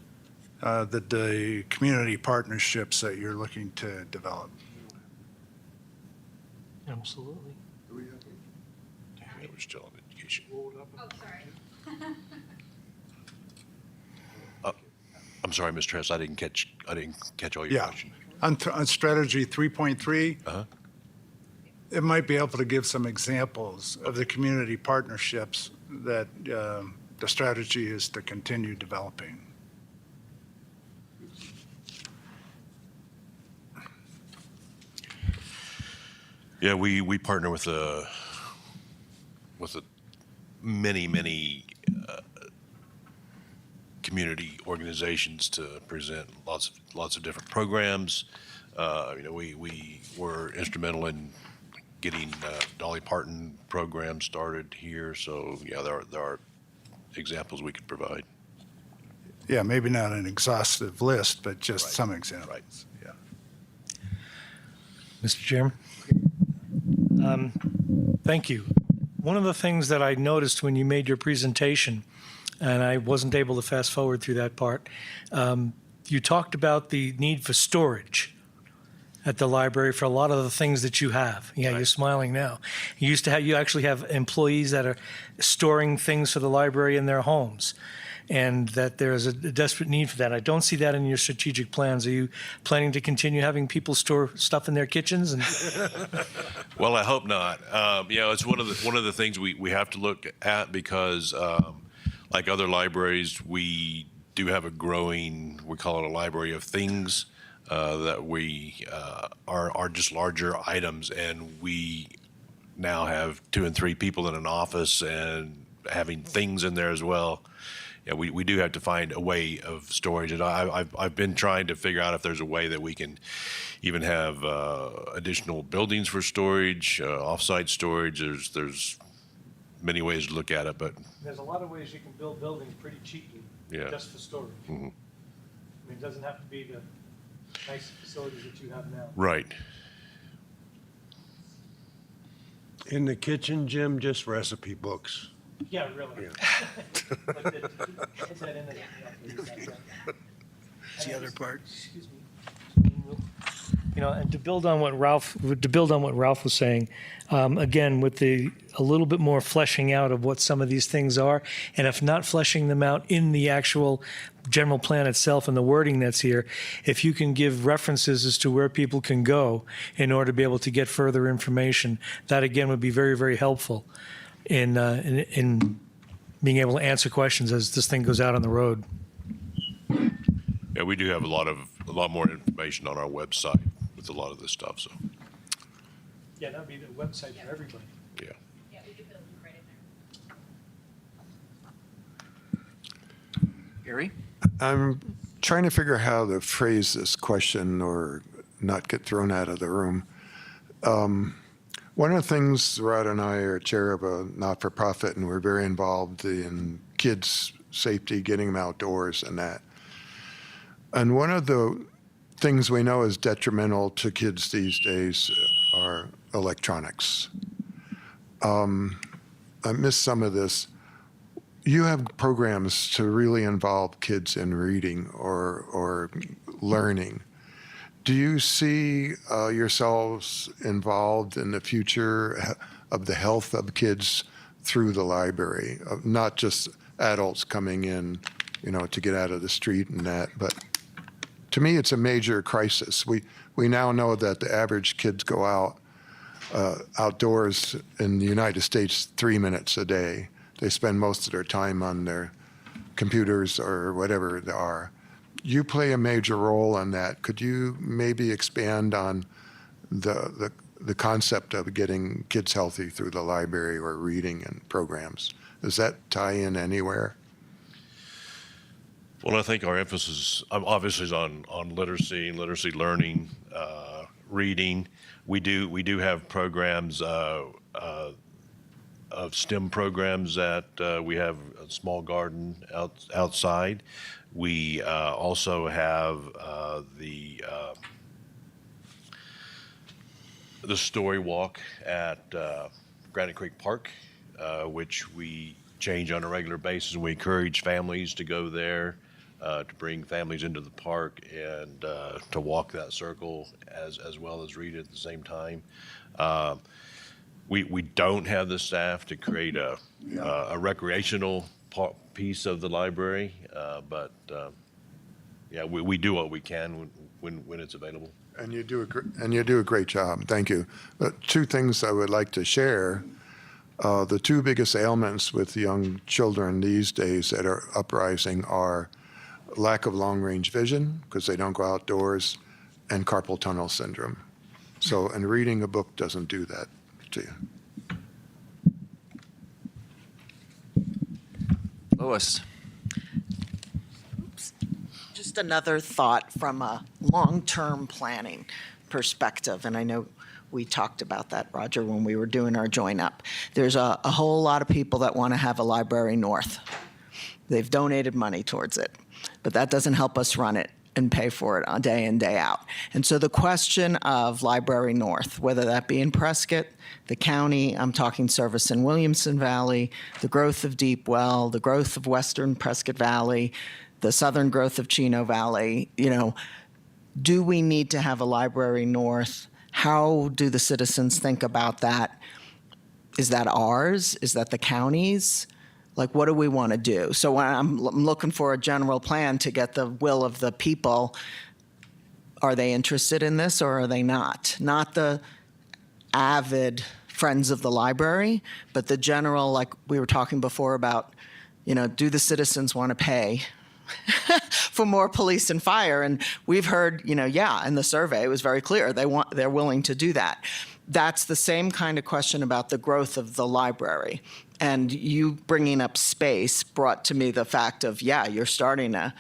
the community partnerships that you're looking to develop. Absolutely. Yeah, we're still on education. Oh, sorry. I'm sorry, Mr. Hess, I didn't catch all your Yeah. questions. On strategy 3.3, Uh-huh. it might be helpful to give some examples of the community partnerships that the strategy is to continue developing. Yeah, we partner with many community organizations to present lots of different programs. We were instrumental in getting Dolly Parton program started here. So yeah, there are examples we could provide. Yeah, maybe not an exhaustive list, but just some examples. Yeah. Mr. Chairman? Thank you. One of the things that I noticed when you made your presentation, and I wasn't able to fast forward through that part, you talked about the need for storage at the library for a lot of the things that you have. Yeah, you're smiling now. You actually have employees that are storing things for the library in their homes, and that there is a desperate need for that. I don't see that in your strategic plans. Are you planning to continue having people store stuff in their kitchens? And Well, I hope not. It's one of the things we have to look at because, like other libraries, we do have a growing, we call it a library of things, that we are just larger items, and we now have 2 and 3 people in an office and having things in there as well. Yeah, we do have to find a way of storage. And I've been trying to figure out if there's a way that we can even have additional buildings for storage, off-site storage. There's many ways to look at it, but there's a lot of ways you can build buildings pretty cheaply, Yeah. just for storage. Mhm. I mean, it doesn't have to be the nice facilities that you have now. right. In the kitchen, Jim, just recipe books. Yeah, really. But is that in the- That's the other part. Excuse me. And to build on what Ralph was saying, again, with a little bit more fleshing out of what some of these things are, and if not fleshing them out in the actual general plan itself and the wording that's here, if you can give references as to where people can go in order to be able to get further information, that again would be very, very helpful in being able to answer questions as this thing goes out on the road. Yeah, we do have a lot more information on our website with a lot of this stuff. So Yeah, that would be the website for everybody. yeah. Yeah, we could build them right in there. Gary? I'm trying to figure out how to phrase this question or not get thrown out of the room. One of the things, Rod and I are chair of a not-for-profit, and we're very involved in kids' safety, getting them outdoors and that. And one of the things we know is detrimental to kids these days are electronics. I missed some of this. You have programs to really involve kids in reading or learning. Do you see yourselves involved in the future of the health of kids through the library, not just adults coming in, to get out of the street and that, but to me, it's a major crisis. We now know that the average kids go out outdoors in the United States 3 minutes a day. They spend most of their time on their computers or whatever they are. You play a major role in that. Could you maybe expand on the concept of getting kids healthy through the library or reading and programs? Does that tie in anywhere? Well, I think our emphasis obviously is on literacy learning, reading. We do have programs of STEM programs that we have a small garden outside. We also have the story walk at Granite Creek Park, which we change on a regular basis, and we encourage families to go there, to bring families into the park and to walk that circle as well as read it at the same time. We don't have the staff to create a recreational piece of the library, but we do what we can when it's available. And you do a great job. Thank you. But two things I would like to share. The two biggest ailments with young children these days that are uprising are lack of long-range vision, because they don't go outdoors, and carpal tunnel syndrome. So, and reading a book doesn't do that to you. Lois. Just another thought from a long-term planning perspective, and I know we talked about that, Roger, when we were doing our join up. There's a whole lot of people that want to have a library north. They've donated money towards it, but that doesn't help us run it and pay for it on day in, day out. And so the question of Library North, whether that be in Prescott, the county, I'm talking Service in Williamson Valley, the growth of Deep Well, the growth of Western Prescott Valley, the southern growth of Chino Valley, do we need to have a Library North? How do the citizens think about that? Is that ours? Is that the county's? Like, what do we want to do? So when I'm looking for a general plan to get the will of the people, are they interested in this or are they not? Not the avid friends of the library, but the general, like we were talking before about, do the citizens want to pay for more police and fire? And we've heard, in the survey, it was very clear they're willing to do that. That's the same kind of question about the growth of the library. And you bringing up space brought to me the fact of, you're starting to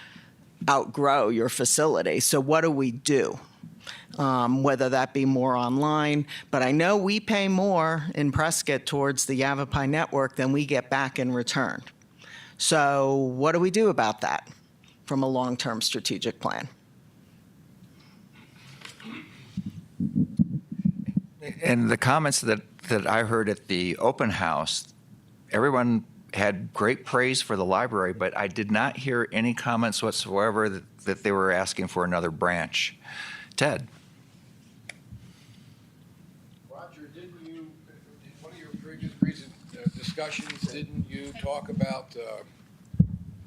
outgrow your facility. So what do we do? Whether that be more online, but I know we pay more in Prescott towards the Yavapai network than we get back in return. So what do we do about that from a long-term strategic plan? And the comments that I heard at the open house, everyone had great praise for the library, but I did not hear any comments whatsoever that they were asking for another branch. Ted? Roger, didn't you, in one of your previous discussions, didn't you talk about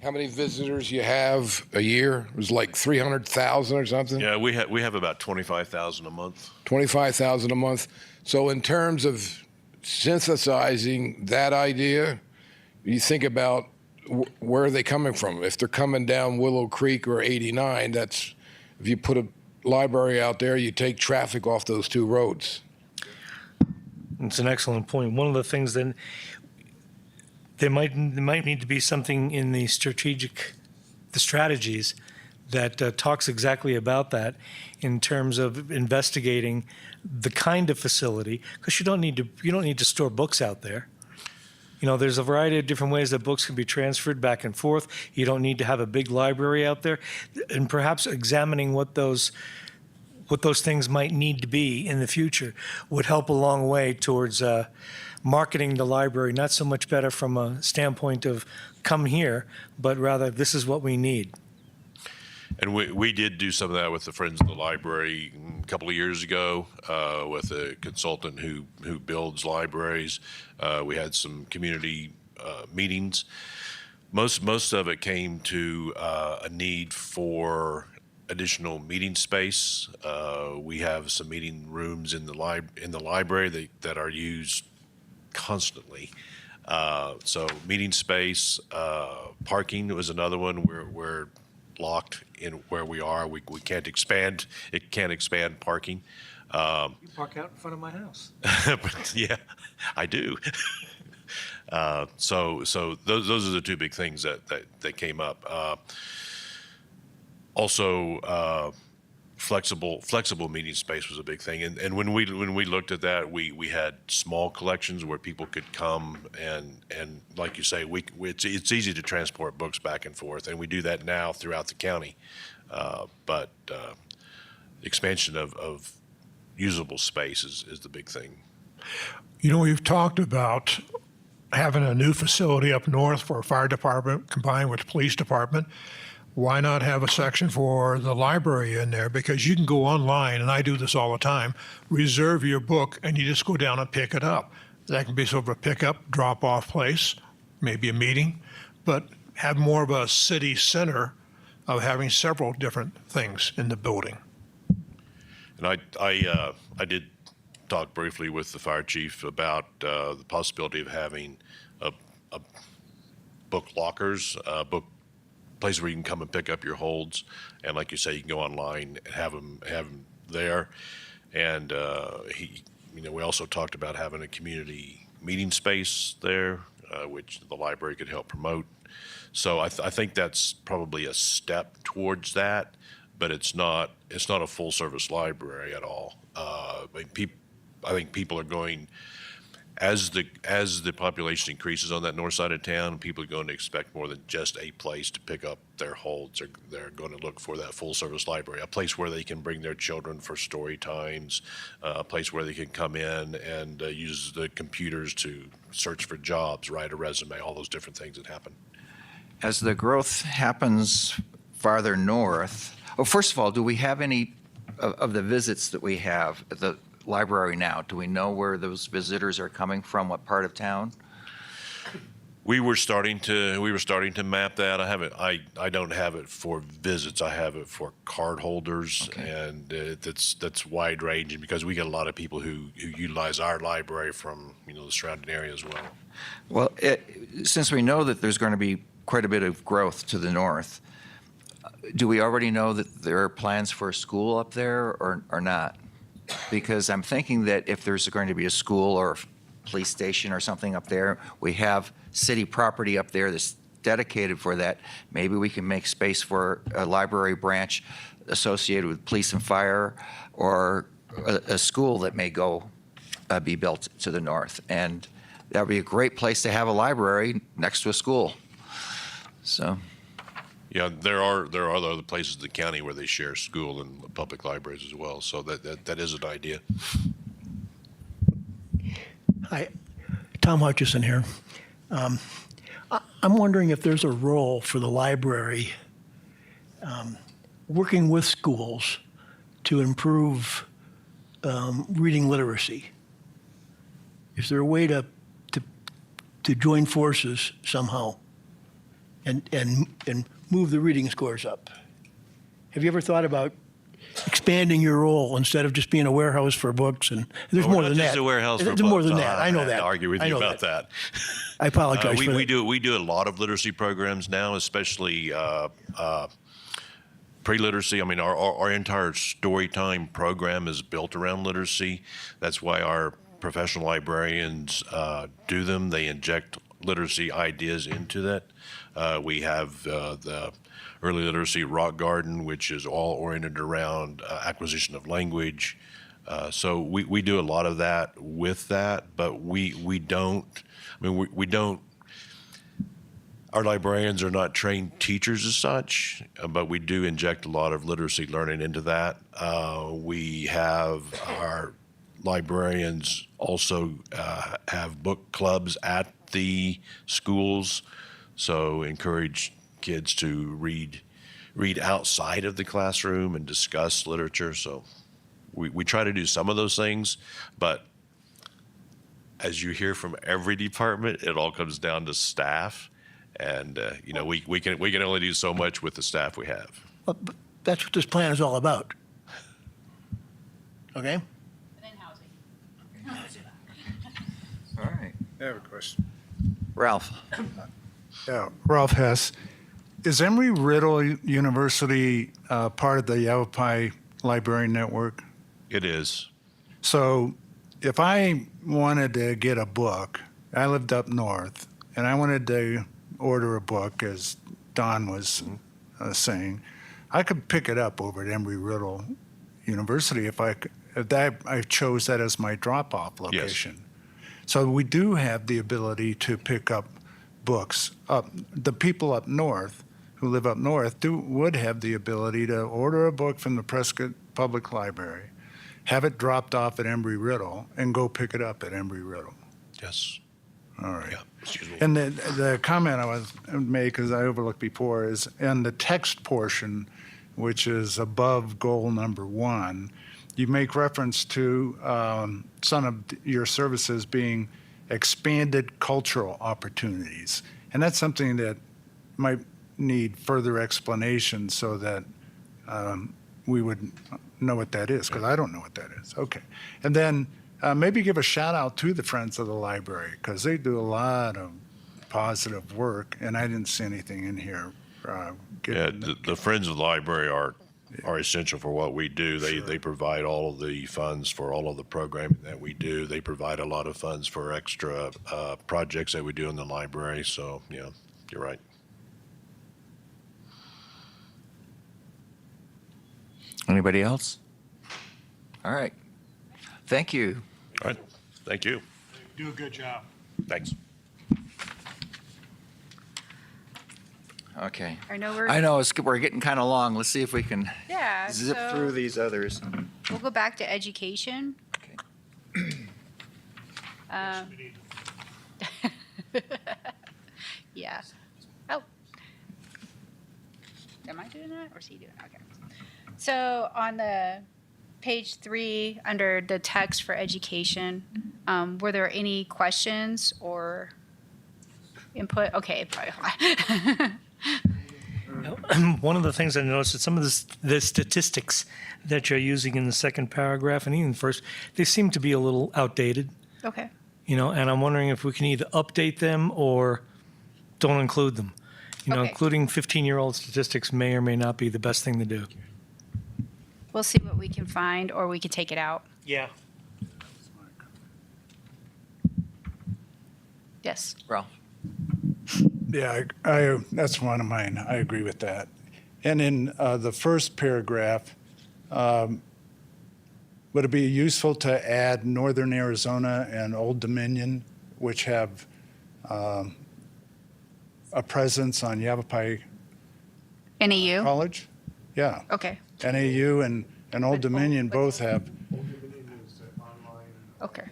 how many visitors you have a year? It was like 300,000 or something? Yeah, we have about 25,000 a month. 25,000 a month. So in terms of synthesizing that idea, you think about where are they coming from? If they're coming down Willow Creek or 89, that's, if you put a library out there, you take traffic off those two roads. It's an excellent point. One of the things that there might need to be something in the strategies that talks exactly about that in terms of investigating the kind of facility, because you don't need to store books out there. There's a variety of different ways that books can be transferred back and forth. You don't need to have a big library out there, and perhaps examining what what those things might need to be in the future would help a long way towards marketing the library, not so much better from a standpoint of come here, but rather this is what we need. And we did do some of that with the Friends of the Library a couple of years ago with a consultant who builds libraries. We had some community meetings. Most of it came to a need for additional meeting space. We have some meeting rooms in the library that are used constantly. So meeting space, parking was another one where we're locked in where we are. We can't expand. It can't expand parking. You park out in front of my house. But yeah, I do. So those are the two big things that came up. Also, flexible meeting space was a big thing. And when we looked at that, we had small collections where people could come and like you say, it's easy to transport books back and forth, and we do that now throughout the county. But expansion of usable space is the big thing. You know, we've talked about having a new facility up north for a fire department combined with the police department. Why not have a section for the library in there? Because you can go online, and I do this all the time, reserve your book, and you just go down and pick it up. That can be sort of a pickup, drop-off place, maybe a meeting, but have more of a city center of having several different things in the building. And I did talk briefly with the fire chief about the possibility of having a book lockers, book place where you can come and pick up your holds, and like you say, you can go online and have them there. And we also talked about having a community meeting space there, which the library could help promote. So I think that's probably a step towards that, but it's not a full service library at all. I think people are going, as the population increases on that north side of town, people are going to expect more than just a place to pick up their holds. They're going to look for that full service library, a place where they can bring their children for story times, a place where they can come in and use the computers to search for jobs, write a resume, all those different things that happen. As the growth happens farther north, first of all, do we have any of the visits that we have at the library now? Do we know where those visitors are coming from? What part of town? We were starting to map that. I don't have it for visits. I have it for card holders, and that's wide ranging because we get a lot of people who utilize our library from the surrounding area as well. Well, since we know that there's going to be quite a bit of growth to the north, do we already know that there are plans for a school up there or not? Because I'm thinking that if there's going to be a school or a police station or something up there, we have city property up there that's dedicated for that. Maybe we can make space for a library branch associated with police and fire, or a school that may be built to the north. And that would be a great place to have a library next to a school. So. Yeah, there are other places in the county where they share school and public libraries as well. So that is an idea. Hi, Tom Hutchison here. I'm wondering if there's a role for the library working with schools to improve reading literacy. Is there a way to join forces somehow and move the reading scores up? Have you ever thought about expanding your role instead of just being a warehouse for books? And there's more than that. Just a warehouse for There's books. more than that. I know have that. to argue with I you know about that. I apologize for we that. do a lot of literacy programs now, especially pre-literacy. I mean, our entire Storytime program is built around literacy. That's why our professional librarians do them. They inject literacy ideas into that. We have the Early Literacy Rock Garden, which is all oriented around acquisition of language. So we do a lot of that with that, but we don't. I mean, we don't. Our librarians are not trained teachers as such, but we do inject a lot of literacy learning into that. We have our librarians also have book clubs at the schools, so encourage kids to read outside of the classroom and discuss literature. So we try to do some of those things, but as you hear from every department, it all comes down to staff. And, we can only do so much with the staff we have. But that's what this plan is all about. Okay? And then housing. All right. I have a question. Ralph. Yeah, Ralph Hess. Is Embry-Riddle University part of the Yavapai Library Network? It is. So if I wanted to get a book, I lived up north, and I wanted to order a book, as Don was saying, I could pick it up over at Embry-Riddle University if I chose that as my drop-off location. So we do have the ability to pick up books. The people up north who live up north would have the ability to order a book from the Prescott Public Library, have it dropped off at Embry-Riddle, and go pick it up at Embry-Riddle. Yes. All right. Yeah. Excuse me. And the comment I was made, because I overlooked before, is in the text portion, which is above goal number 1, you make reference to some of your services being expanded cultural opportunities. And that's something that might need further explanation so that we would know what that is, because I don't know what that is. Okay. And then maybe give a shout out to the Friends of the Library, because they do a lot of positive work, and I didn't see anything in here. The Friends of the Library are essential for what we do. They provide all of the funds for all of the programming that we do. They provide a lot of funds for extra projects that we do in the library. So, yeah, you're right. Anybody else? All right. Thank you. All right. Thank you. Do a good job. Thanks. Okay. I know we're. I know we're getting kind of long. Let's see if we can Yeah. zip so through these others. We'll go back to education. Okay. Yeah. Oh. Am I doing that or is he doing it? Okay. So on the page 3, under the text for education, were there any questions or input? Okay. One of the things I noticed is some of the statistics that you're using in the second paragraph and even first, they seem to be a little outdated, Okay. and I'm wondering if we can either update them or don't include them. Okay. Including 15-year-old statistics may or may not be the best thing to do. We'll see what we can find, or we can take it out. Yeah. Yes. Ralph. Yeah, I that's one of mine. I agree with that. And in the first paragraph, would it be useful to add Northern Arizona and Old Dominion, which have a presence on Yavapai NAU? College? Yeah. Okay. NAU and Old Dominion both have. Okay.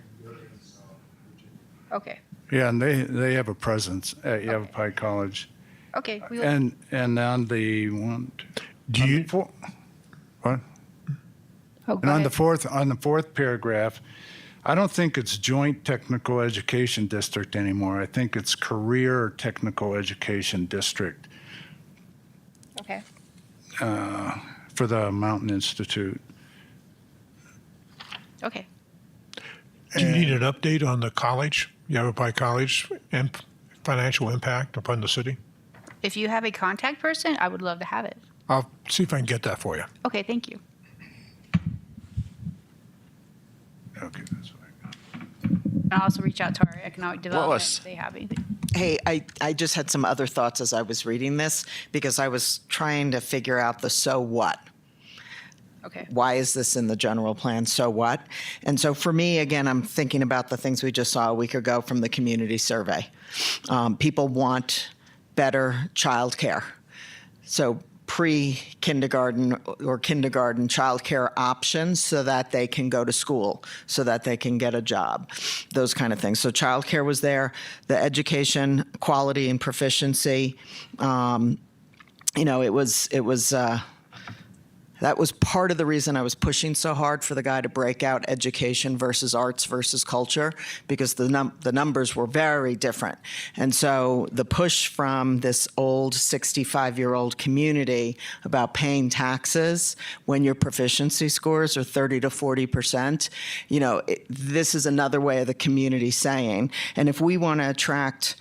Okay. Yeah, and they have a presence at Yavapai College. Okay. We And on the one, Do you? what? Oh, go And on ahead. the fourth paragraph, I don't think it's Joint Technical Education District anymore. I think it's Career Technical Education District Okay. for the Mountain Institute. Okay. Do you need an update on the college, Yavapai College, and financial impact upon the city? If you have a contact person, I would love to have it. I'll see if I can get that for you. Okay. Thank you. Okay, that's what I got. I'll also reach out to our economic development was- if they have anything. Hey, I just had some other thoughts as I was reading this because I was trying to figure out the so what. Okay. Why is this in the general plan? So what? And so for me, again, I'm thinking about the things we just saw a week ago from the community survey. People want better childcare. So pre-kindergarten or kindergarten childcare options so that they can go to school, so that they can get a job, those kind of things. So childcare was there, the education quality and proficiency. That was part of the reason I was pushing so hard for the guy to break out education versus arts versus culture, because the numbers were very different. And so the push from this old 65-year-old community about paying taxes when your proficiency scores are 30 to 40%, this is another way of the community saying, and if we want to attract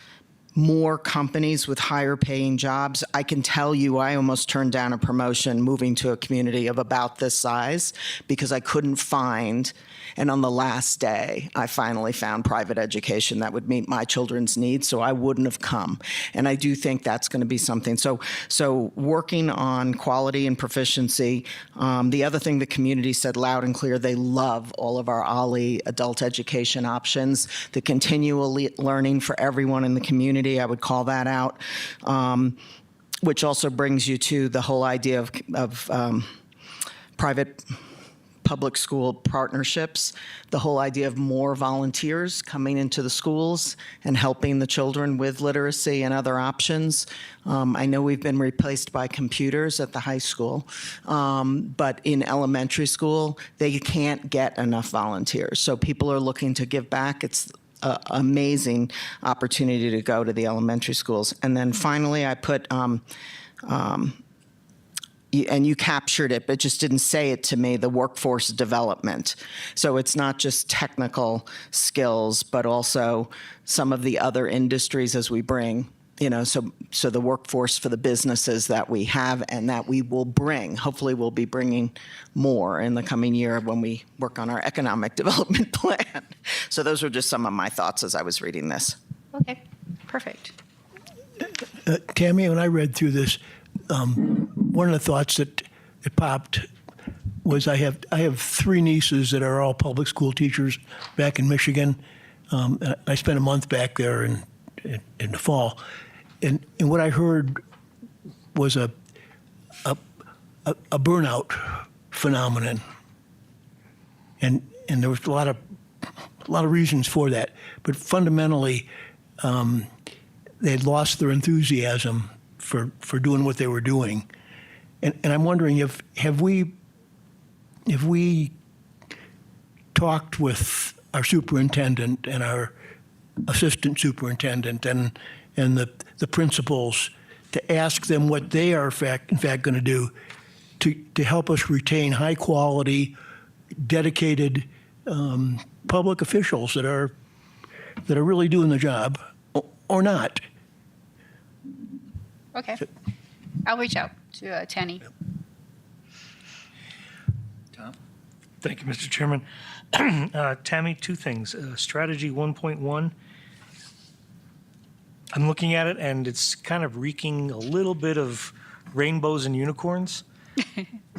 more companies with higher paying jobs, I can tell you I almost turned down a promotion moving to a community of about this size because I couldn't find, and on the last day, I finally found private education that would meet my children's needs, so I wouldn't have come. And I do think that's going to be something. So working on quality and proficiency. The other thing the community said loud and clear, they love all of our OLLI adult education options, the continual learning for everyone in the community. I would call that out, which also brings you to the whole idea of private public school partnerships, the whole idea of more volunteers coming into the schools and helping the children with literacy and other options. I know we've been replaced by computers at the high school, but in elementary school, they can't get enough volunteers. So people are looking to give back. It's amazing opportunity to go to the elementary schools. And then finally, I put, and you captured it, but just didn't say it to me, the workforce development. So it's not just technical skills, but also some of the other industries as we bring, so the workforce for the businesses that we have and that we will bring. Hopefully we'll be bringing more in the coming year when we work on our economic development plan. So those were just some of my thoughts as I was reading this. Okay, perfect. Tammy, when I read through this, one of the thoughts that popped was I have three nieces that are all public school teachers back in Michigan. And I spent a month back there in the fall. And what I heard was a burnout phenomenon, and there was a lot of reasons for that. But fundamentally, they had lost their enthusiasm for doing what they were doing, and I'm wondering have we talked with our superintendent and our assistant superintendent and the principals to ask them what they are in fact going to do to help us retain high quality, dedicated public officials that are really doing the job or not. Okay. I'll reach out to Tanny. Tom? Thank you, Mr. Chairman. Tammy, two things. Strategy 1.1, I'm looking at it, and it's kind of reeking a little bit of rainbows and unicorns.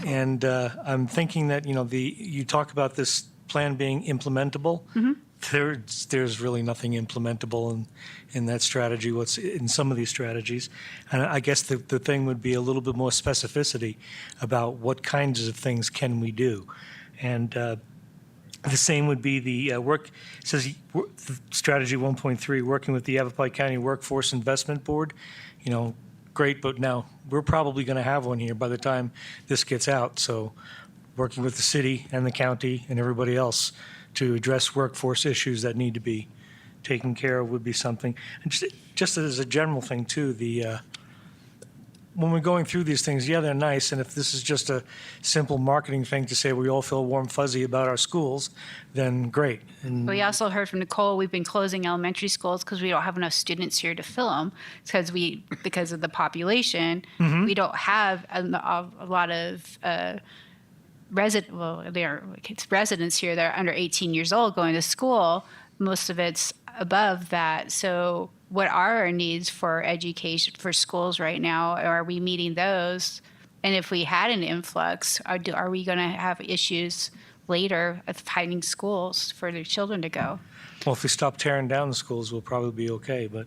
And I'm thinking that, you talk about this plan being implementable. Mm-hmm. There's really nothing implementable in that strategy, what's in some of these strategies. And I guess the thing would be a little bit more specificity about what kinds of things can we do. And the same would be the work, it says strategy 1.3, working with the Yavapai County Workforce Investment Board. Great, but now we're probably going to have one here by the time this gets out. So working with the city and the county and everybody else to address workforce issues that need to be taken care of would be something. And just as a general thing too, when we're going through these things, yeah, they're nice. And if this is just a simple marketing thing to say we all feel warm fuzzy about our schools, then great. And We also heard from Nicole, we've been closing elementary schools because we don't have enough students here to fill them because of the population. Mhm. We don't have a lot of residents here that are under 18 years old going to school. Most of it's above that. So what are our needs for education for schools right now? Are we meeting those? And if we had an influx, are we going to have issues later of finding schools for their children to go? Well, if we stop tearing down the schools, we'll probably be okay. But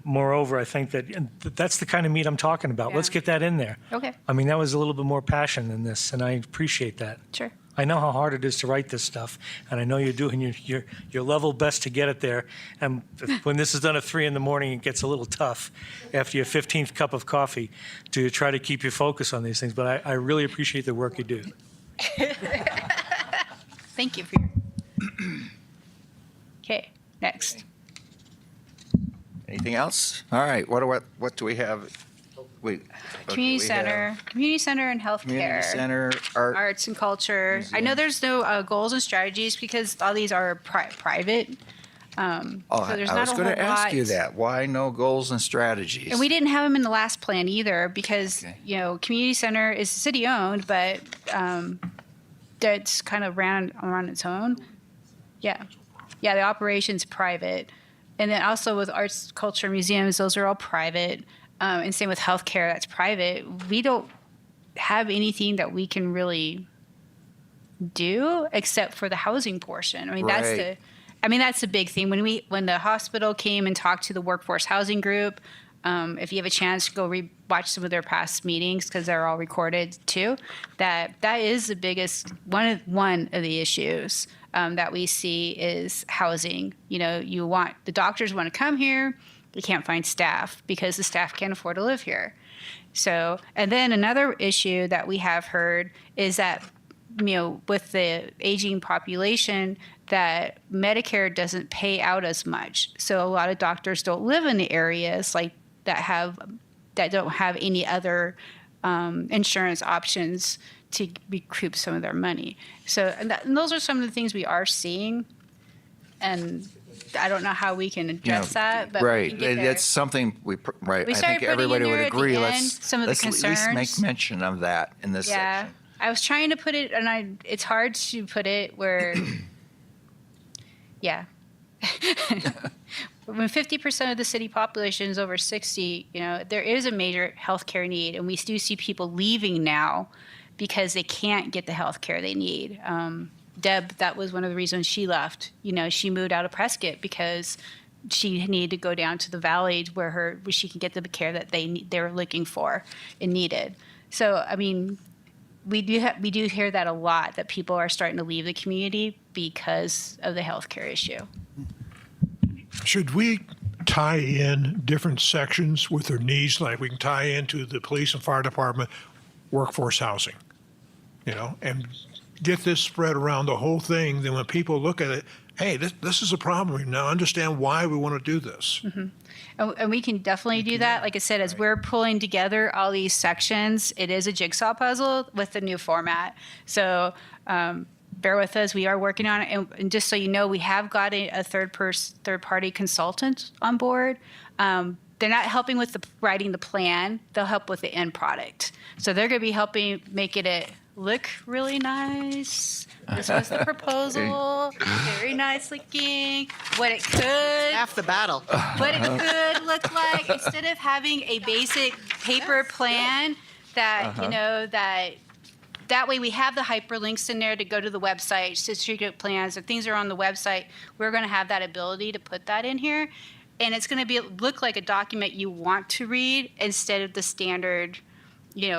moreover, I think that that's the kind of meat I'm talking about. Let's get that in there. Okay. I mean, that was a little bit more passion than this, and I appreciate that. Sure. I know how hard it is to write this stuff, and I know you're doing your level best to get it there. And when this is done at 3 in the morning, it gets a little tough after your 15th cup of coffee to try to keep your focus on these things. But I really appreciate the work you do. Thank you for your. Okay, next. Anything else? All right, what do we have? Wait. Community center and healthcare. Community center, Arts and culture. I know there's no goals and strategies because all these are private. Oh, so there's I not was a going to whole ask you lot. that. Why no goals and strategies? And we didn't have them in the last plan either because, community center is city owned, but that's kind of ran on its own. Yeah. Yeah, the operation's private. And then also with arts, culture, museums, those are all private. And same with healthcare, that's private. We don't have anything that we can really do except for the housing portion. I mean, Right. that's the big thing. When the hospital came and talked to the workforce housing group, if you have a chance, go watch some of their past meetings because they're all recorded too. That is the biggest one of the issues that we see is housing. The doctors want to come here, they can't find staff because the staff can't afford to live here. So, and then another issue that we have heard is that with the aging population, that Medicare doesn't pay out as much. So a lot of doctors don't live in the areas like that don't have any other insurance options to recoup some of their money. So and those are some of the things we are seeing, and I don't know how we can address that, but right, we can get there. that's something right. We I started think putting in everybody would there at the agree. end Let's some of the let's at least make concerns. mention of that in this section. I was trying to put it, and it's hard to put it where, yeah. When 50% of the city population is over 60, there is a major healthcare need, and we do see people leaving now because they can't get the healthcare they need. Deb, that was one of the reasons she left. She moved out of Prescott because she needed to go down to the valley where she can get the care that they were looking for and needed. So, I mean, we do hear that a lot, that people are starting to leave the community because of the healthcare issue. Should we tie in different sections with their needs, like we can tie into the police and fire department, workforce housing, and get this spread around the whole thing? Then when people look at it, hey, this is a problem. We now understand why we want to do this. Mm-hmm. And we can definitely do that. Like I said, as we're pulling together all these sections, it is a jigsaw puzzle with the new format. So bear with us. We are working on it. And just so you know, we have got a third-party consultant on board. They're not helping with writing the plan. They'll help with the end product. So they're going to be helping making it look really nice. This was the proposal. Very nice looking. What it could. Half the battle. What it could look like instead of having a basic paper plan that, that way we have the hyperlinks in there to go to the website, strategic plans, if things are on the website, we're going to have that ability to put that in here. And it's going to look like a document you want to read instead of the standard,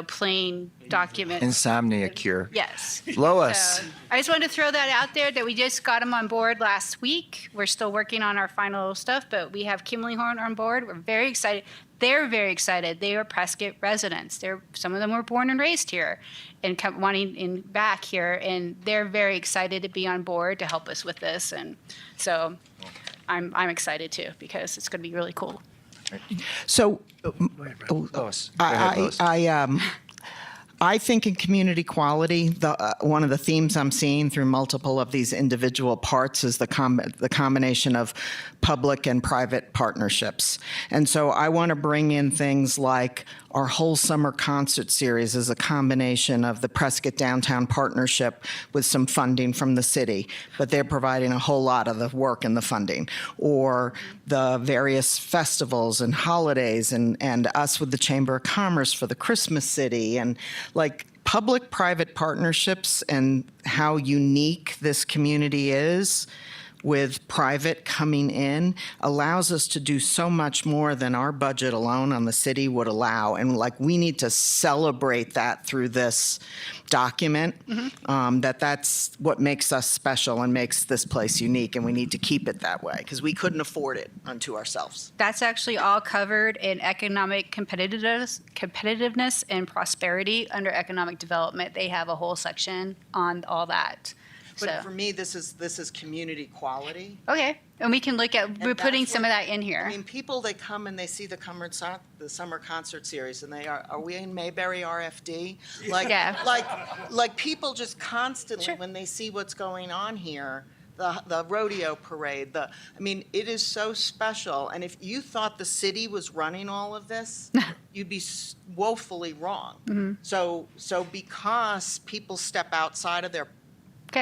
plain document. Insomnia cure. Yes. Lois. So I just wanted to throw that out there that we just got them on board last week. We're still working on our final stuff, but we have Kimberly Horn on board. We're very excited. They're very excited. They are Prescott residents. Some of them were born and raised here and wanting back here, and they're very excited to be on board to help us with this. And so I'm excited too because it's going to be really cool. So, Lois. Go ahead, Lois. I think in community quality, one of the themes I'm seeing through multiple of these individual parts is the combination of public and private partnerships. And so I want to bring in things like our whole summer concert series is a combination of the Prescott Downtown Partnership with some funding from the city, but they're providing a whole lot of the work and the funding. Or the various festivals and holidays and us with the Chamber of Commerce for the Christmas City, and like public-private partnerships and how unique this community is. with private coming in allows us to do so much more than our budget alone on the city would allow. And like, we need to celebrate that through this document, that's what makes us special and makes this place unique. And we need to keep it that way because we couldn't afford it unto ourselves. That's actually all covered in economic competitiveness and prosperity under economic development. They have a whole section on all that. But for me, this is community quality. Okay, and we can look at, we're putting some of that in here. I mean, people, they come and they see the summer concert series, and they are we in Mayberry RFD? Like, Yeah. like people just constantly, when they see what's going on here, the rodeo parade, I mean, it is so special. And if you thought the city was running all of this, you'd be woefully wrong. So because people step outside of their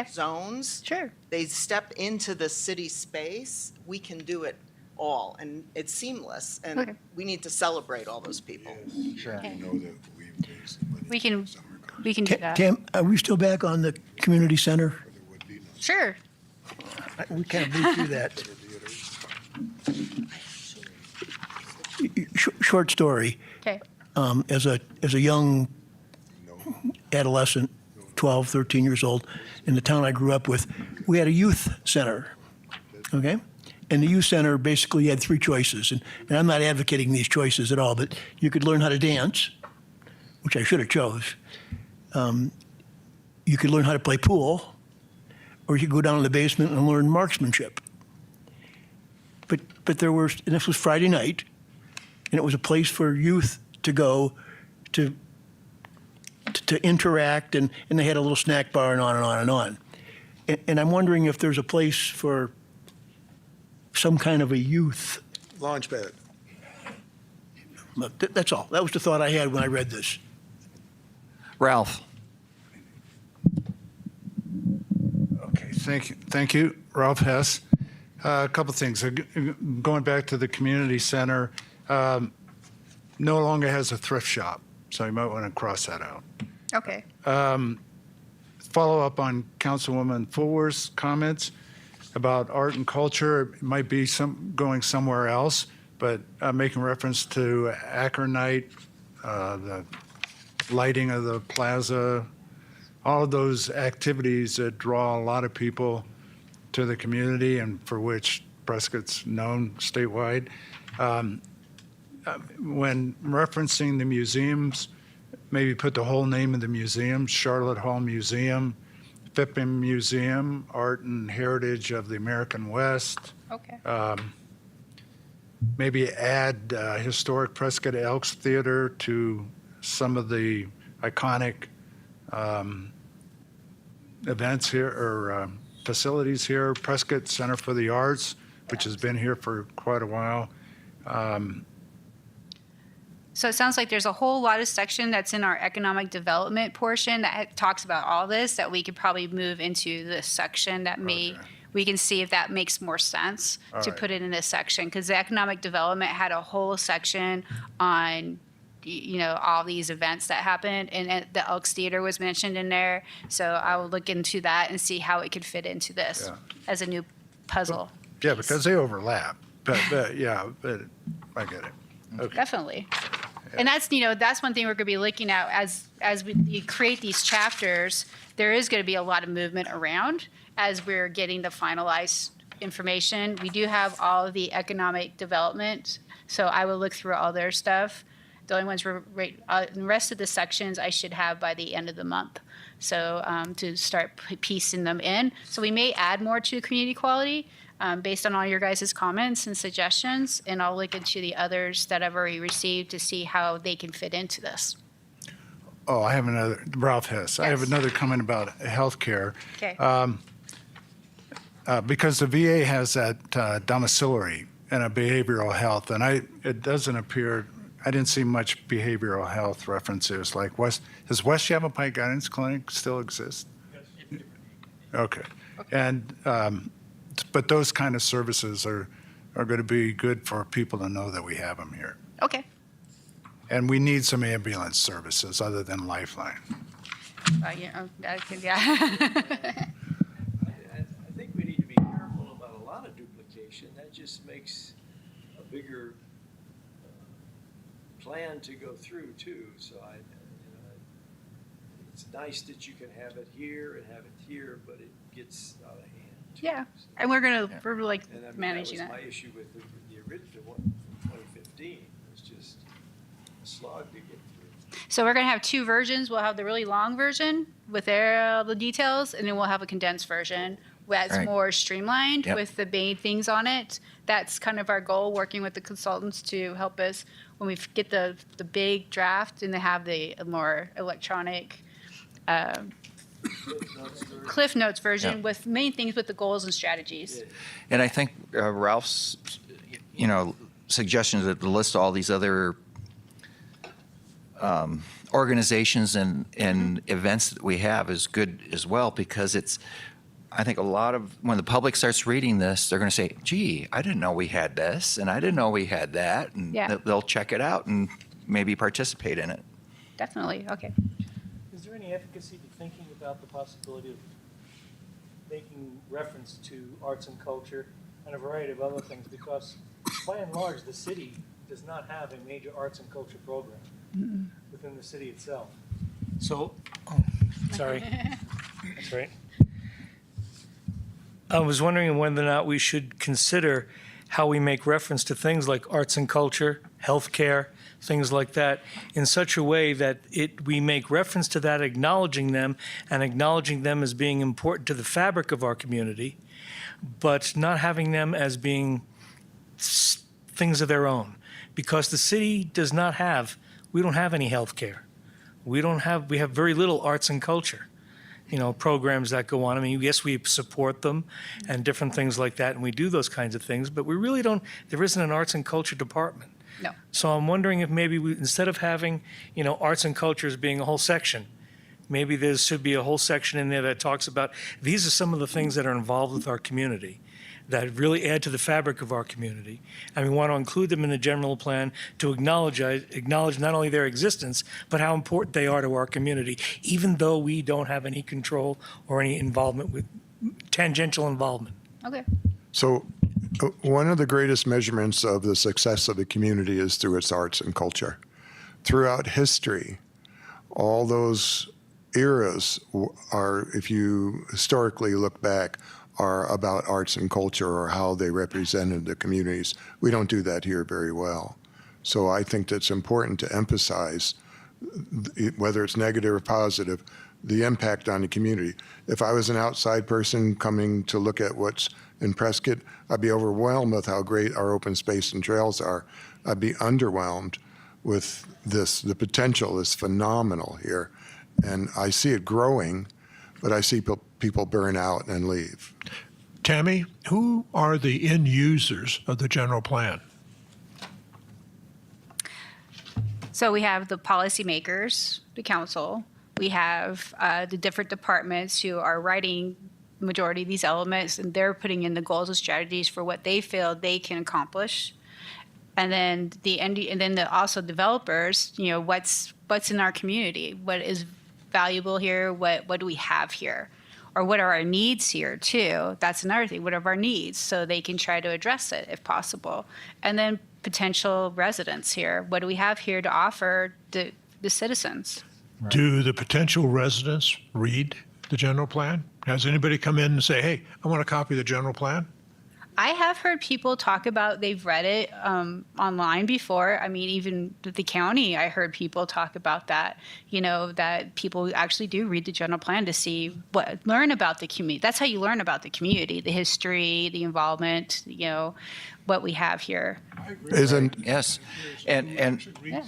zones, they step into the city space, we can do it all, and it's seamless, and we need to celebrate all those people. We can do that. Tam, are we still back on the community center? Sure. We kind of moved through that. Short story. Okay. As a young adolescent, 12, 13 years old, in the town I grew up with, we had a youth center, okay? And the youth center basically had three choices, and I'm not advocating these choices at all, but you could learn how to dance, which I should have chose. You could learn how to play pool, or you could go down in the basement and learn marksmanship. But there were, and this was Friday night, and it was a place for youth to go to interact, and they had a little snack bar and on and on and on. And I'm wondering if there's a place for some kind of a youth. Launch pad. That's all. That was the thought I had when I read this. Ralph. Okay, thank you, Ralph Hess. A couple things. Going back to the community center, no longer has a thrift shop, so you might want to cross that out. Okay. Follow up on Councilwoman Fuller's comments about art and culture. It might be going somewhere else, but making reference to Acker Night, the lighting of the plaza, all of those activities that draw a lot of people to the community and for which Prescott's known statewide. When referencing the museums, maybe put the whole name of the museum: Charlotte Hall Museum, Phippen Museum, Art and Heritage of the American West. Okay. Maybe add historic Prescott Elks Theater to some of the iconic events here, or facilities here. Prescott Center for the Arts, which has been here for quite a while. So it sounds like there's a whole lot of section that's in our economic development portion that talks about all this, that we could probably move into this section that we can see if that makes more sense to put it in this section. Because the economic development had a whole section on, all these events that happened, and the Elks Theater was mentioned in there. So I will look into that and see how it could fit into this as a new puzzle. Yeah, because they overlap. But I get it. Okay. Definitely. And that's one thing we're going to be looking at as we create these chapters. There is going to be a lot of movement around as we're getting the finalized information. We do have all of the economic development, so I will look through all their stuff. The only ones the rest of the sections I should have by the end of the month. So to start piecing them in. So we may add more to community quality based on all your guys' comments and suggestions, and I'll look into the others that I've already received to see how they can fit into this. Oh, I have another, Ralph Hess. I have another comment about healthcare. Okay. Because the VA has that domiciliary and a behavioral health, and it doesn't appear, I didn't see much behavioral health references. Like does West Yavapai Guidance Clinic still exist? Yes. Okay. And but those kind of services are going to be good for people to know that we have them here. Okay. And we need some ambulance services other than Lifeline. Yeah. I think we need to be careful about bigger plan to go through too. So it's nice that you can have it here and have it here, but it gets out of hand. Yeah, and we're like And I mean, managing that that. was my issue with the original one from 2015. It was just a slog to get through. So we're gonna have two versions. We'll have the really long version with all the details, and then we'll have a condensed version that's Right. more streamlined Yep. with the main things on it. That's kind of our goal, working with the consultants to help us when we get the big draft and they have the more electronic Cliff Notes version Yep. with main things with the goals and strategies. And I think Ralph's, suggestions that to list all these other organizations and events that we have is good as well, because I think a lot of, when the public starts reading this, they're going to say, gee, I didn't know we had this, and I didn't know we had that, and Yeah. they'll check it out and maybe participate in it. Definitely, okay. Is there any efficacy to thinking about the possibility of making reference to arts and culture and a variety of other things? Because by and large, the city does not have a major arts and culture program within the city itself. So, sorry. That's right. I was wondering whether or not we should consider how we make reference to things like arts and culture, healthcare, things like that, in such a way that we make reference to that, acknowledging them and acknowledging them as being important to the fabric of our community, but not having them as being things of their own. Because the city does not have, we don't have any healthcare. We have very little arts and culture, programs that go on. I mean, yes, we support them and different things like that, and we do those kinds of things, but we really don't, there isn't an arts and culture department. No. So I'm wondering if maybe instead of having, arts and culture as being a whole section, maybe there should be a whole section in there that talks about, these are some of the things that are involved with our community that really add to the fabric of our community. And we want to include them in the general plan to acknowledge not only their existence, but how important they are to our community, even though we don't have any control or any involvement with tangential involvement. Okay. So one of the greatest measurements of the success of a community is through its arts and culture. Throughout history, all those eras are, if you historically look back, are about arts and culture or how they represented the communities. We don't do that here very well. So I think that's important to emphasize, whether it's negative or positive, the impact on the community. If I was an outside person coming to look at what's in Prescott, I'd be overwhelmed with how great our open space and trails are. I'd be underwhelmed with this. The potential is phenomenal here. And I see it growing, but I see people burn out and leave. Tammy, who are the end users of the general plan? So we have the policymakers, the council. We have the different departments who are writing the majority of these elements, and they're putting in the goals and strategies for what they feel they can accomplish. And then also developers. What's in our community? What is valuable here? What do we have here? Or what are our needs here too? That's another thing. What are our needs? So they can try to address it if possible. And then potential residents here. What do we have here to offer the citizens? Do the potential residents read the general plan? Has anybody come in and say, hey, I want a copy of the general plan? I have heard people talk about they've read it online before. I mean, even the county, I heard people talk about that, that people actually do read the general plan to learn about the community. That's how you learn about the community, the history, the involvement, what we have here. Yes. And yeah.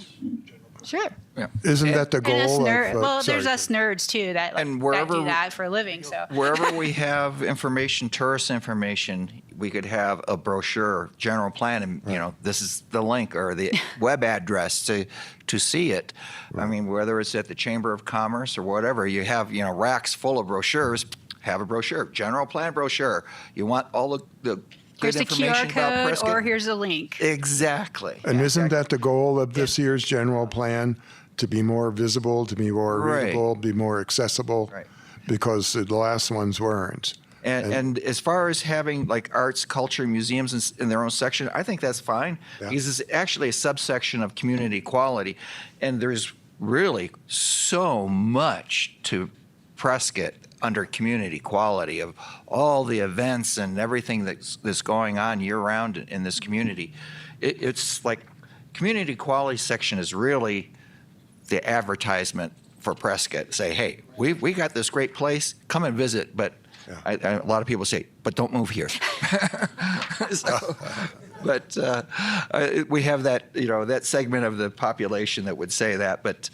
Sure. Yeah. Isn't that the goal? There's us nerds too that do that for a living. So wherever we have information, tourist information, we could have a brochure, general plan, and this is the link or the web address to see it. I mean, whether it's at the Chamber of Commerce or whatever, you have racks full of brochures. Have a brochure, general plan brochure. You want all the good here's the information QR about code, Prescott. or here's a link. Exactly. And isn't that the goal of this year's general plan? To be more visible, to be more readable, be more accessible? Right. Because the last ones weren't. And as far as having like arts, culture, museums in their own section, I think that's fine because it's actually a subsection of community quality. And there's really so much to Prescott under community quality of all the events and everything that's going on year round in this community. It's like community quality section is really the advertisement for Prescott. Say, hey, we got this great place, come and visit, but a lot of people say, but don't move here. But we have that, that segment of the population that would say that. But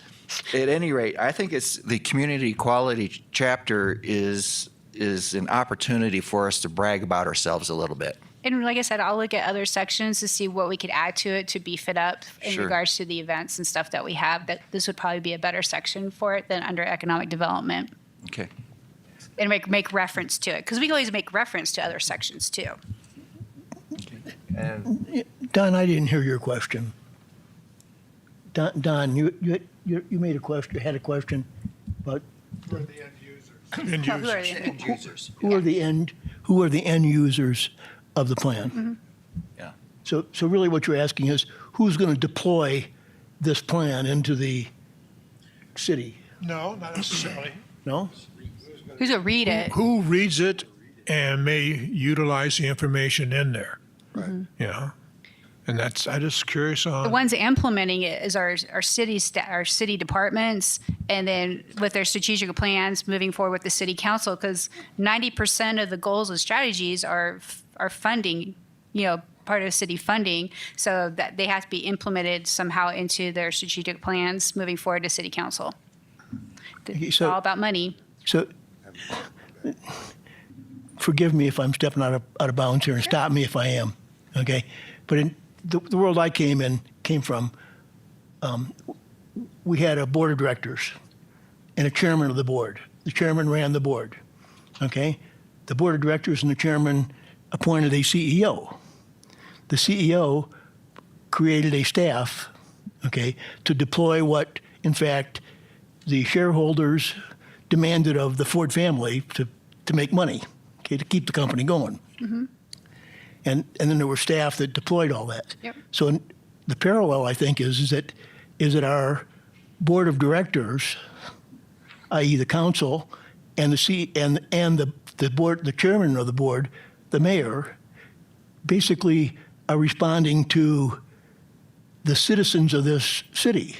at any rate, I think it's the community quality chapter is an opportunity for us to brag about ourselves a little bit. And like I said, I'll look at other sections to see what we could add to it to beef it up in Sure. regards to the events and stuff that we have. That this would probably be a better section for it than under economic development. Okay. And make reference to it, because we can always make reference to other sections too. And Don, I didn't hear your question. Don, you made a question, had a question, but End Who are users. the- end users. who are the end users of the plan? Mm-hmm. Yeah. So really what you're asking is, who's going to deploy this plan into the city? No, not necessarily. No? Who's gonna read it? Who reads it and may utilize the information in there? And I'm just curious The on. ones implementing it is our city our city departments, and then with their strategic plans moving forward with the city council, because 90% of the goals and strategies are funding, part of city funding, so that they have to be implemented somehow into their strategic plans moving forward to city council. It's all about money. So, forgive me if I'm stepping out of bounds here, and stop me if I am, okay? But in the world I came from, we had a board of directors and a chairman of the board. The chairman ran the board, okay? The board of directors and the chairman appointed a CEO. The CEO created a staff, okay, to deploy what, in fact, the shareholders demanded of the Ford family to make money, okay, to keep the company going. Mm-hmm. And then there were staff that deployed all that. Yep. So the parallel, I think, is that our board of directors, i.e., the council, and the board, the chairman of the board, the mayor, basically are responding to the citizens of this city.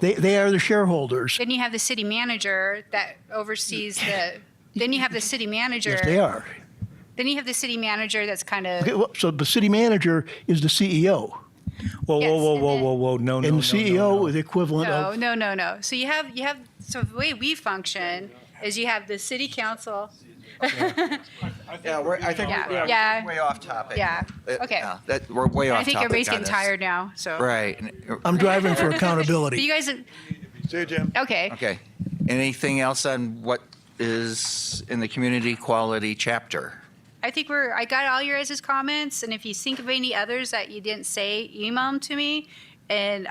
They are the shareholders. Then you have the city manager that oversees the. Then you have the city manager. Yes, they are. Then you have the city manager that's kind of. Okay, well, so the city manager is the CEO. Whoa, Yes, whoa, whoa, and whoa, then- whoa, whoa, no, no, And no, the CEO no, no. is the equivalent of. No. So you have so the way we function is you have the city council. Yeah, I think we're Yeah. way off topic. Yeah. Okay. We're way And off I think topic everybody's on getting this. tired now. So. Right. I'm driving for But accountability. you guys. See you, Jim. Okay. Okay. Anything else on what is in the community quality chapter? I think I got all your guys' comments, and if you think of any others that you didn't say, email them to me. And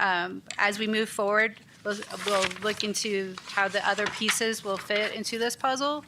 as we move forward, we'll look into how the other pieces will fit into this puzzle.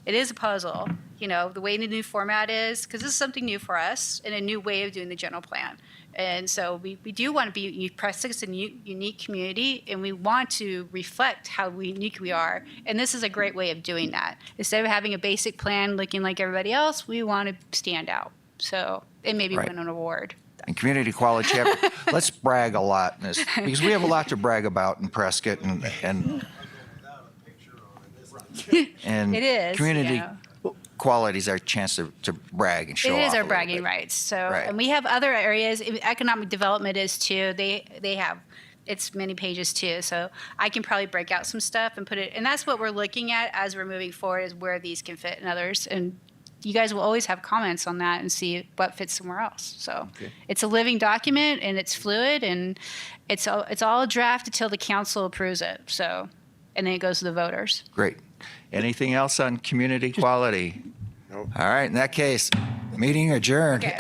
It is a puzzle, the way the new format is, because this is something new for us and a new way of doing the general plan. And so we do want to be Prescott's a unique community, and we want to reflect how unique we are. And this is a great way of doing that. Instead of having a basic plan looking like everybody else, we want to stand out. So, and maybe Right. win an award. And community quality chapter, let's brag a lot in this, because we have a lot to brag about in Prescott and It is, community quality is our chance to brag and show off. It is a our little bragging bit. rights. So, Right. and we have other areas. Economic development is too. They have it's many pages too. So I can probably break out some stuff and put it. And that's what we're looking at as we're moving forward is where these can fit in others. And you guys will always have comments on that and see what fits somewhere else. So it's a living document and it's fluid and it's all a draft until the council approves it. So, and then it goes to the voters. Great. Anything else on community quality? Nope. All right, in that case, meeting adjourned. Okay.